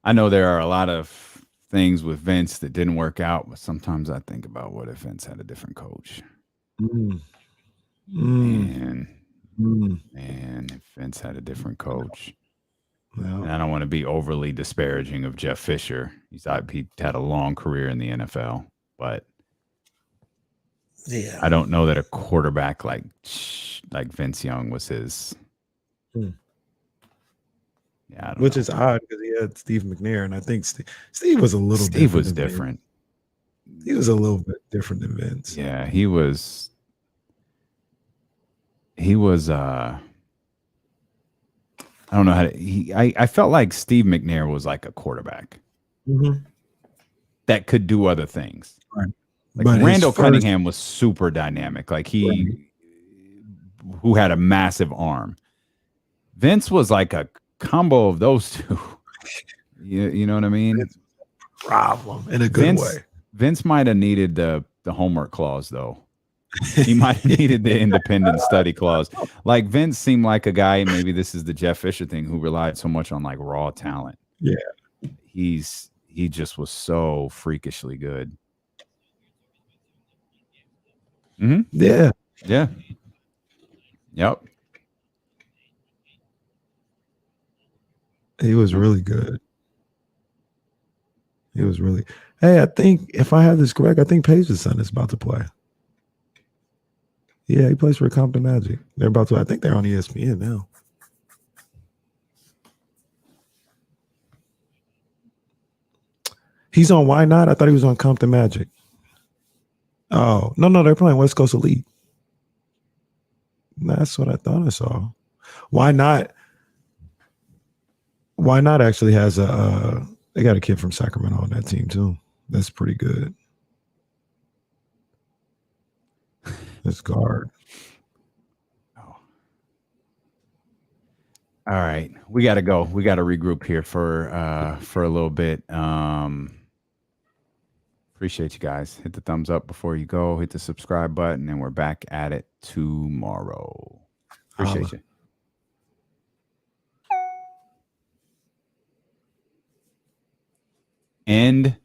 I know there are a lot of things with Vince that didn't work out, but sometimes I think about what if Vince had a different coach. Man, if Vince had a different coach. Well, And I don't want to be overly disparaging of Jeff Fisher. He had a long career in the NFL, but yeah, I don't know that a quarterback like Vince Young was his. Yeah, I don't which know. is odd because he had Steve McNair, and I think Steve was a little. Steve was different. He was a little bit different than Vince. Yeah, he was. I don't know how to. I felt like Steve McNair was like a quarterback that could do other things. Right. Like But Randall Cunningham was super dynamic. Like who had a massive arm. Vince was like a combo of those two. You know what I mean? It's a problem in a good way. Vince might have needed the homework clause though. He might have needed the independent study clause. Like Vince seemed like a guy, maybe this is the Jeff Fisher thing, who relied so much on like raw talent. Yeah. He just was so freakishly good. Yeah. Yeah. Yep. He was really good. He was really. Hey, I think if I have this correct, I think Page's son is about to play. Yeah, he plays for Compton Magic. They're about to. I think they're on ESPN now. He's on Why Not? I thought he was on Compton Magic. Oh, no, they're playing West Coast Elite. That's what I thought I saw. Why Not? Why Not actually has they got a kid from Sacramento on that team too. That's pretty good. That's guard. Oh. All right. We got to go. We got to regroup here for a little bit. Appreciate you guys. Hit the thumbs up before you go. Hit the subscribe button, and we're back at it tomorrow. Appreciate you. End